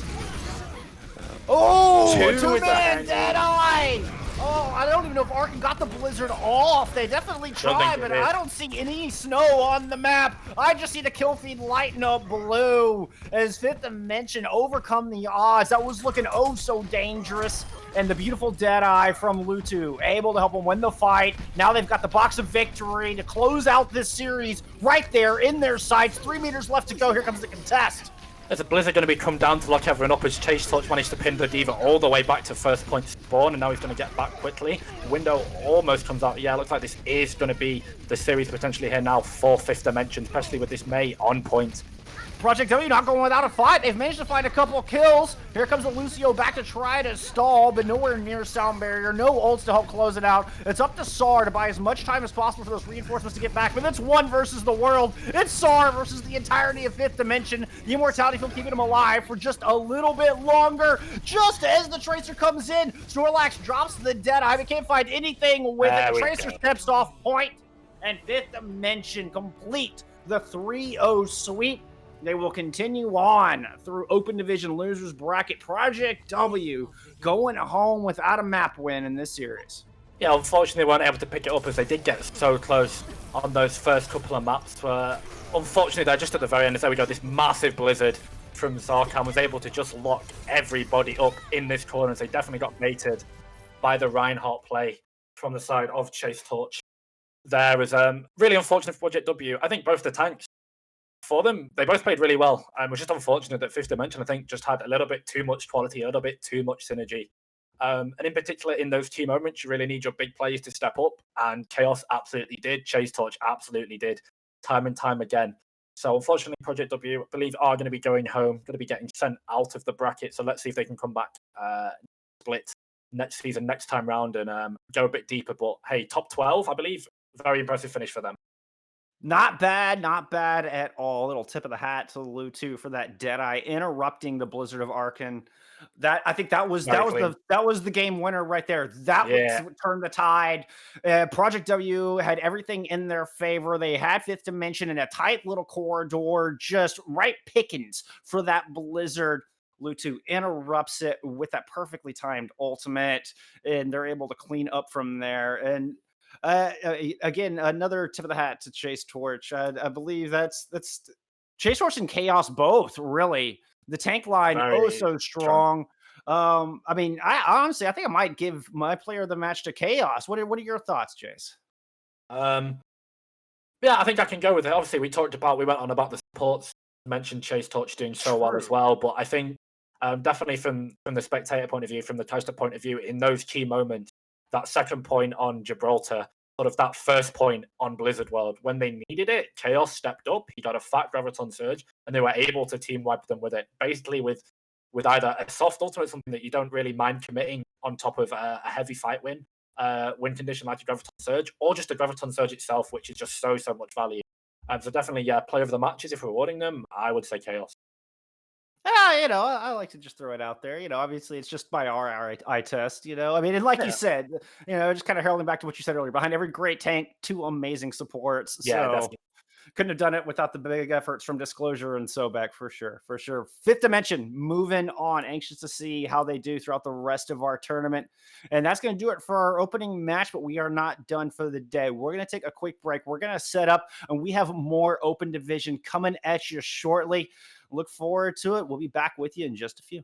Oh, two-man Deadeye! Oh, I don't even know if Arkan got the Blizzard off. They definitely tried, but I don't see any snow on the map. I just see the kill feed lighten up blue as Fifth Dimension overcome the odds. That was looking oh so dangerous. And the beautiful Deadeye from Lutu, able to help them win the fight. Now they've got the box of victory to close out this series right there in their sights. 3 meters left to go. Here comes the contest. There's a Blizzard going to be come down to lock everyone up as Chase Torch managed to pin the Diva all the way back to first point spawn, and now he's going to get back quickly. Window almost comes out. Yeah, looks like this is going to be the series potentially here now for Fifth Dimension, especially with this May on point. Project W not going without a fight. They've managed to find a couple of kills. Here comes the Lucio back to try to stall, but nowhere near Sound Barrier. No ults to help close it out. It's up to Sar to buy as much time as possible for those reinforcements to get back, but it's 1 versus the world. It's Sar versus the entirety of Fifth Dimension. The Immortality Field keeping him alive for just a little bit longer. Just as the Tracer comes in, Snorlax drops the Deadeye. They can't find anything with it. The Tracer steps off point, and Fifth Dimension complete the 3-0 sweep. They will continue on through Open Division Losers Bracket. Project W going home without a map win in this series. Yeah, unfortunately they weren't able to pick it up, as they did get so close on those first couple of maps. Unfortunately, they're just at the very end. There we go, this massive Blizzard from Zarkan was able to just lock everybody up in this corner, as they definitely got baited by the Reinhardt play from the side of Chase Torch. There was really unfortunate for Project W. I think both the tanks, for them, they both played really well. It was just unfortunate that Fifth Dimension, I think, just had a little bit too much quality, a little bit too much synergy. And in particular, in those key moments, you really need your big players to step up. And Chaos absolutely did. Chase Torch absolutely did. Time and time again. So unfortunately, Project W, I believe, are going to be going home, going to be getting sent out of the bracket. So let's see if they can come back, split next season, next time round, and go a bit deeper. But hey, top 12, I believe, very impressive finish for them. Not bad at all. A little tip of the hat to Lutu for that Deadeye interrupting the Blizzard of Arkan. That, I think that was the game winner right there. That would turn the tide. Project W had everything in their favor. They had Fifth Dimension in a tight little corridor, just right pickings for that Blizzard. Lutu interrupts it with that perfectly timed ultimate, and they're able to clean up from there. And again, another tip of the hat to Chase Torch. I believe that's Chase Torch and Chaos both, really. The tank line, so strong. I mean, I honestly think I might give my player of the match to Chaos. What are your thoughts, Chase? Yeah, I think I can go with it. Obviously, we went on about the supports, mentioned Chase Torch doing so well as well, but I think definitely from the spectator point of view, from the caster point of view, in those key moments, that second point on Gibraltar, sort of that first point on Blizzard World, when they needed it, Chaos stepped up. He got a fat Graviton Surge, and they were able to team wipe them with it. Basically, with with either a soft ultimate, something that you don't really mind committing on top of a heavy fight win condition like a Graviton Surge, or just a Graviton Surge itself, which is just so much value. So definitely, yeah, player of the matches if we're rewarding them, I would say Chaos. I like to just throw it out there. Obviously it's just by our eye test. I mean, and like you Yeah, said, just kind of heralding back to what you said earlier. Behind every great tank, two amazing supports. yeah, So definitely. couldn't have done it without the big efforts from Disclosure and Sobek for sure, for sure. Fifth Dimension, moving on. Anxious to see how they do throughout the rest of our tournament. And that's going to do it for our opening match, but we are not done for the day. We're going to take a quick break. We're going to set up, and we have more open division coming at you shortly. Look forward to it. We'll be back with you in just a few.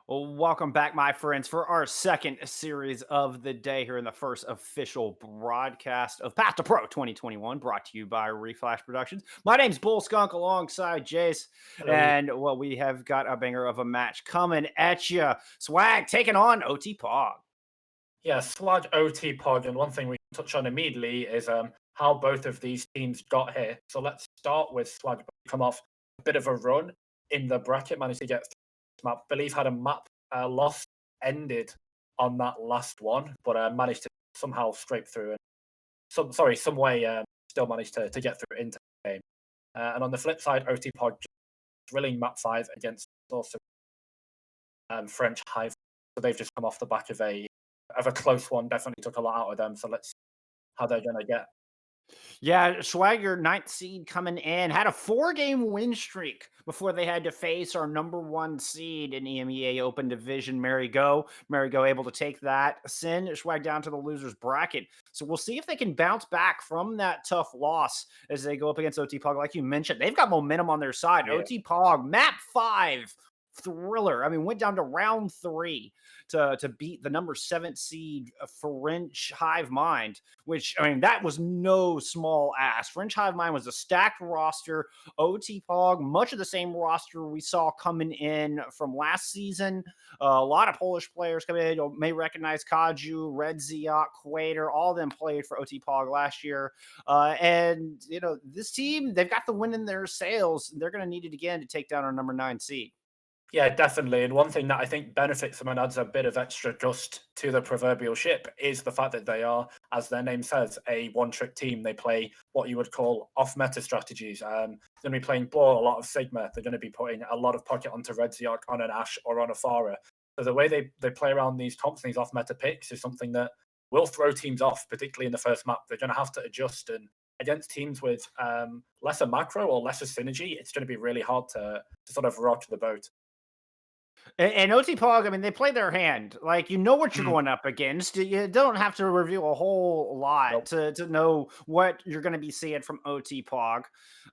Well, welcome back, my friends, for our second series of the day here in the first official broadcast of Path to Pro 2021, brought to you by Reflash Productions. My name's Bull Skunk alongside Jace, Hello. and well, we have got a banger of a match coming at you. Swagg taking on OTPog. Yeah, Swagg OTPog, and one thing we can touch on immediately is how both of these teams got here. So let's start with Swagg. Come off a bit of a run in the bracket, managed to get through this map. Believe had a map loss ended on that last one, but managed to somehow scrape through and some way still managed to get through into the game. And on the flip side, OTPog drilling map 5 against also French Hive. So they've just come off the back of a close one. Definitely took a lot out of them. So let's see how they're gonna get. Yeah, Swagger, ninth seed coming in, had a 4-game win streak before they had to face our number 1 seed in EMEA Open Division, Mary Go. Mary Go able to take that, send Swag down to the losers bracket. So we'll see if they can bounce back from that tough loss as they go up against OTPog. Like you mentioned, they've got momentum on their side. Yeah. OTPog, map 5, thriller. I mean, went down to round 3 to beat the number 7 seed French Hive Mind, which, I mean, that was no small ask. French Hive Mind was a stacked roster. OTPog, much of the same roster we saw coming in from last season. A lot of Polish players coming in. You may recognize Kaju, Red Ziok, Quater. All of them played for OTPog last year. And, you know, this team, they've got the wind in their sails. They're going to need it again to take down our number 9 seed. Yeah, definitely. And one thing that I think benefits them and adds a bit of extra dust to the proverbial ship is the fact that they are, as their name says, a one-trick team. They play what you would call off-meta strategies. They're going to be playing ball, a lot of Sigma. They're going to be putting a lot of pocket onto Red Ziok, on an Ashe, or on a Farah. So the way they play around these comps, these off-meta picks, is something that will throw teams off, particularly in the first map. They're going to have to adjust, and against teams with lesser macro or lesser synergy, it's going to be really hard to sort of rock the boat. And OTPog, I mean, they play their hand. Like, you know what you're Mm, going up against. You don't have to reveal a whole lot nope, to know what you're going to be seeing from OTPog.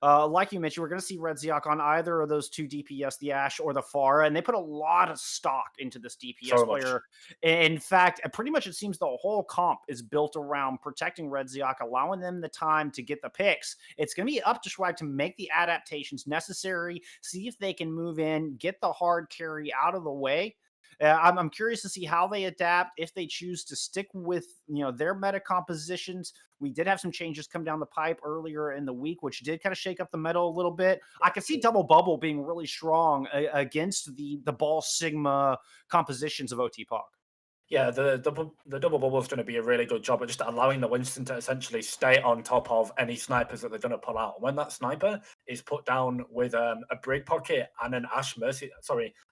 Like you mentioned, we're going to see Red Ziok on either of those 2 DPS, the Ashe or the Pharah, and they put a lot of stock into this DPS so much. player. In fact, pretty much it seems the whole comp is built around protecting Red Ziok, allowing them the time to get the picks. It's going to be up to Swag to make the adaptations necessary, see if they can move in, get the hard carry out of the way. I'm curious to see how they adapt if they choose to stick with their meta compositions. We did have some changes come down the pipe earlier in the week, which did kind of shake up the meta a little bit. I could see double bubble being really strong against the ball sigma compositions of OTPog. Yeah, the double bubble is going to be a really good job at just allowing the Winston to essentially stay on top of any snipers that they're going to pull out. When that sniper is put down with a brig pocket and an Ashe mercy,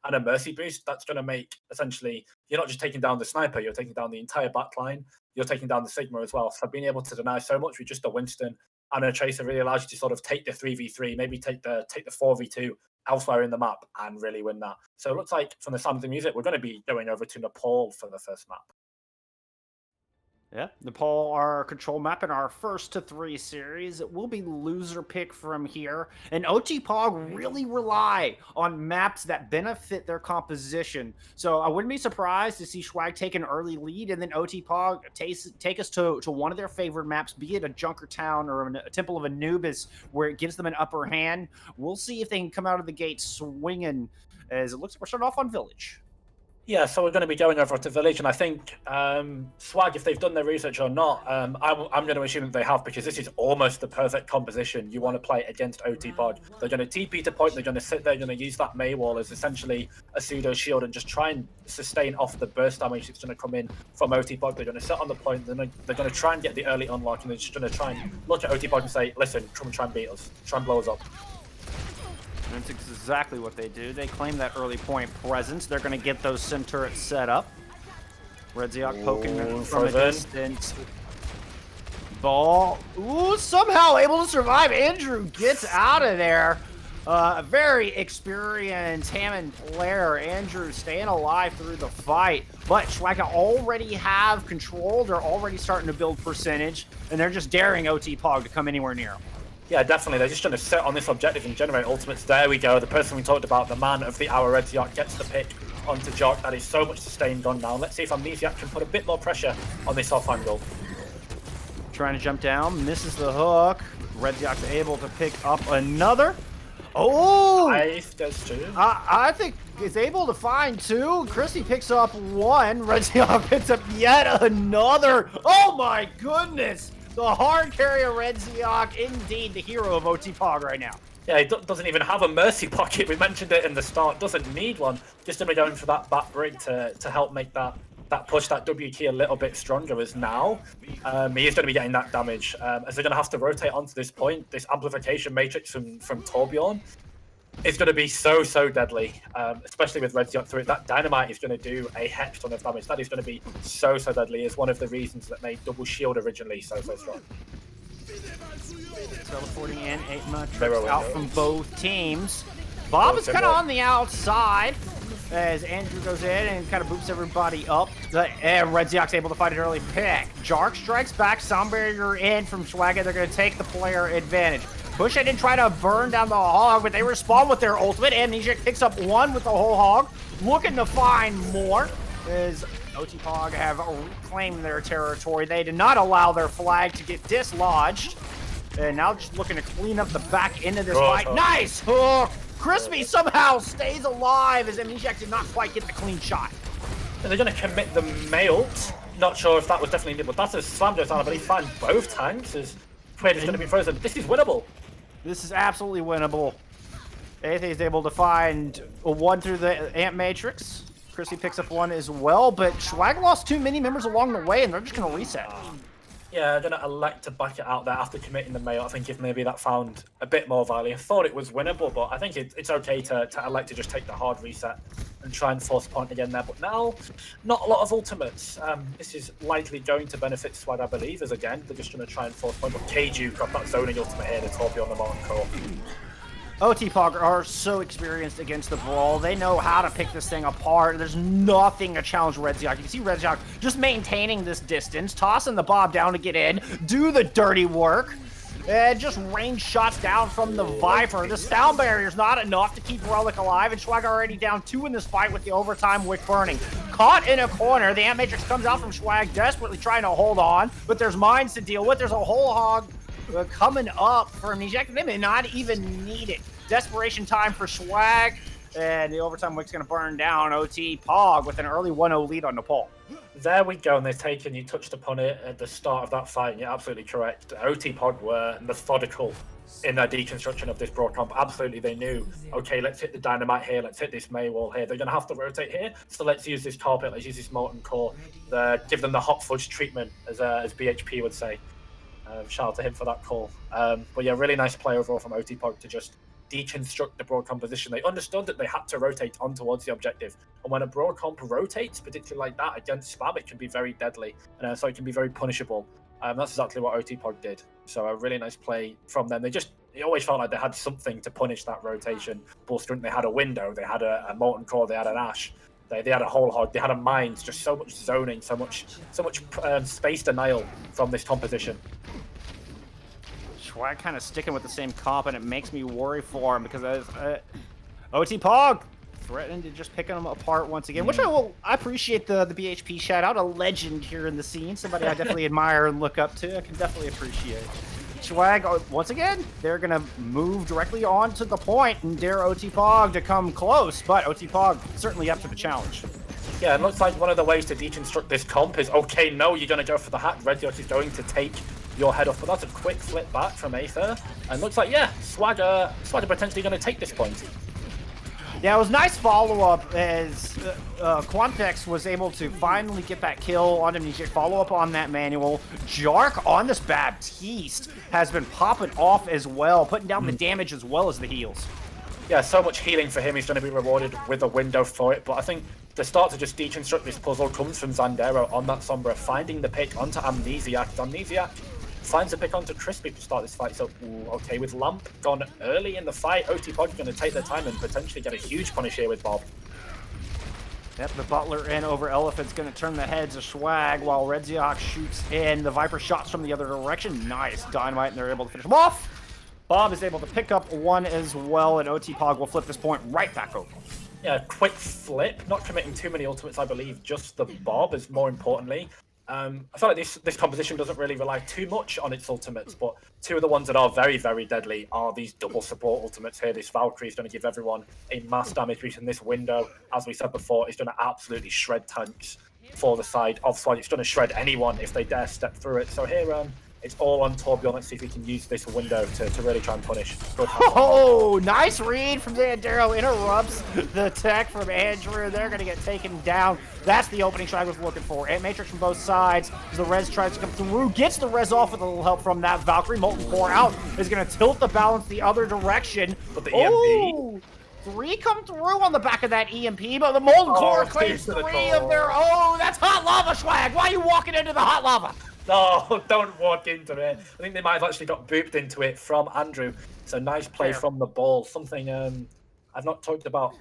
and a mercy boost, that's going to make essentially you're not just taking down the sniper, you're taking down the entire backline, you're taking down the Sigma as well. So being able to deny so much with just a Winston and a Tracer really allows you to sort of take the 3v3, maybe take the 4v2 elsewhere in the map and really win that. So it looks like from the sound of the music, we're going to be going over to Nepal for the first map. Yeah, Nepal, our control map in our first to 3 series. It will be loser pick from here. And OTPog really rely on maps that benefit their composition. So I wouldn't be surprised to see Swag take an early lead and then OTPog take us to one of their favorite maps, be it a Junkertown or a Temple of Anubis, where it gives them an upper hand. We'll see if they can come out of the gate swinging, as it looks like we're starting off on Village. Yeah, so we're going to be going over to Village, and I think Swag, if they've done their research or not, I'm going to assume that they have, because this is almost the perfect composition you want to play against OTPod. They're going to TP to point, they're going to sit there, they're going to use that May wall as essentially a pseudo shield and just try and sustain off the burst damage that's going to come in from OTPod. They're going to sit on the point, they're going to try and get the early unlock, and they're just going to try and look at OTPod and say, listen, come and try and beat us, try and blow us up. That's exactly what they do. They claim that early point presence. They're going to get those sim turrets set up. Red Ziok poking from a distance. Ball. Ooh, somehow able to survive. Andrew gets out of there. A very experienced Hammond player. Andrew staying alive through the fight. But Swagga already have control. They're already starting to build percentage. And they're just daring OTPog to come anywhere near them. Yeah, definitely. They're just trying to sit on this objective and generate ultimates. There we go. The person we talked about, the man of the hour, Red Ziok, gets the pick onto Jock. That is so much sustained on now. Let's see if Amnesiac can put a bit more pressure on this off angle. Trying to jump down, misses the hook. Redziok's able to pick up another. Oh! There's two. I think is able to find two. Chrissy picks up one. Redziok picks up yet another. Oh my goodness! The hard carry of Redziok, indeed the hero of OTPog right now. Yeah, he doesn't even have a mercy pocket. We mentioned it in the start. Doesn't need one. Just going to be going for that back brig to help make that push, that W key a little bit stronger. As now, he is going to be getting that damage. As they're going to have to rotate onto this point, this amplification matrix from Torbjorn is going to be so deadly, especially with Redziok through it. That dynamite is going to do a heck ton of damage. That is going to be so deadly. It's one of the reasons that made double shield originally so strong. Teleporting in, 8 tricks out from both teams. Bob is kind of on the outside as Andrew goes in and kind of boops everybody up. And Redziok's able to find an early pick. Jark strikes back, sound barrier in from Swagg. They're going to take the player advantage. Push it and try to burn down the hog, but they respond with their ultimate. Amnesia picks up one with the whole hog, looking to find more as OTPog have reclaimed their territory. They did not allow their flag to get dislodged. And now just looking to clean up the back end of this fight. Nice hook! Crispy somehow stays alive as Amnesiac did not quite get the clean shot. And they're going to commit the melt. Not sure if that was definitely, but that's a slam down, I believe, find both tanks as Quaid is going to be frozen. This is winnable. This is absolutely winnable. Aethe is able to find one through the Amp Matrix. Chrissy picks up one as well, but Swagg lost too many members along the way, and they're just going to reset. Yeah, they're going to elect to back it out there after committing the mail. I think if maybe that found a bit more value. I thought it was winnable, but I think it's okay to elect to just take the hard reset and try and force point again there. But now, not a lot of ultimates. This is likely going to benefit Swagg, I believe, as again, they're just going to try and force point. But Keiju got that zoning ultimate here to Torbjorn the Molten Core. OTPog are so experienced against the Brawl. They know how to pick this thing apart. There's nothing to challenge Redziok. You can see Redziok just maintaining this distance, tossing the Bob down to get in, do the dirty work, and just range shots down from the Viper. The sound barrier is not enough to keep Relic alive, and Swagg already down 2 in this fight with the overtime wick burning. Caught in a corner, the Amp Matrix comes out from Swagg, desperately trying to hold on, but there's mines to deal with. There's a whole hog coming up for Amnesiac. They may not even need it. Desperation time for Swagg, and the overtime wick's going to burn down OTPog with an early 1-0 lead on Nepal. There we go, and they've taken, you touched upon it at the start of that fight, and you're absolutely correct. OTPog were methodical in their deconstruction of this broad comp. Absolutely, they knew, okay, let's hit the dynamite here, let's hit this May wall here. They're going to have to rotate here, so let's use this carpet, let's use this molten core, give them the hot fudge treatment, as BHP would say. Shout out to him for that call. But yeah, really nice play overall from OTPog to just deconstruct the broad composition. They understood that they had to rotate on towards the objective, and when a broad comp rotates, particularly like that against spam, it can be very deadly, and so it can be very punishable. That's exactly what OTPog did. So a really nice play from them. It always felt like they had something to punish that rotation. Bullstrunk, they had a window, they had a molten core, they had an ash, they had a whole hog, they had a mines, just so much zoning, so much space denial from this composition. Swagg kind of sticking with the same comp, and it makes me worry for him because OTPog threatening to just picking them apart once again, which I appreciate the BHP shout out, a legend here in the scene, somebody I definitely admire and look up to. I can definitely appreciate. Swagg, once again, they're going to move directly on to the point and dare OTPog to come close, but OTPog certainly up to the challenge. Yeah, it looks like one of the ways to deconstruct this comp is, okay, no, you're going to go for the hack. Redziok is going to take your head off, but that's a quick flip back from Aether, and looks like, yeah, Swagg potentially going to take this point. Yeah, it was nice follow-up as Quantex was able to finally get that kill on Amnesiac, follow-up on that manual. Jark on this Baptiste has been popping off as well, putting down the damage as well as the heals. Yeah, so much healing for him. He's going to be rewarded with a window for it, but I think the start to just deconstruct this puzzle comes from Zandero on that Sombra, finding the pick onto Amnesiac. Amnesiac finds a pick onto Crispy to start this fight, so okay, with Lamp gone early in the fight, OTPog going to take their time and potentially get a huge punish here with Bob. Yep, the Butler in over Elephant's going to turn the heads of Swagg while Redziok shoots in. The Viper shots from the other direction. Nice dynamite, and they're able to finish him off. Bob is able to pick up one as well, and OTPog will flip this point right back over. Yeah, quick flip, not committing too many ultimates, I believe. Just the Bob is more importantly. I feel like this composition doesn't really rely too much on its ultimates, but two of the ones that are very, very deadly are these double support ultimates here. This Valkyrie is going to give everyone a mass damage boost in this window. As we said before, it's going to absolutely shred tanks for the side of Swagg. It's going to shred anyone if they dare step through it. So here, it's all on Torbjorn. Let's see if he can use this window to really try and punish. Oh, nice read from Xandero. Interrupts the tech from Andrew. They're going to get taken down. That's the opening Swagg was looking for. And Matrix from both sides. As the res tries to come through, gets the res off with a little help from that Valkyrie. Molten Core out is going to tilt the balance the other direction. But the EMP. 3 come through on the back of that EMP, but the Molten Core claims 3 of their own. That's hot lava, Swagg. Why are you walking into the hot lava? No, don't walk into it. I think they might have actually got booped into it from Andrew. So nice play from the ball. Something I've not talked about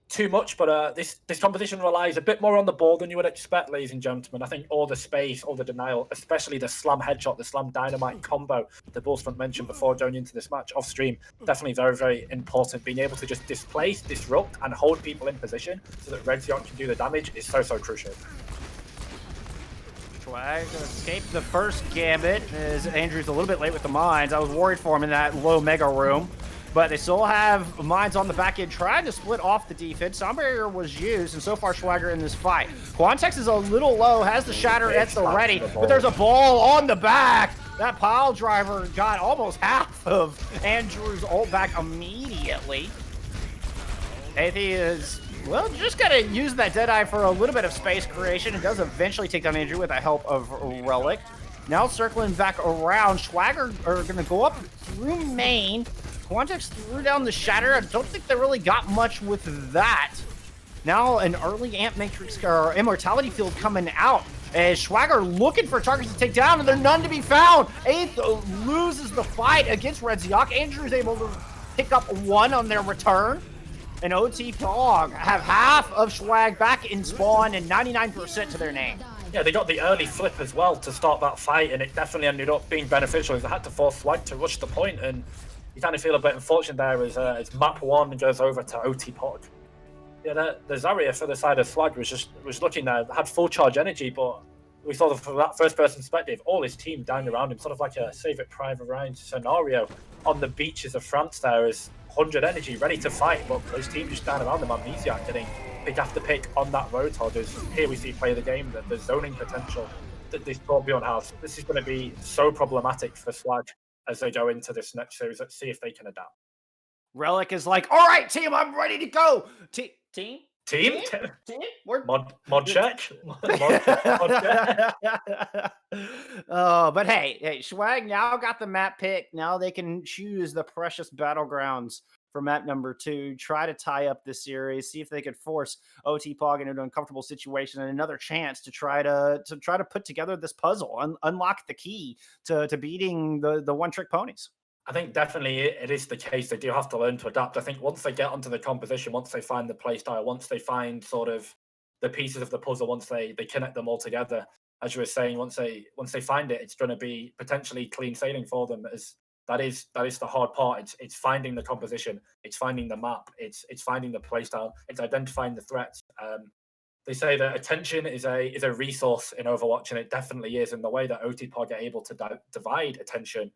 too much, but this composition relies a bit more on the ball than you would expect, ladies and gentlemen. I think all the space, all the denial, especially the slam headshot, the slam dynamite combo the Bullsfront mentioned before going into this match off stream, definitely very, very important. Being able to just displace, disrupt, and hold people in position so that Redziok can do the damage is so, so crucial. Swagg escaped the first gambit as Andrew's a little bit late with the mines. I was worried for him in that low mega room, but they still have mines on the back end trying to split off the defense. Sound barrier was used, and so far Swagger in this fight. Quantex is a little low, has the shatter at the ready, but there's a ball on the back. That pile driver got almost half of Andrew's ult back immediately. Athey is, well, just gotta use that Deadeye for a little bit of space creation. It does eventually take down Andrew with the help of Relic. Now circling back around, Swagger are gonna go up through main. Quantex threw down the shatter. I don't think they really got much with that. Now an early Amp Matrix or Immortality Field coming out as Swagger looking for targets to take down, and they're none to be found. Eighth loses the fight against Redziok. Andrew's able to pick up 1 on their return. And OTPog have half of Swagg back in spawn and 99% to their name. Yeah, they got the early flip as well to start that fight, and it definitely ended up being beneficial as they had to force Swagg to rush the point, and you kind of feel a bit unfortunate there as map 1 goes over to OTPog. Yeah, the Zarya for the side of Swagg was looking there, had full charge energy, but we saw from that first person perspective, all his team down around him, sort of like a Save It Private Ryan scenario on the beaches of France there is 100 energy, ready to fight, but his team just down around them. Amnesiac getting pick after pick on that Roadhog. Here we see play the game, the zoning potential that this Torbjorn has. This is going to be so problematic for Swagg as they go into this next series. Let's see if they can adapt. Relic is like, all right, team, I'm ready to go. Team? Team? We're... Mod check? But hey, Swagg now got the map pick. Now they can choose the precious battlegrounds for map number 2, try to tie up this series, see if they could force OTPog into an uncomfortable situation and another chance to try to put together this puzzle, unlock the key to beating the one-trick ponies. I think definitely it is the case. They do have to learn to adapt. I think once they get onto the composition, once they find the playstyle, once they find sort of the pieces of the puzzle, once they connect them all together, as you were saying, once they find it, it's going to be potentially clean sailing for them. As that is the hard part. It's finding the composition, it's finding the map, it's finding the playstyle, it's identifying the threats. They say that attention is a resource in Overwatch, and it definitely is. And the way that OTPog are able to divide attention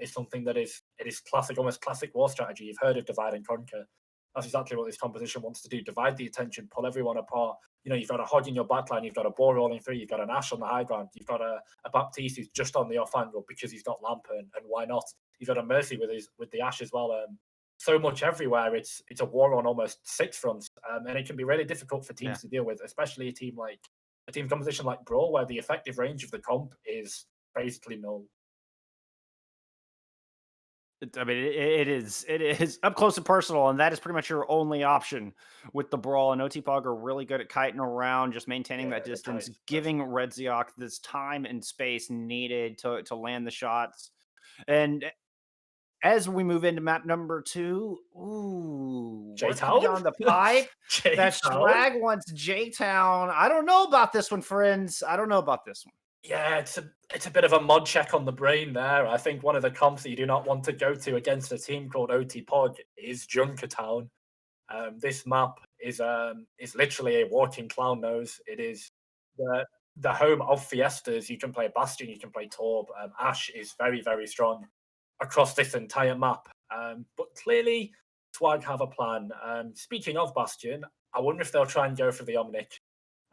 is something that is classic, almost classic war strategy. You've heard of divide and conquer. That's exactly what this composition wants to do. Divide the attention, pull everyone apart. You know, you've got a Hog in your backline, you've got a ball rolling through, you've got an Ash on the high ground, you've got a Baptiste who's just on the off angle because he's got Lamp, and why not? You've got a Mercy with the Ash as well. So much everywhere. It's a war on almost 6 fronts, and it can be really difficult for teams to deal with, especially a team composition like Brawl, where the effective range of the comp is basically null. I mean, it is up close and personal, and that is pretty much your only option with the Brawl. And OTPog are really good at kiting around, just maintaining that distance, giving Redziok this time and space needed to land the shots. And as we move into map number 2, J-Town on the pipe. That Swagg wants J-Town. I don't know about this one, friends. I don't know about this one. Yeah, it's a bit of a mod check on the brain there. I think one of the comps that you do not want to go to against a team called OTPog is Junkertown. This map is literally a walking clown nose. It is the home of Fiestas. You can play Bastion, you can play Torb. Ashe is very, very strong across this entire map. But clearly, Swagg have a plan. Speaking of Bastion, I wonder if they'll try and go for the Omnic.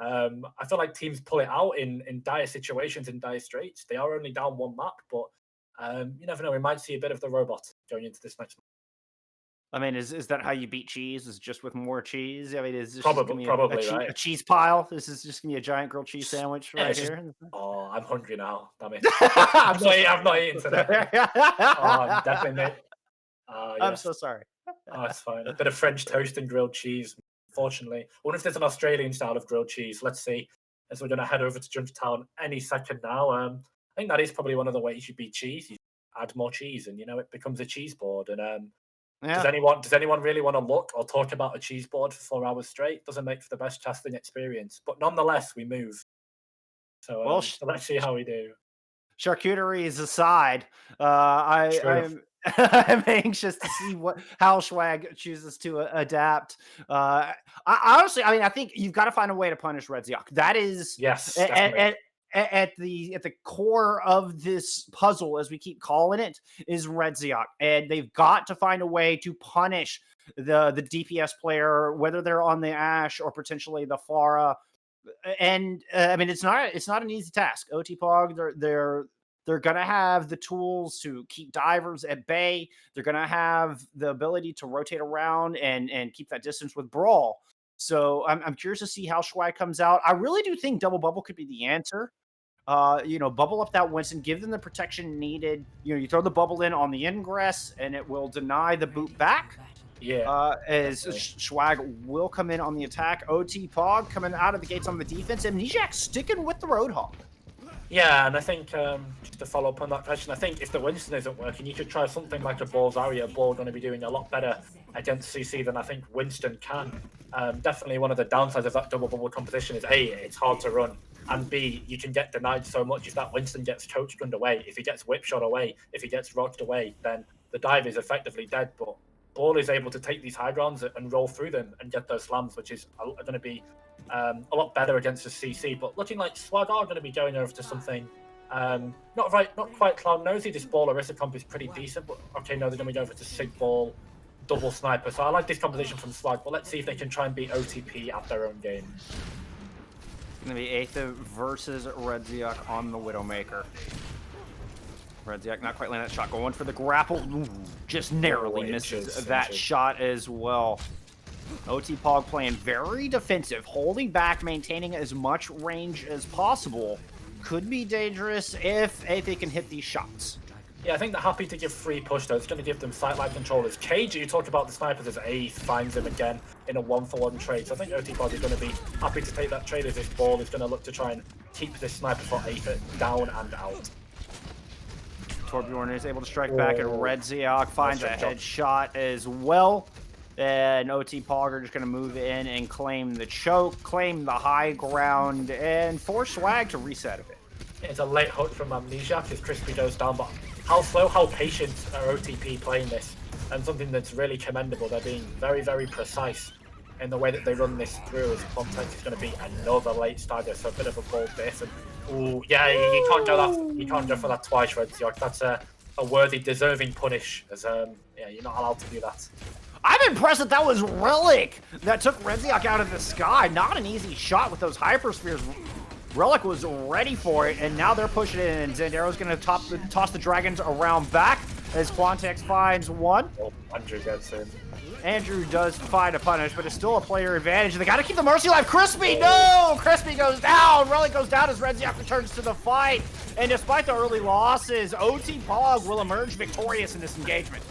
I feel like teams pull it out in dire situations, in dire straits. They are only down one map, but you never know. We might see a bit of the robot going into this next map. I mean, is that how you beat cheese? Is just with more cheese? I mean, is this just Probably, gonna be probably a right. cheese pile? This is just gonna be a giant grilled cheese sandwich Yeah, right it's just. here. Oh, I'm hungry now. Damn it. I'm so I've not eaten today. Oh, definitely. I'm Yes. so sorry. Oh, it's fine. A bit of French toast and grilled cheese. Fortunately, I wonder if there's an Australian style of grilled cheese. Let's see. As we're going to head over to Judgetown any second now. I think that is probably one of the ways you beat cheese. You add more cheese, and it becomes a cheese board. And does Yeah. anyone really want to look or talk about a cheese board for 4 hours straight? Doesn't make for the best casting experience. But nonetheless, we move. So, Well, so let's see how we do. charcuteries aside, True. I'm anxious to see how Swagg chooses to adapt. Honestly, I mean, I think you've got to find a way to punish Red Ziok. That is Yes, at, definitely. at the core of this puzzle, as we keep calling it, is Red Ziok, and they've got to find a way to punish the DPS player, whether they're on the Ashe or potentially the Pharah. And I mean, it's not an easy task. OTPog, they're gonna have the tools to keep divers at bay. They're gonna have the ability to rotate around and keep that distance with Brawl. So I'm curious to see how Swagg comes out. I really do think double bubble could be the answer. Bubble up that Winston, give them the protection needed. You throw the bubble in on the ingress, and it will deny the boot back. Yeah. As definitely. Swagg will come in on the attack. OTPog coming out of the gates on the defense, and Nijak sticking with the Roadhog. Yeah, and I think just to follow up on that question, I think if the Winston isn't working, you could try something like a Ball Zarya. Ball going to be doing a lot better against CC than I think Winston can. Definitely one of the downsides of that double bubble composition is A, it's hard to run, and B, you can get denied so much if that Winston gets coach gunned away, if he gets whip shot away, if he gets rocked away, then the dive is effectively dead. But Ball is able to take these high grounds and roll through them and get those slams, which is going to be a lot better against the CC. But looking like Swagg are going to be going over to something not quite Cloud Nosy. This Ball Orisa comp is pretty decent, but okay, no, they're going to go over to Sig Ball, double sniper. So I like this composition from Swagg, but let's see if they can try and beat OTP at their own game. It's going to be Aetha versus Red Ziok on the Widowmaker. Red Ziok not quite landing that shot. Going for the grapple. Ooh, just narrowly misses that shot as well. OTPog playing very defensive, holding back, maintaining as much range as possible. Could be dangerous if Aetha can hit these shots. Yeah, I think they're happy to give free push, though. It's going to give them sight-line control. As Cage, you talk about the snipers as Ace finds him again in a one-for-one trade. So I think OTPog is going to be happy to take that trade as this Ball is going to look to try and keep this sniper for Aetha down and out. Torbjorn is able to strike back, and Red Ziok finds a headshot as well. And OTPog are just going to move in and claim the choke, claim the high ground, and force Swagg to reset a bit. It's a late hook from Amnesiac as Crispy goes down, but how slow, how patient are OTP playing this? And something that's really commendable. They're being very, very precise in the way that they run this through, as Context is going to be another late stagger, so a bit of a bold diff. And ooh, yeah, you can't go that. You can't go for that twice, Red Ziok. That's a worthy, deserving punish. As yeah, you're not allowed to do that. I'm impressed that was Relic that took Red Ziok out of the sky. Not an easy shot with those hyperspheres. Relic was ready for it, and now they're pushing it in. Zandaro's going to toss the dragons around back as Quantex finds one. Oh, Andrew gets in. Andrew does find a punish, but it's still a player advantage. They got to keep the Mercy alive. Crispy, no! Crispy goes down. Relic goes down as Red Ziok returns to the fight. And despite the early losses, OTPog will emerge victorious in this engagement.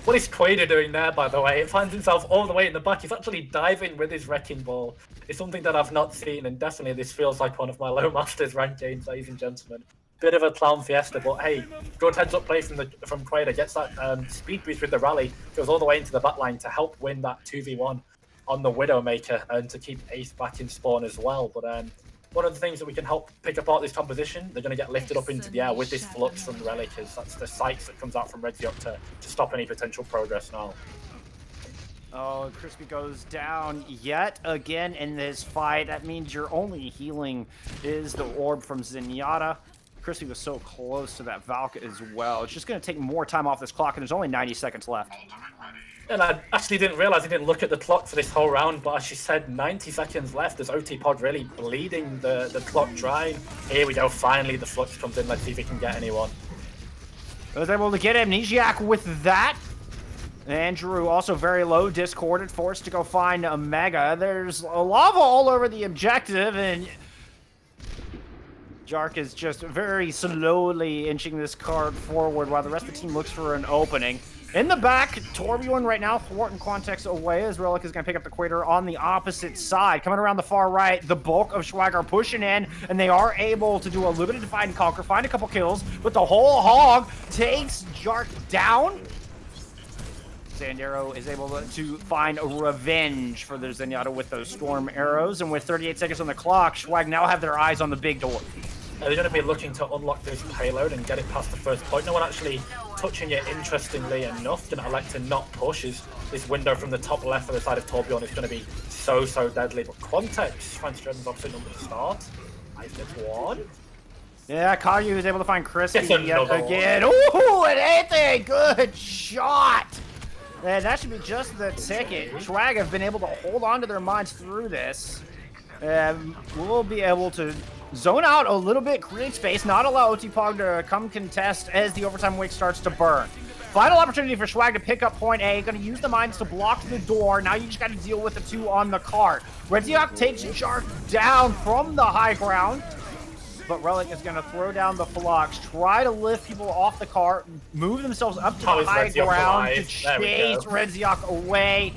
What is Quader doing there, by the way? It finds himself all the way in the back. He's actually diving with his Wrecking Ball. It's something that I've not seen, and definitely this feels like one of my low masters rank games, ladies and gentlemen. Bit of a clown fiesta, but hey, good heads-up play from Quader. Gets that speed boost with the rally, goes all the way into the backline to help win that 2v1 on the Widowmaker, and to keep Ace back in spawn as well. But one of the things that we can help pick apart this composition, they're going to get lifted up into the air with this flux from Relic, as that's the sights that comes out from Red Ziok to stop any potential progress now. Oh, Crispy goes down yet again in this fight. That means your only healing is the orb from Zenyatta. Crispy was so close to that Valk as well. It's just going to take more time off this clock, and there's only 90 seconds left. And I actually didn't realize he didn't look at the clock for this whole round, but as she said, 90 seconds left. There's OTPog really bleeding the clock dry. Here we go, finally the Flux comes in. Let's see if he can get anyone. Was able to get Amnesiac with that. Andrew also very low, discorded, forced to go find a Mega. There's lava all over the objective, and Jark is just very slowly inching this card forward while the rest of the team looks for an opening. In the back, Torbjorn right now, thwarting context away as Relic is going to pick up the Quater on the opposite side. Coming around the far right, the bulk of Swagg are pushing in, and they are able to do a little bit of divide and conquer, find a couple kills, but the whole hog takes Jark down. Sandero is able to find a revenge for the Zenyatta with those storm arrows, and with 38 seconds on the clock, Swagg now have their eyes on the big door. They're going to be looking to unlock this payload and get it past the first point. No one actually touching it, interestingly enough. Going to elect to not push. Is this window from the top left for the side of Torbjorn is going to be so deadly. But Quantex finds Jordan's opposite number to start. I gets one. Yeah, Kayu is able to find Crispy yet again. One. Ooh, and anything! Good shot! And that should be just the ticket. Swagg have been able to hold on to their minds through this. We'll be able to zone out a little bit, create space, not allow OTPog to come contest as the overtime wake starts to burn. Final opportunity for Swagg to pick up point A. Going to use the mines to block the door. Now you just got to deal with the two on the cart. Redziok takes Jark down from the high ground. But Relic is going to throw down the Phlox, try to lift people off the cart, move themselves up to the high ground to chase Redziok away.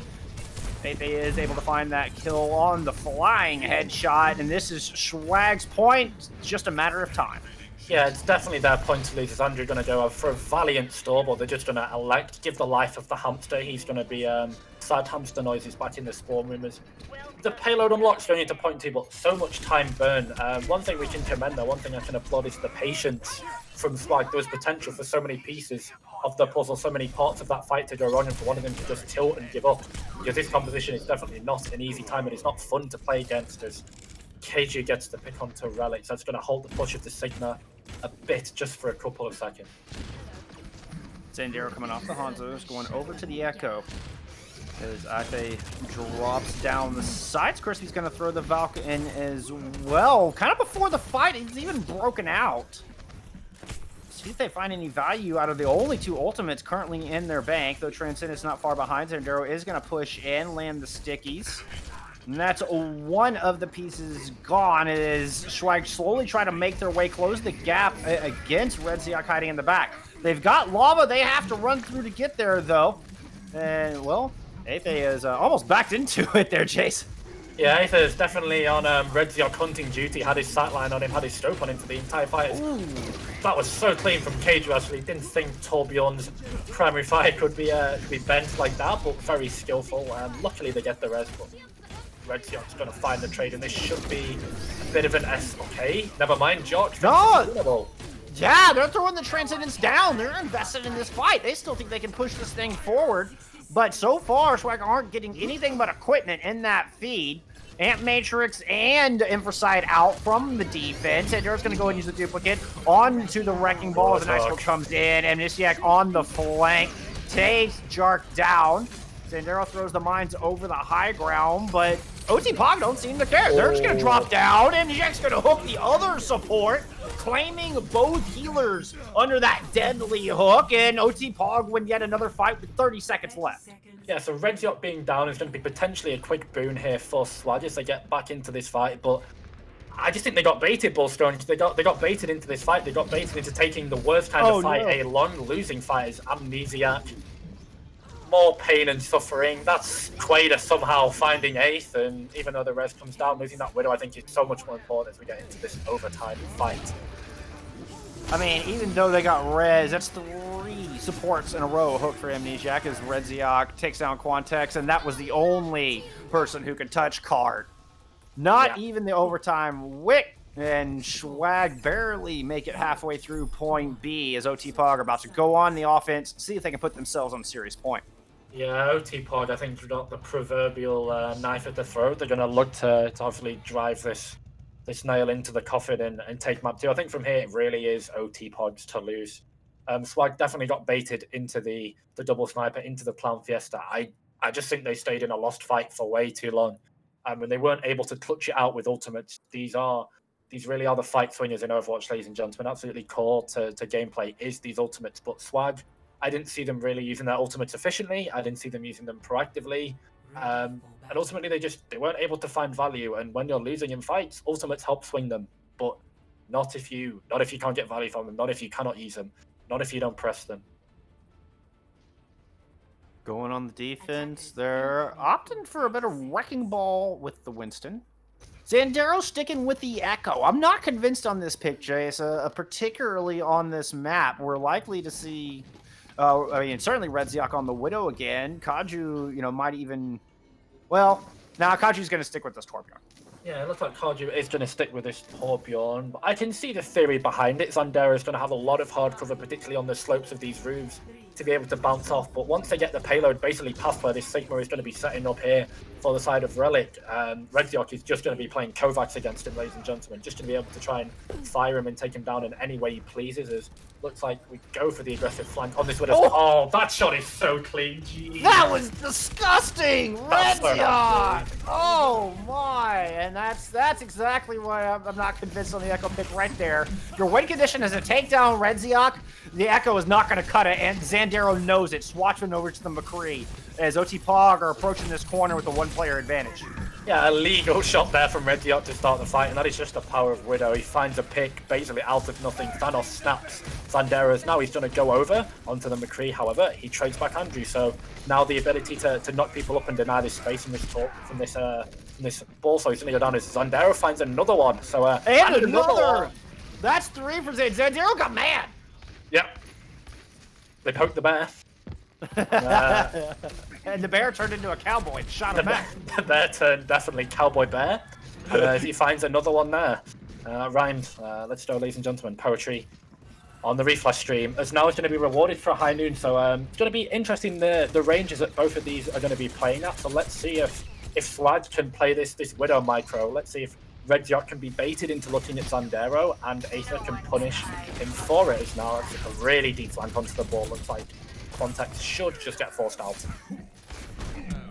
Fefe is able to find that kill on the flying headshot, and this is Swagg's point. It's just a matter of time. Yeah, it's definitely their point to lose. Is Andrew going to go for a valiant storm, or they're just going to elect, give the life of the hamster? He's going to be sad hamster noises back in the spawn room. The payload unlocks going into point two, but so much time burned. One thing we can commend, though, one thing I can applaud is the patience from Swagg. There was potential for so many pieces of the puzzle, so many parts of that fight to go wrong, and for one of them to just tilt and give up. Because this composition is definitely not an easy time, and it's not fun to play against as KG gets to pick onto Relic. So it's going to hold the push of the Sigma a bit just for a couple of seconds. Sandero coming off the Hanzos, going over to the Echo. As Ife drops down the sides, Crispy's going to throw the Valk in as well. Kind of before the fight, he's even broken out. See if they find any value out of the only two ultimates currently in their bank, though Transcendent's not far behind. Sandero is going to push in, land the stickies. And that's one of the pieces gone as Swagg slowly try to make their way, close the gap against Redziok hiding in the back. They've got lava they have to run through to get there, though. And, well, Aethe is almost backed into it there, Chase. Yeah, Aethe is definitely on Redziok hunting duty, had his sightline on him, had his scope on him for the entire fight. Ooh. That was so clean from Keiju, actually. Didn't think Torbjorn's primary fire could be bent like that, but very skillful. Luckily they get the res, but Redziok's going to find the trade, and this should be a bit of an S. Okay, never mind, Jock. No! Yeah, they're throwing the Transcendence down. They're invested in this fight. They still think they can push this thing forward. But so far, Swagg aren't getting anything but equipment in that feed. Amp Matrix and Infrasight out from the defense. And Derek's going to go and use the duplicate onto the Wrecking Ball as an Ice comes in. And Amnesiac on the flank takes Jark down. Sandero throws the mines over the high ground, but OTPog don't seem to care. They're just going to drop down, and Jack's going to hook the other support, claiming both healers under that deadly hook, and OTPog win yet another fight with 30 seconds left. Yeah, so Redziok being down is going to be potentially a quick boon here for Swagg as they get back into this fight, but I just think they got baited, Bullstone. They got baited into this fight. They got baited into taking the worst kind of fight, a long losing fight as Amnesiac. More pain and suffering. That's Quader somehow finding eighth, and even though the res comes down, losing that Widow I think is so much more important as we get into this overtime fight. I mean, even though they got res, that's 3 supports in a row hooked for Amnesiac as Redziok takes down Quantex, and that was the only person who could touch card. Not even the overtime wick, and Swagg barely make it halfway through point B as OTPog are about to go on the offense, see if they can put themselves on serious point. Yeah, OTPog, I think, got the proverbial knife at the throat. They're going to look to obviously drive this nail into the coffin and take map 2. I think from here, it really is OTPog's to lose. Swagg definitely got baited into the double sniper, into the Clown Fiesta. I just think they stayed in a lost fight for way too long. And they weren't able to clutch it out with ultimates. These really are the fight swingers in Overwatch, ladies and gentlemen. Absolutely core to gameplay is these ultimates. But Swagg, I didn't see them really using their ultimates efficiently. I didn't see them using them proactively. And ultimately, they weren't able to find value. And when you're losing in fights, ultimates help swing them, but not if you can't get value from them, not if you cannot use them, not if you don't press them. Going on the defense, they're opting for a bit of wrecking ball with the Winston. Zandero sticking with the Echo. I'm not convinced on this pick, Jace. Particularly on this map, we're likely to see. I mean, certainly Redziak on the Widow again. Kaju, might even. Well, now Kaju's going to stick with this Torbjorn. Yeah, it looks like Kaju is going to stick with this Torbjorn, but I can see the theory behind it. Zandero is going to have a lot of hard cover, particularly on the slopes of these roofs, to be able to bounce off. But once they get the payload basically past where this Sigma is going to be setting up here for the side of Relic, Redziak is just going to be playing Kovacs against him, ladies and gentlemen. Just going to be able to try and fire him and take him down in any way he pleases. As looks like we go for the aggressive flank on this Widow. Oh, that shot is so clean. Jeez. That was disgusting! Redziak! Oh my! And that's exactly why I'm not convinced on the Echo pick right there. Your win condition is a takedown Redziak. The Echo is not going to cut it, and Zandero knows it. Swatching over to the McCree as OTPog are approaching this corner with a one-player advantage. Yeah, a legal shot there from Redziak to start the fight, and that is just the power of Widow. He finds a pick, basically out of nothing. Thanos snaps Zandero's. Now he's going to go over onto the McCree. However, he trades back Andrew, so now the ability to knock people up and deny this space in this talk from this ball, so he's going to go down as Zandero finds another one. So and another! That's 3 for Zandero. Zandero got mad! Yep. They poked the bear. And the bear turned into a cowboy and shot him back. The bear turned definitely cowboy bear. And he finds another one there. Rhymed. Let's go, ladies and gentlemen. Poetry on the Reflash stream. As now it's going to be rewarded for a high noon. So it's going to be interesting the ranges that both of these are going to be playing at. So let's see if Swagg can play this Widow micro. Let's see if Redziak can be baited into looking at Zandero, and Aether can punish him for it. As now it's a really deep flank onto the ball. Looks like Contact should just get forced out.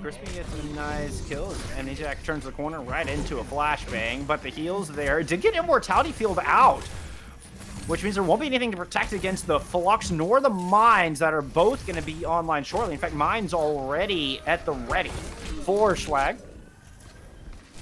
Crispy gets a nice kill, and Ajax turns the corner right into a flashbang, but the heals there did get Immortality Field out, which means there won't be anything to protect against the Flux nor the Mines that are both going to be online shortly. In fact, Mines already at the ready for Swagg.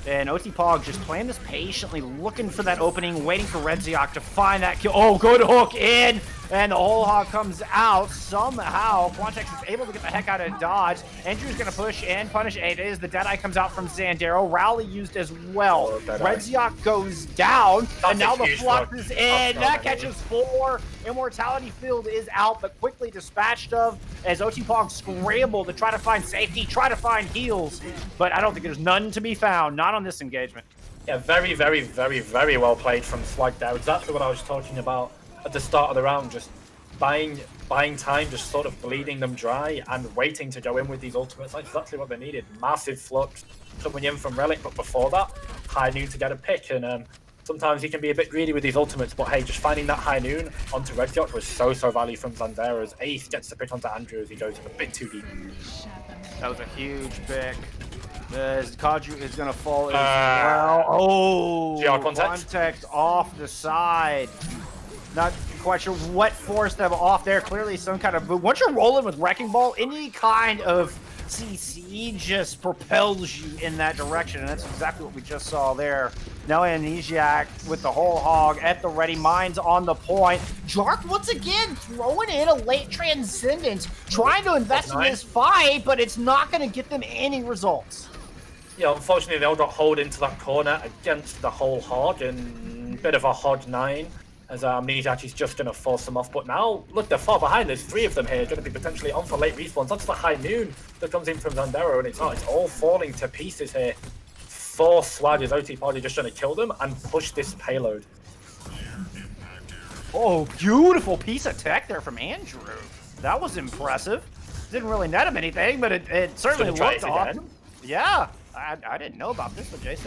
And OTPog just playing this patiently, looking for that opening, waiting for Redziak to find that kill. Oh, good hook in! And the whole hog comes out. Somehow, Quantex is able to get the heck out of dodge. Andrew's going to push and punish Ada as the Deadeye comes out from Zandero. Rally used as well. Redziak goes down, and now the Flux is in. That catches 4. Immortality Field is out, but quickly dispatched of as OTPog scramble to try to find safety, try to find heals. But I don't think there's none to be found, not on this engagement. Yeah, very, very, very, very well played from Swagg there. Exactly what I was talking about at the start of the round, just buying time, just sort of bleeding them dry and waiting to go in with these ultimates. That's exactly what they needed. Massive Flux coming in from Relic, but before that, high noon to get a pick. And sometimes he can be a bit greedy with these ultimates, but hey, just finding that high noon onto Redziak was so value from Zandero as Ace gets the pick onto Andrew as he goes a bit too deep. That was a huge pick. As Kaju is going to fall as well. Oh, GR contact off the side. Not quite sure what forced them off there. Clearly some kind of... But once you're rolling with Wrecking Ball, any kind of CC just propels you in that direction. And that's exactly what we just saw there. Now Amnesiac with the whole hog at the ready. Mines on the point. Jark once again throwing in a late Transcendence. Trying to invest in this fight, but it's not going to get them any results. Yeah, unfortunately they all got hauled into that corner against the whole hog, and a bit of a hog 9 as Amnesiac is just going to force them off. But now, look, they're far behind. There's 3 of them here going to be potentially on for late respawns. That's the high noon that comes in from Zandero, and it's all falling to pieces here. 4 Swagg as OTPog just trying to kill them and push this payload. Oh, beautiful piece of tech there from Andrew. That was impressive. Didn't really net him anything, but it certainly Should've tried looked it again. awesome. Yeah, I didn't know about this one, Jace.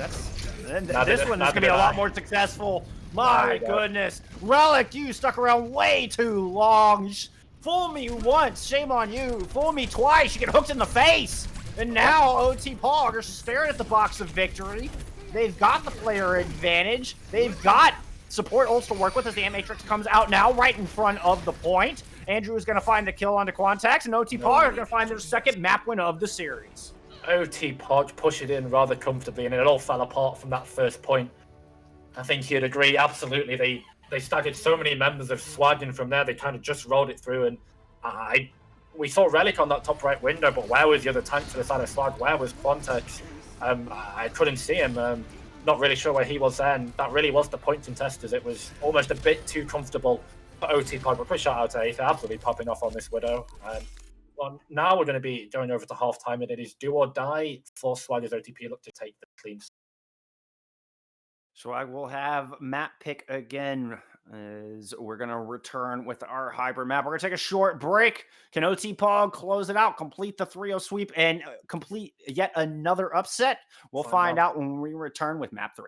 Neither This did- one is neither gonna be did a lot I. more successful. There My we go. goodness, Relic, you stuck around way too long. Fool me once, shame on you. Fool me twice, you get hooked in the face. And now OTPog are staring at the box of victory. They've got the player advantage. They've got support ults to work with as the Matrix comes out now right in front of the point. Andrew is going to find the kill onto Quantax, and OTPog are going to find their second map win of the series. OTPog push it in rather comfortably, and it all fell apart from that first point. I think you'd agree, absolutely. They staggered so many members of Swagg, and from there they kind of just rolled it through. And we saw Relic on that top right window, but where was the other tank to the side of Swagg? Where was Quantex? I couldn't see him. Not really sure where he was there, and that really was the point in testers. It was almost a bit too comfortable for OTPog, but quick shout out to Aether, absolutely popping off on this Widow. Well, now we're going to be going over to halftime, and it is do or die for Swagg as OTP look to take the clean. Swagg will have map pick again as we're going to return with our hybrid map. We're going to take a short break. Can OTPog close it out, complete the 3-0 sweep, and complete yet another upset? We'll find out when we return with map 3.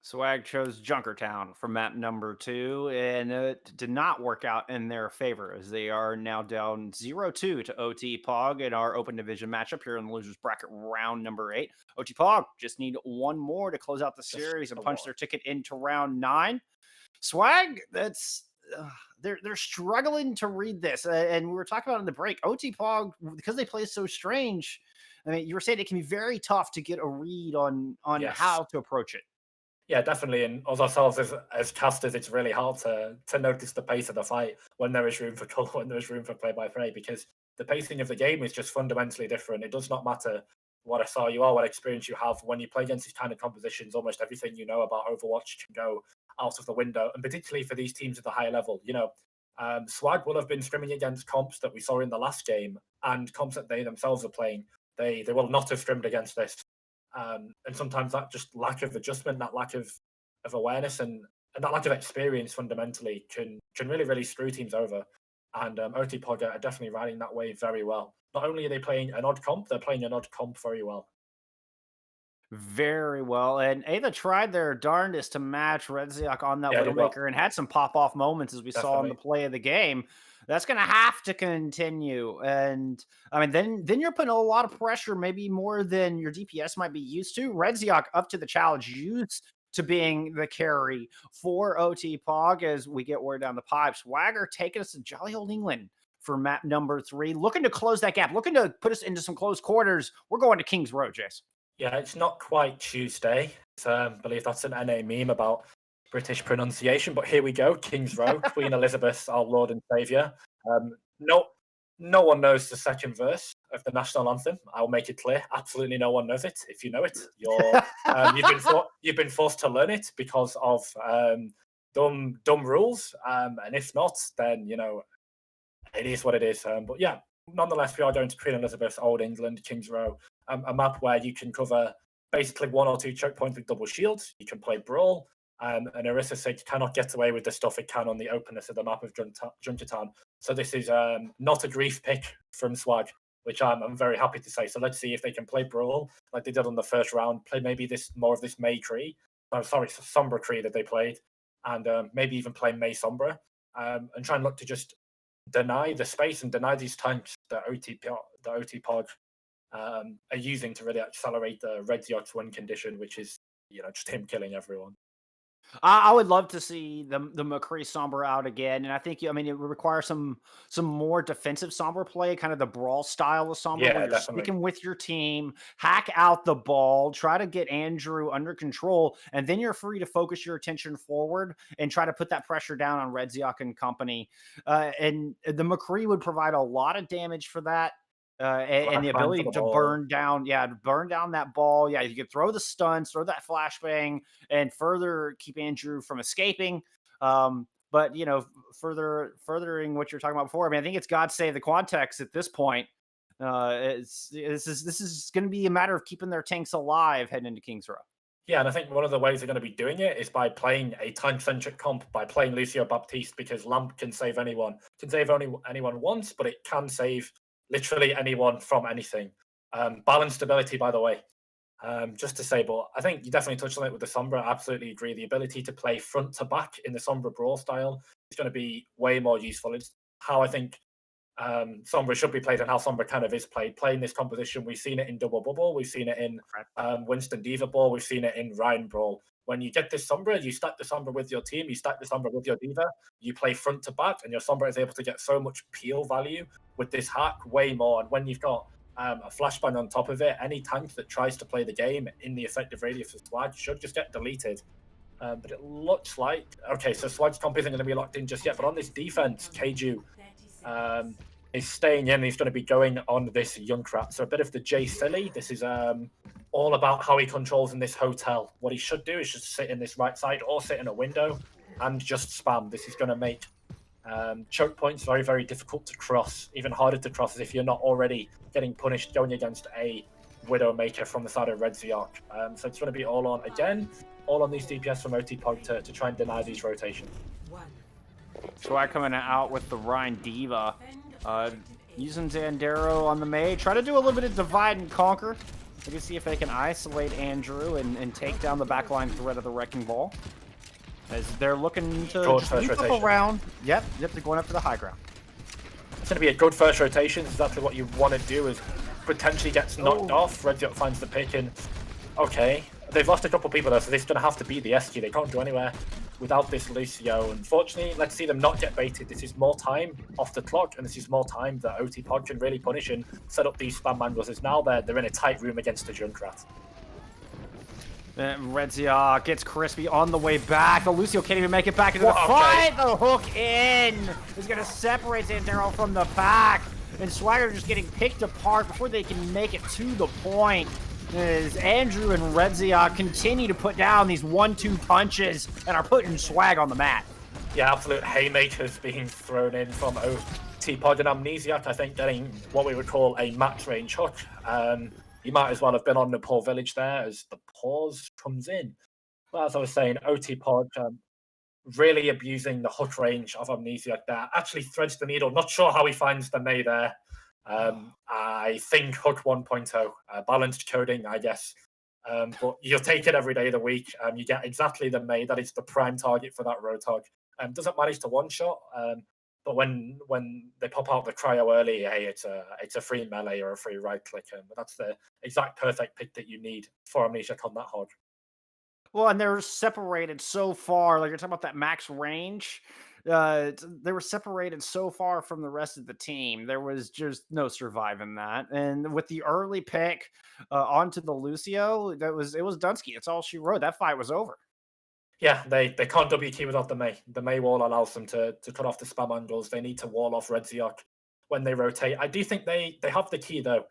Swagg chose Junkertown for map number 2, and it did not work out in their favor as they are now down 0-2 to OTPog in our open division matchup here in the losers bracket round number 8. OTPog just need one more to close out the series and punch their ticket into round 9. Swagg, they're struggling to read this, and we were talking about in the break. OTPog, because they play so strange. I mean, you were saying it can be very tough to get a read on Yes. how to approach it. Yeah, definitely. And us ourselves as casters, it's really hard to notice the pace of the fight when there is room for color, when there is room for play by play, because the pacing of the game is just fundamentally different. It does not matter what SR you are, what experience you have. When you play against these kind of compositions, almost everything you know about Overwatch can go out of the window. And particularly for these teams at the higher level, Swagg will have been scrimming against comps that we saw in the last game and comps that they themselves are playing. They will not have scrimmed against this. And sometimes that just lack of adjustment, that lack of awareness, and that lack of experience fundamentally can really really screw teams over. And OTPog are definitely riding that wave very well. Not only are they playing an odd comp, they're playing an odd comp very well. Very well, and Ava tried their darndest to match Redziak on that Yeah, they will Widowmaker and had some pop-off moments as we saw in the definitely. play of the game. That's gonna have to continue, and, I mean, then you're putting a lot of pressure, maybe more than your DPS might be used to. Redziak up to the challenge, used to being the carry for OTPog as we get word down the pipes. Swagger taking us to jolly old England for map number 3, looking to close that gap, looking to put us into some close quarters. We're going to Kings Row, Jace. Yeah, it's not quite Tuesday. I believe that's an NA meme about British pronunciation, but here we go. King's Row, Queen Elizabeth, our Lord and Saviour. No, no one knows the second verse of the national anthem. I'll make it clear. Absolutely, no one knows it. If you know it, you've been forced to learn it because of dumb rules. And if not, then it is what it is. But yeah, nonetheless, we are going to Queen Elizabeth, Old England, Kings Row, a map where you can cover basically one or two choke points with double shields. You can play Brawl, and Orisa Sig cannot get away with the stuff it can on the openness of the map of Junkertown. So this is not a grief pick from Swagg, which I'm very happy to say. So let's see if they can play Brawl like they did on the first round, play maybe more of this May Cree, Sombra Cree that they played, and maybe even play May Sombra, and try and look to just deny the space and deny these tanks that OTPog are using to really accelerate the Red Yacht's win condition, which is just him killing everyone. I would love to see the McCree Sombra out again, and I think I mean it would require some more defensive Sombra play, kind of the brawl style of Sombra, where Yeah, you're definitely. sticking with your team, hack out the ball, try to get Andrew under control, and then you're free to focus your attention forward and try to put that pressure down on Redziak and company. And the McCree would provide a lot of damage for that. And the Flashbang for ability the to ball. burn down that ball. Yeah, you could throw the stuns, throw that flashbang, and further keep Andrew from escaping. But furthering what you're talking about before. I mean, I think it's God save the Quantex at this point. This is going to be a matter of keeping their tanks alive heading into Kings Row. Yeah, and I think one of the ways they're going to be doing it is by playing a tank-centric comp, by playing Lucio Baptiste, because Lamp can save anyone. Can save only anyone once, but it can save literally anyone from anything. Balanced ability, by the way. Just to say, but I think you definitely touched on it with the Sombra. I absolutely agree. The ability to play front to back in the Sombra Brawl style is going to be way more useful. It's how I think Sombra should be played and how Sombra kind of is played. Playing this composition, we've seen it in Double Bubble, we've seen it in Winston Diva Ball, we've seen it in Ryan Brawl. When you get this Sombra, you stack the Sombra with your team, you stack the Sombra with your Diva, you play front to back, and your Sombra is able to get so much peel value with this hack, way more. And when you've got a flashbang on top of it, any tank that tries to play the game in the effective radius of Swagg should just get deleted. But it looks like okay, so Swagg's comp isn't going to be locked in just yet. But on this defense, Keiju is staying in. He's going to be going on this Junkrat. So a bit of the Jay Silly. This is all about how he controls in this hotel. What he should do is just sit in this right side or sit in a window and just spam. This is going to make choke points very, very difficult to cross. Even harder to cross if you're not already getting punished going against a Widowmaker from the side of Red Ziark. So it's going to be all on again. All on these DPS from OTPog to try and deny these rotations. Swagg coming out with the Ryan Diva. Using Zandero on the May. Try to do a little bit of divide and conquer. Maybe see if they can isolate Andrew and take down the backline threat of the Wrecking Ball. As they're looking to leap up around. Yep, they're going up to the high ground. It's going to be a good first rotation. It's exactly what you want to do is potentially gets knocked off. Red Ziark finds the pick and okay. They've lost a couple of people though, so this is going to have to be the SQ. They can't go anywhere without this Lucio. Unfortunately, let's see them not get baited. This is more time off the clock, and this is more time that OTPog can really punish and set up these spam mangles. As now they're in a tight room against the Junkrat. Redzia gets crispy on the way back. The Lucio can't even make it back into the Okay. fight. The hook in is going to separate Santero from the back. And Swagger just getting picked apart before they can make it to the point. As Andrew and Redzia continue to put down these 1-2 punches and are putting Swagg on the mat. Yeah, absolute haymakers being thrown in from OTPog and Amnesiac. I think getting what we would call a max range hook. You might as well have been on the poor village there as the pause comes in. But as I was saying, OTPog really abusing the hook range of Amnesiac there. Actually threads the needle. Not sure how he finds the May there. I think hook 1.0, balanced coding, I guess. But you'll take it every day of the week. You get exactly the May. That is the prime target for that Roadhog. Doesn't manage to one shot. But when they pop out the cryo early, hey, it's a free melee or a free right click. But that's the exact perfect pick that you need for Amnesiac on that hog. Well, and they're separated so far. Like you're talking about that max range. They were separated so far from the rest of the team. There was just no surviving that. And with the early pick onto the Lucio, it was Dunsky. That's all she wrote. That fight was over. Yeah, they can't WK without the May. The May wall allows them to cut off the spam angles. They need to wall off Redzioc when they rotate. I do think they have the key though.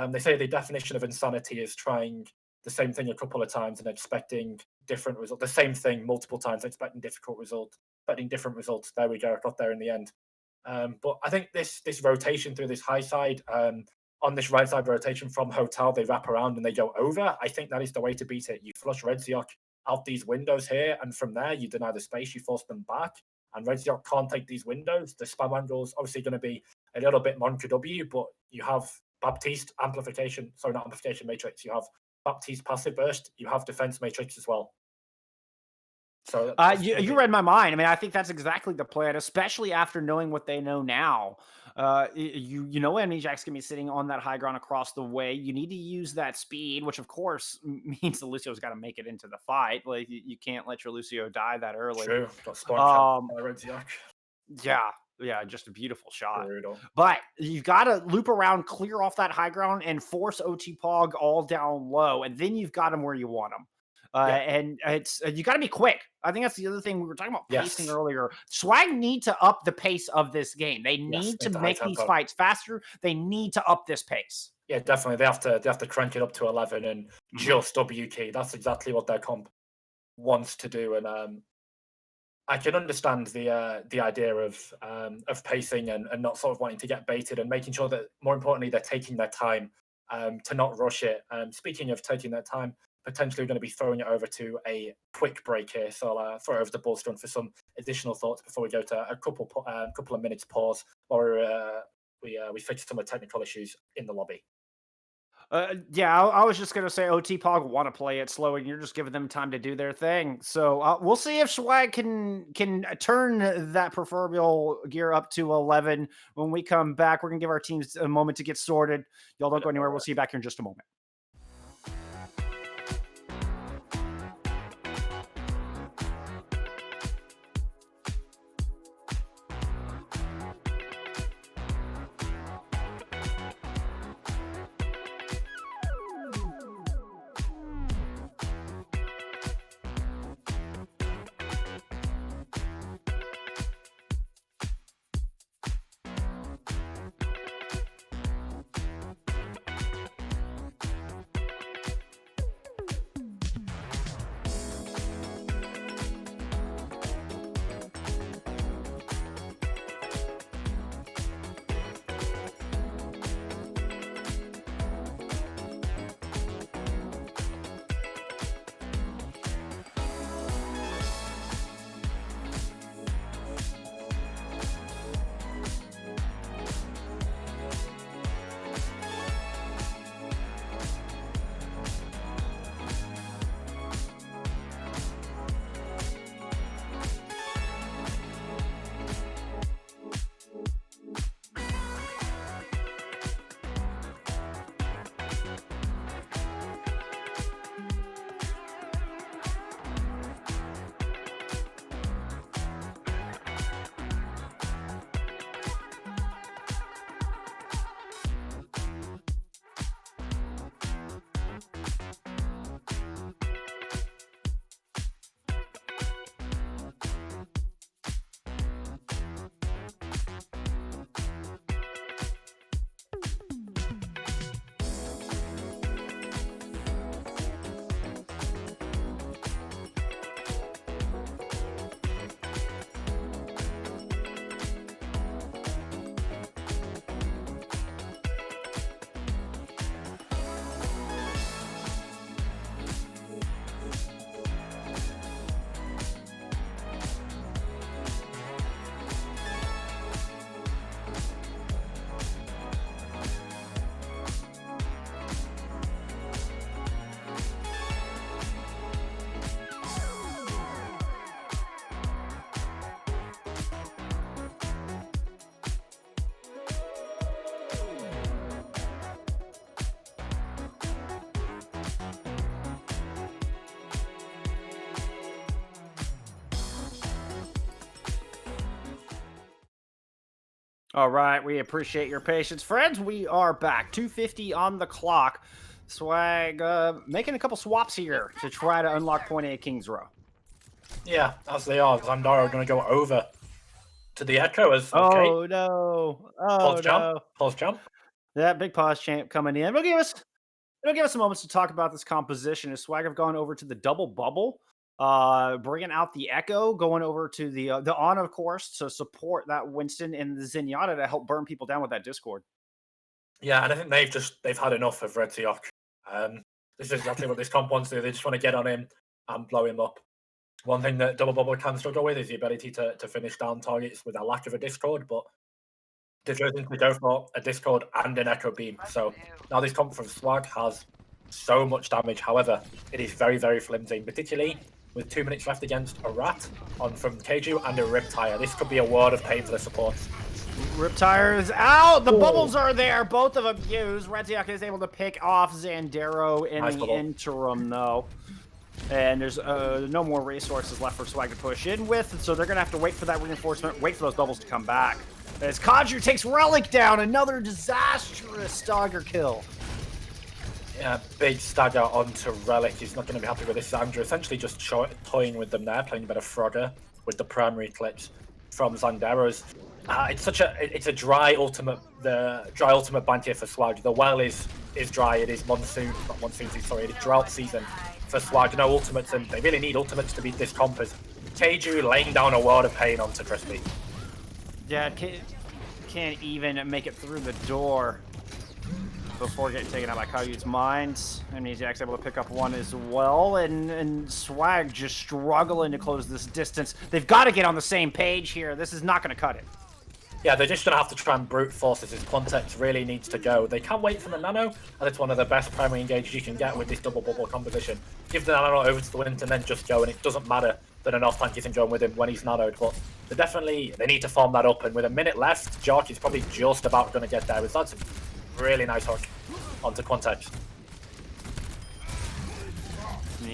They say the definition of insanity is trying the same thing a couple of times and expecting different results. The same thing multiple times, expecting difficult results, expecting different results. There we go. Got there in the end. But I think this rotation through this high side, on this right side rotation from Hotel, they wrap around and they go over. I think that is the way to beat it. You flush Redzioc out these windows here, and from there you deny the space, you force them back, and Redzioc can't take these windows. The spam angle is obviously going to be a little bit Monka W, but you have Baptiste amplification, sorry, not amplification matrix, you have Baptiste passive burst, you have defense matrix as well. So you read my mind. I mean, I think that's exactly the plan, especially after knowing what they know now. You know, Amnesiac's gonna be sitting on that high ground across the way. You need to use that speed, which of course means the Lucio's got to make it into the fight. Like you can't let your Lucio die that early. true. Got spawn Redzioc. Yeah, just a beautiful shot. Brutal. But you've got to loop around, clear off that high ground, and force OTPog all down low, and then you've got them where you want them. And it's you got to be quick. I think that's the other thing we were talking about pacing earlier. Swagg need to up the pace of this game. They need to make these fights faster. They need to up this pace. Yeah, definitely. They have to crank it up to 11 and just WK. That's exactly what their comp wants to do. And I can understand the idea of pacing and not sort of wanting to get baited and making sure that, more importantly, they're taking their time to not rush it. Speaking of taking their time, potentially going to be throwing it over to a quick break here. So I'll throw it over to Bullstrun for some additional thoughts before we go to a couple of minutes pause while we fix some of the technical issues in the lobby. I was just gonna say OTPog want to play it slow, and you're just giving them time to do their thing. So we'll see if Swagg can turn that proverbial gear up to 11 when we come back. We're gonna give our teams a moment to get sorted. Y'all don't go anywhere. We'll see you back here in just a moment. All right, we appreciate your patience, friends. We are back. 250 on the clock. Swagg making a couple swaps here to try to unlock point A King's Row. Yeah, as they are. Zandara going to go over to the Echo as Kate. Oh no! Oh Pulse jump. no! Pulse jump. That big pause champ coming in. It'll give us some moments to talk about this composition. As Swagg have gone over to the double bubble, bringing out the Echo, going over to the On, of course, to support that Winston and the Zenyatta to help burn people down with that Discord. Yeah, and I think they've had enough of Red Seok. This is exactly what this comp wants to do. They just want to get on him and blow him up. One thing that Double Bubble can struggle with is the ability to finish down targets with a lack of a Discord, but they've chosen to go for a Discord and an Echo Beam. So now this comp from Swagg has so much damage. However, it is very, very flimsy, particularly with 2 minutes left against a Rat from Keiju and a Riptire. This could be a world of pain for the supports. Riptire is out. The bubbles are there. Both of them used. Redziak is able to pick off Zandero in the interim, though. And there's no more resources left for Swagg to push in with, so they're going to have to wait for that reinforcement, wait for those bubbles to come back. As Kadru takes Relic down, another disastrous stagger kill. Yeah, big stagger onto Relic. He's not going to be happy with this. Xandra essentially just toying with them there, playing a bit of Frogger with the primary clips from Zandero's. It's a dry ultimate. The dry ultimate bind here for Swagg. The well is dry. It is monsoon, not monsoon season. Sorry, it is drought season for Swagg. No ultimates, and they really need ultimates to beat this comp. As Keiju laying down a world of pain onto Crispy. Yeah, can't even make it through the door before getting taken out by Kagyu's mines. And he's actually able to pick up one as well. And Swagg just struggling to close this distance. They've got to get on the same page here. This is not going to cut it. Yeah, they're just going to have to try and brute force this. His context really needs to go. They can't wait for the Nano, and it's one of the best primary engages you can get with this double bubble composition. Give the Nano over to the Wind and then just go, and it doesn't matter that an off-tank isn't going with him when he's nanoed. But they need to farm that up, and with a minute left, Jark is probably just about going to get there. That's a really nice hook onto Quantex.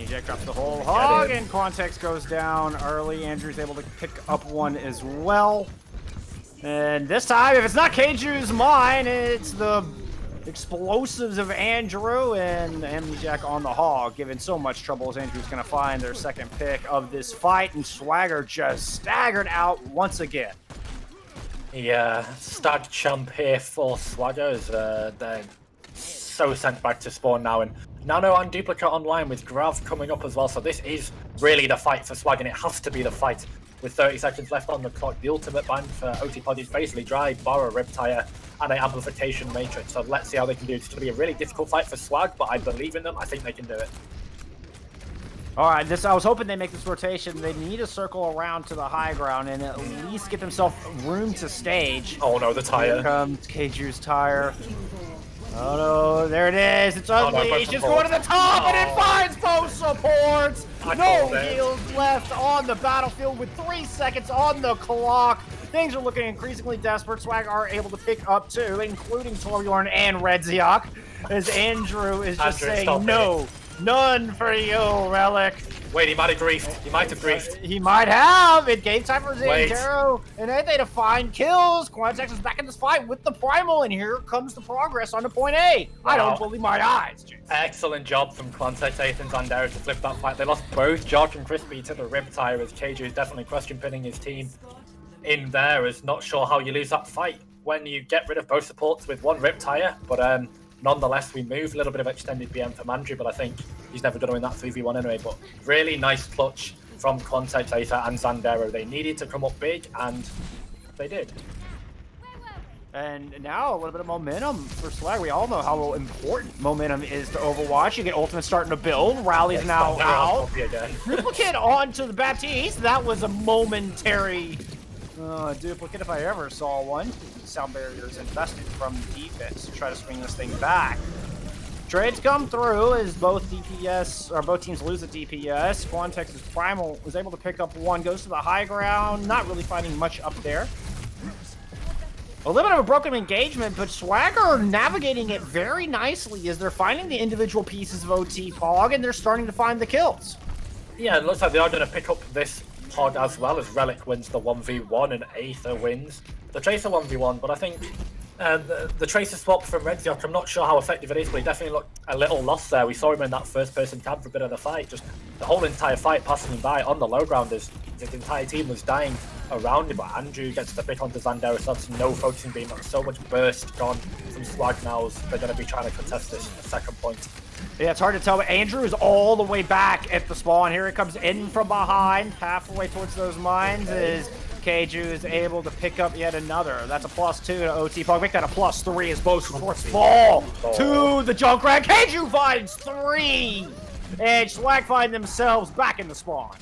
Jack drops the whole hog, and Quantex goes down early. Andrew's able to pick up one as well. And this time, if it's not Keiju's mine, it's the explosives of Andrew and Amnesiac on the hog, giving so much trouble as Andrew's going to find their second pick of this fight, and Swagger just staggered out once again. Yeah, stag champ here for Swagger is they're so sent back to spawn now, and Nano and Duplicate online with Grav coming up as well, so this is really the fight for Swagger, and it has to be the fight. With 30 seconds left on the clock, the ultimate bind for OTPog is basically dry, bar a Riptire, and an amplification matrix. So let's see how they can do. It's going to be a really difficult fight for Swagg, but I believe in them. I think they can do it. All right, I was hoping they make this rotation. They need to circle around to the high ground and at least get themselves room to stage. Oh no, the tire. Here comes Keiju's tire. Oh no, there it is. It's unleashed. It's going to the top, and it finds both supports. No heals left on the battlefield with 3 seconds on the clock. Things are looking increasingly desperate. Swagg are able to pick up two, including Torbjorn and Redziak, as Andrew is just saying no. None for you, Relic. Wait, he might have griefed. He might have griefed. He might have. It game time for Zandero and Ethe to find kills. Quantex is back in this fight with the Primal, and here comes the progress onto point A. Wow. I don't believe my eyes, Jason. Excellent job from Quantex, Ethe, and Zandero to flip that fight. They lost both Jark and Crispy to the Riptire, as Keiju is definitely question pinning his team in there. Is not sure how you lose that fight when you get rid of both supports with one Riptire, but nonetheless, we move a little bit of extended BM for Mandry, but I think he's never going to win that 3v1 anyway. But really nice clutch from Quantex, Ethe, and Zandero. They needed to come up big, and they did. And now a little bit of momentum for Swagg. We all know how important momentum is to Overwatch. You get Ultimate starting to build. Rally's now out. Duplicate onto the Baptiste. That was a momentary duplicate if I ever saw one. Sound barriers invested from defense to try to swing this thing back. Trades come through as both teams lose the DPS. Quantex's Primal was able to pick up one, goes to the high ground, not really finding much up there. A little bit of a broken engagement, but Swagg are navigating it very nicely as they're finding the individual pieces of OTPog, and they're starting to find the kills. Yeah, it looks like they are going to pick up this pod as well, as Relic wins the 1v1 and Aether wins the Tracer 1v1, but I think the Tracer swap from Redziok, I'm not sure how effective it is, but he definitely looked a little lost there. We saw him in that first-person cab for a bit of the fight, just the whole entire fight passing him by on the low grounders. His entire team was dying around him, but Andrew gets the pick onto Zandero, so that's no focusing beam, that's so much burst gone from Swagg now. They're going to be trying to contest this second point. Yeah, it's hard to tell, but Andrew is all the way back at the spawn. Here he comes in from behind, halfway towards those mines, is Keiju is able to pick up yet another. That's a +2 to OTPog. Make that a +3 as both reports fall to the Junkrat. Keiju finds 3! And Swagg find themselves back in the spawn.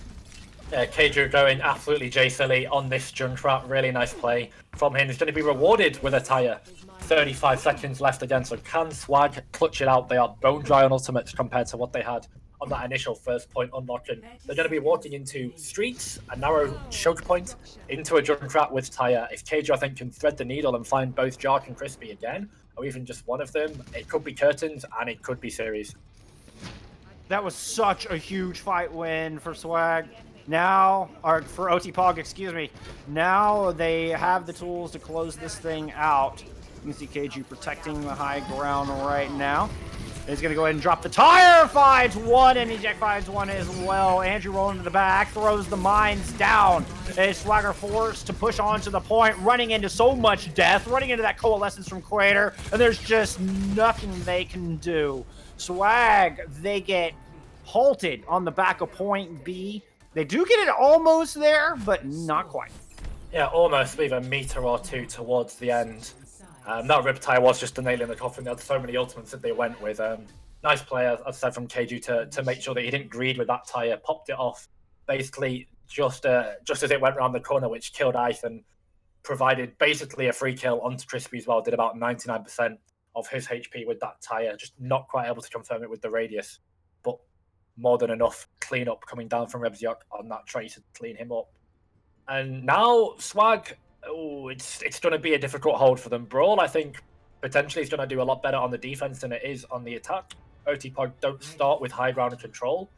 Yeah, Keiju going absolutely J-silly on this Junkrat. Really nice play from him. He's going to be rewarded with a tire. 35 seconds left again, so can Swagg clutch it out? They are bone dry on ultimates compared to what they had on that initial first point unlocking. They're going to be walking into streets, a narrow choke point, into a Junkrat with tire. If Keiju, I think, can thread the needle and find both Jark and Crispy again, or even just one of them, it could be curtains and it could be series. That was such a huge fight win for Swagg. Now, or for OTPog, excuse me. Now they have the tools to close this thing out. You can see Keiju protecting the high ground right now. He's going to go ahead and drop the tire, finds one, and Eject finds one as well. Andrew rolling to the back, throws the mines down. As Swagg are forced to push onto the point, running into so much death, running into that coalescence from Crater, and there's just nothing they can do. Swagg, they get halted on the back of point B. They do get it almost there, but not quite. Yeah, almost, leave a meter or two towards the end. That Riptide was just a nail in the coffin. They had so many ultimates that they went with. Nice play, as I said, from Keiju to make sure that he didn't greed with that tire, popped it off basically just as it went around the corner, which killed Ice and provided basically a free kill onto Crispy as well. Did about 99% of his HP with that tire, just not quite able to confirm it with the radius, but more than enough cleanup coming down from Redziok on that Tracer to clean him up. And now Swagg, it's going to be a difficult hold for them. Brawl, I think, potentially is going to do a lot better on the defense than it is on the attack. OTPog don't start with high ground control.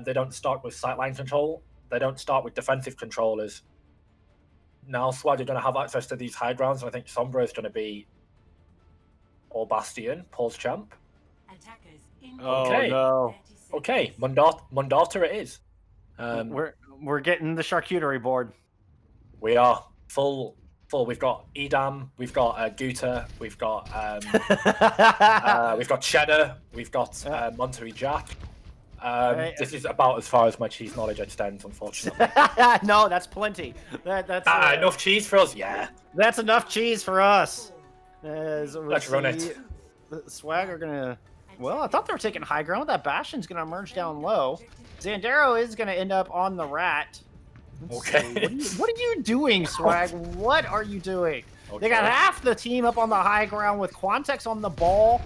They don't start with sightline control. They don't start with defensive controllers. Now Swagg are going to have access to these high grounds, and I think Sombra is going to be all Bastion, Paul's champ. Okay. Oh, no. Okay, Mundata it is. We're getting the charcuterie board. We are full. We've got Edam, we've got Guta, we've got Cheddar, we've got Monterey Jack. This is about as far as my cheese knowledge extends, unfortunately. No, that's plenty. That's enough cheese for us. Yeah, that's enough cheese for us. Let's run it. Swagg are gonna. Well, I thought they were taking high ground. That Bastion's gonna emerge down low. Zandero is gonna end up on the rat. Okay. What are you doing, Swagg? What are you doing? Okay. They got half the team up on the high ground with Quantex on the ball.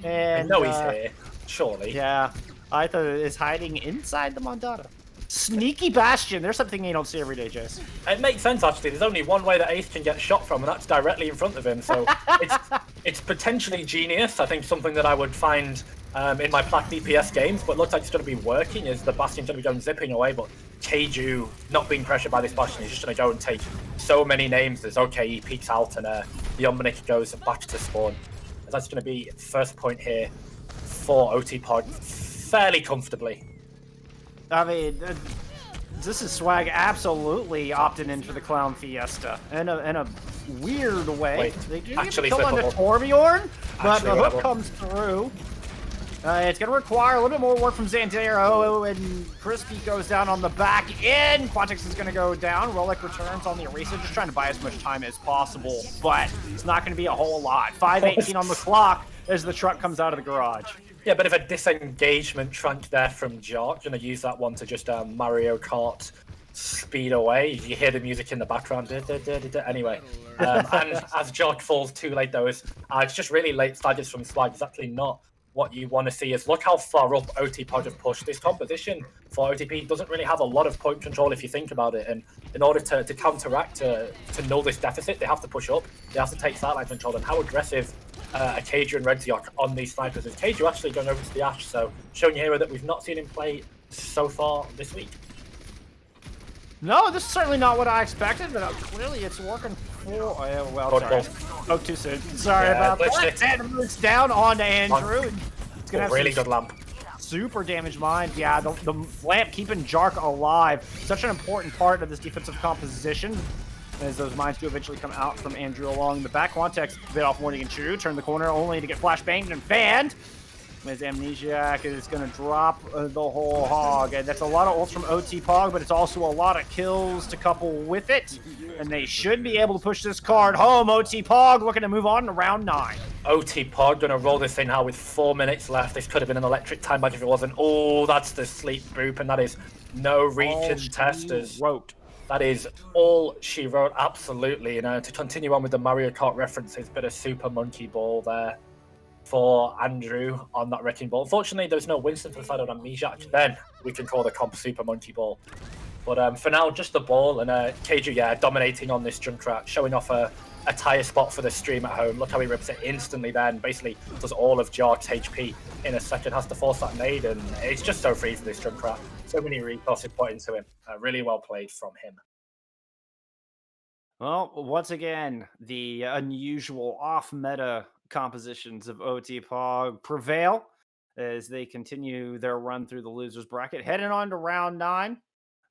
And I know he's here, surely. Yeah. I thought it is hiding inside the Mondata. Sneaky Bastion. There's something you don't see every day, Jace. It makes sense, actually. There's only one way that Ace can get shot from, and that's directly in front of him. So it's potentially genius. I think something that I would find in my Plat DPS games, but looks like it's going to be working, is the Bastion's going to be going zipping away, but Keiju, not being pressured by this Bastion, he's just going to go and take so many names. There's okay, he peeks out, and the Omnic goes back to spawn. That's going to be first point here for OTPog fairly comfortably. I mean, this is Swagg absolutely opting in for the Clown Fiesta in a weird way. Wait, they do actually get the kill onto Torbjorn, but the hook comes through. It's going to require a little bit more work from Zandero, and Crispy goes down on the back end. Quantex is going to go down. Relic returns on the Eraser, just trying to buy as much time as possible, but it's not going to be a whole lot. 5:18 on the clock as the truck comes out of the garage. Yeah, bit of a disengagement trunk there from Jark. Going to use that one to just Mario Kart speed away. You hear the music in the background. Anyway, and as Jark falls too late, though, it's just really late stages from Swagg. It's actually not what you want to see. Is look how far up OTPog have pushed. This composition for OTP doesn't really have a lot of point control if you think about it, and in order to counteract, to null this deficit, they have to push up. They have to take sideline control, and how aggressive are Keiju and Redziok on these snipers. Is Keiju actually going over to the Ash, so showing you here that we've not seen him play so far this week. No, this is certainly not what I expected, but clearly it's working full. Oh, well, Good sorry. ball. Spoke too soon. Sorry Yeah, about glitched that. it. And it's down on to Andrew. It's gonna have Really some good lamp. super damage mines. Yeah, the lamp keeping Jark alive. Such an important part of this defensive composition. As those mines do eventually come out from Andrew along the back. Quantex bit off Morning and True, turn the corner only to get flashbanged and fanned. As Amnesiac is going to drop the whole hog. And that's a lot of ults from OTPog, but it's also a lot of kills to couple with it. And they should be able to push this card home. OTPog looking to move on to round 9. OTPog going to roll this in now with 4 minutes left. This could have been an electric time badge if it wasn't. Oh, that's the sleep boop, and that is no reach testers. Wrote. That is all she wrote, absolutely. And to continue on with the Mario Kart references, bit of Super Monkey Ball there for Andrew on that Wrecking Ball. Unfortunately, there's no Winston to the side of Amnesiac. Then we can call the comp Super Monkey Ball. But for now, just the ball. And Keiju, yeah, dominating on this Junkrat, showing off a tire spot for the stream at home. Look how he rips it instantly then. Basically does all of Jark's HP in a second. Has to force that nade, and it's just so free for this Junkrat. So many resources put into him. Really well played from him. Well, once again, the unusual off-meta compositions of OTPog prevail as they continue their run through the losers bracket, heading on to round 9.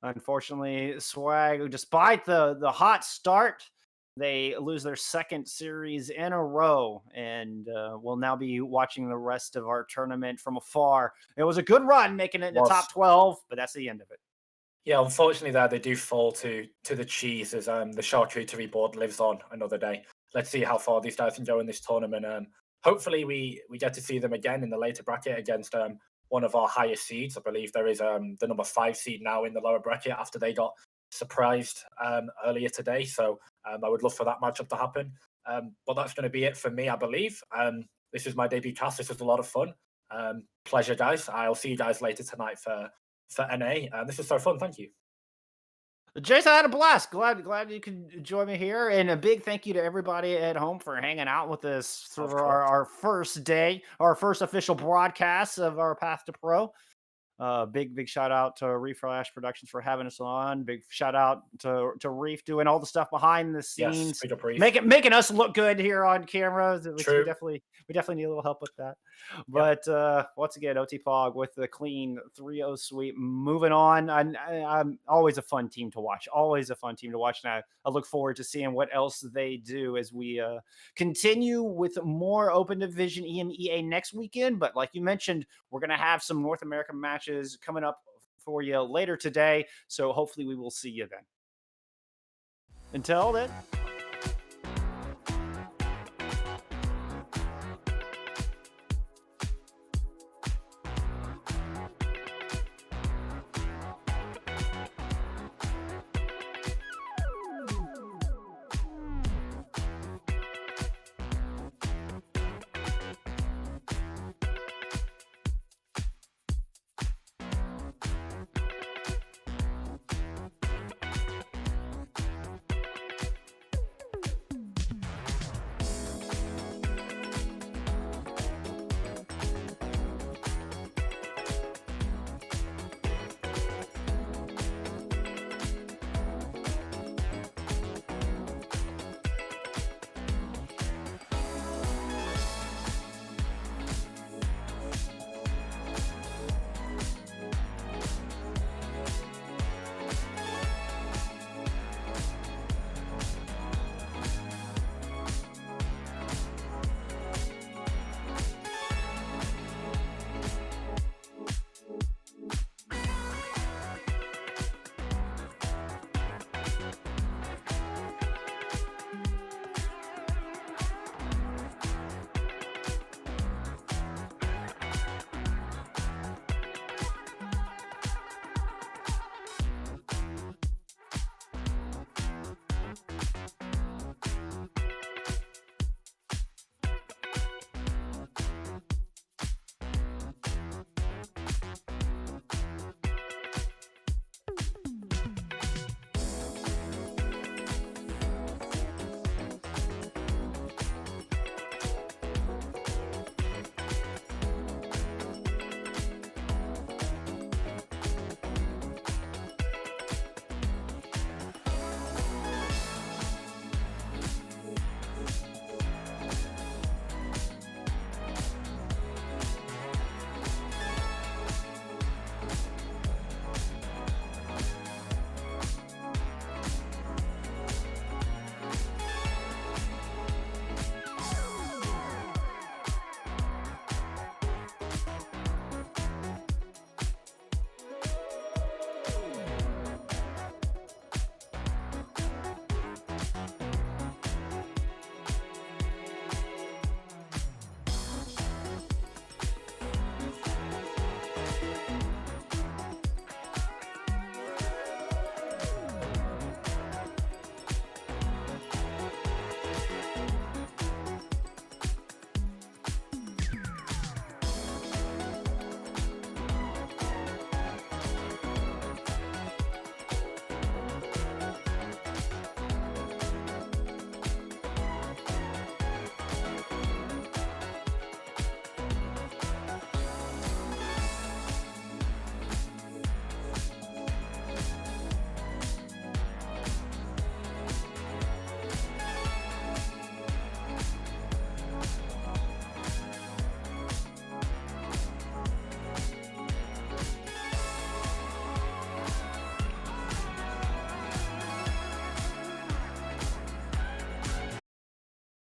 Unfortunately, Swagg, despite the hot start, they lose their second series in a row, and we'll now be watching the rest of our tournament from afar. It was a good run, making it in the top 12, but that's the end of it. Yeah, unfortunately, there they do fall to the cheese as the charcuterie board lives on another day. Let's see how far these guys can go in this tournament. Hopefully, we get to see them again in the later bracket against one of our highest seeds. I believe there is the number 5 seed now in the lower bracket after they got surprised earlier today. So I would love for that matchup to happen. But that's going to be it for me, I believe. This is my debut cast. This was a lot of fun. Pleasure, guys. I'll see you guys later tonight for NA. This was so fun. Thank you. Jason, I had a blast. Glad you could join me here, and a big thank you to everybody at home for hanging out with us through our first day, our first official broadcast of our Path to Pro. Big shout out to Refresh Productions for having us on. Big shout out to Reef doing all the stuff behind the scenes, making us look good here on camera. Which we definitely need a little help with that. But once again, OTPog with the clean 3-0 sweep. Moving on, I'm always a fun team to watch. Always a fun team to watch, and I look forward to seeing what else they do as we continue with more Open Division EMEA next weekend. But like you mentioned, we're gonna have some North American matches coming up for you later today, so hopefully we will see you then. Until then.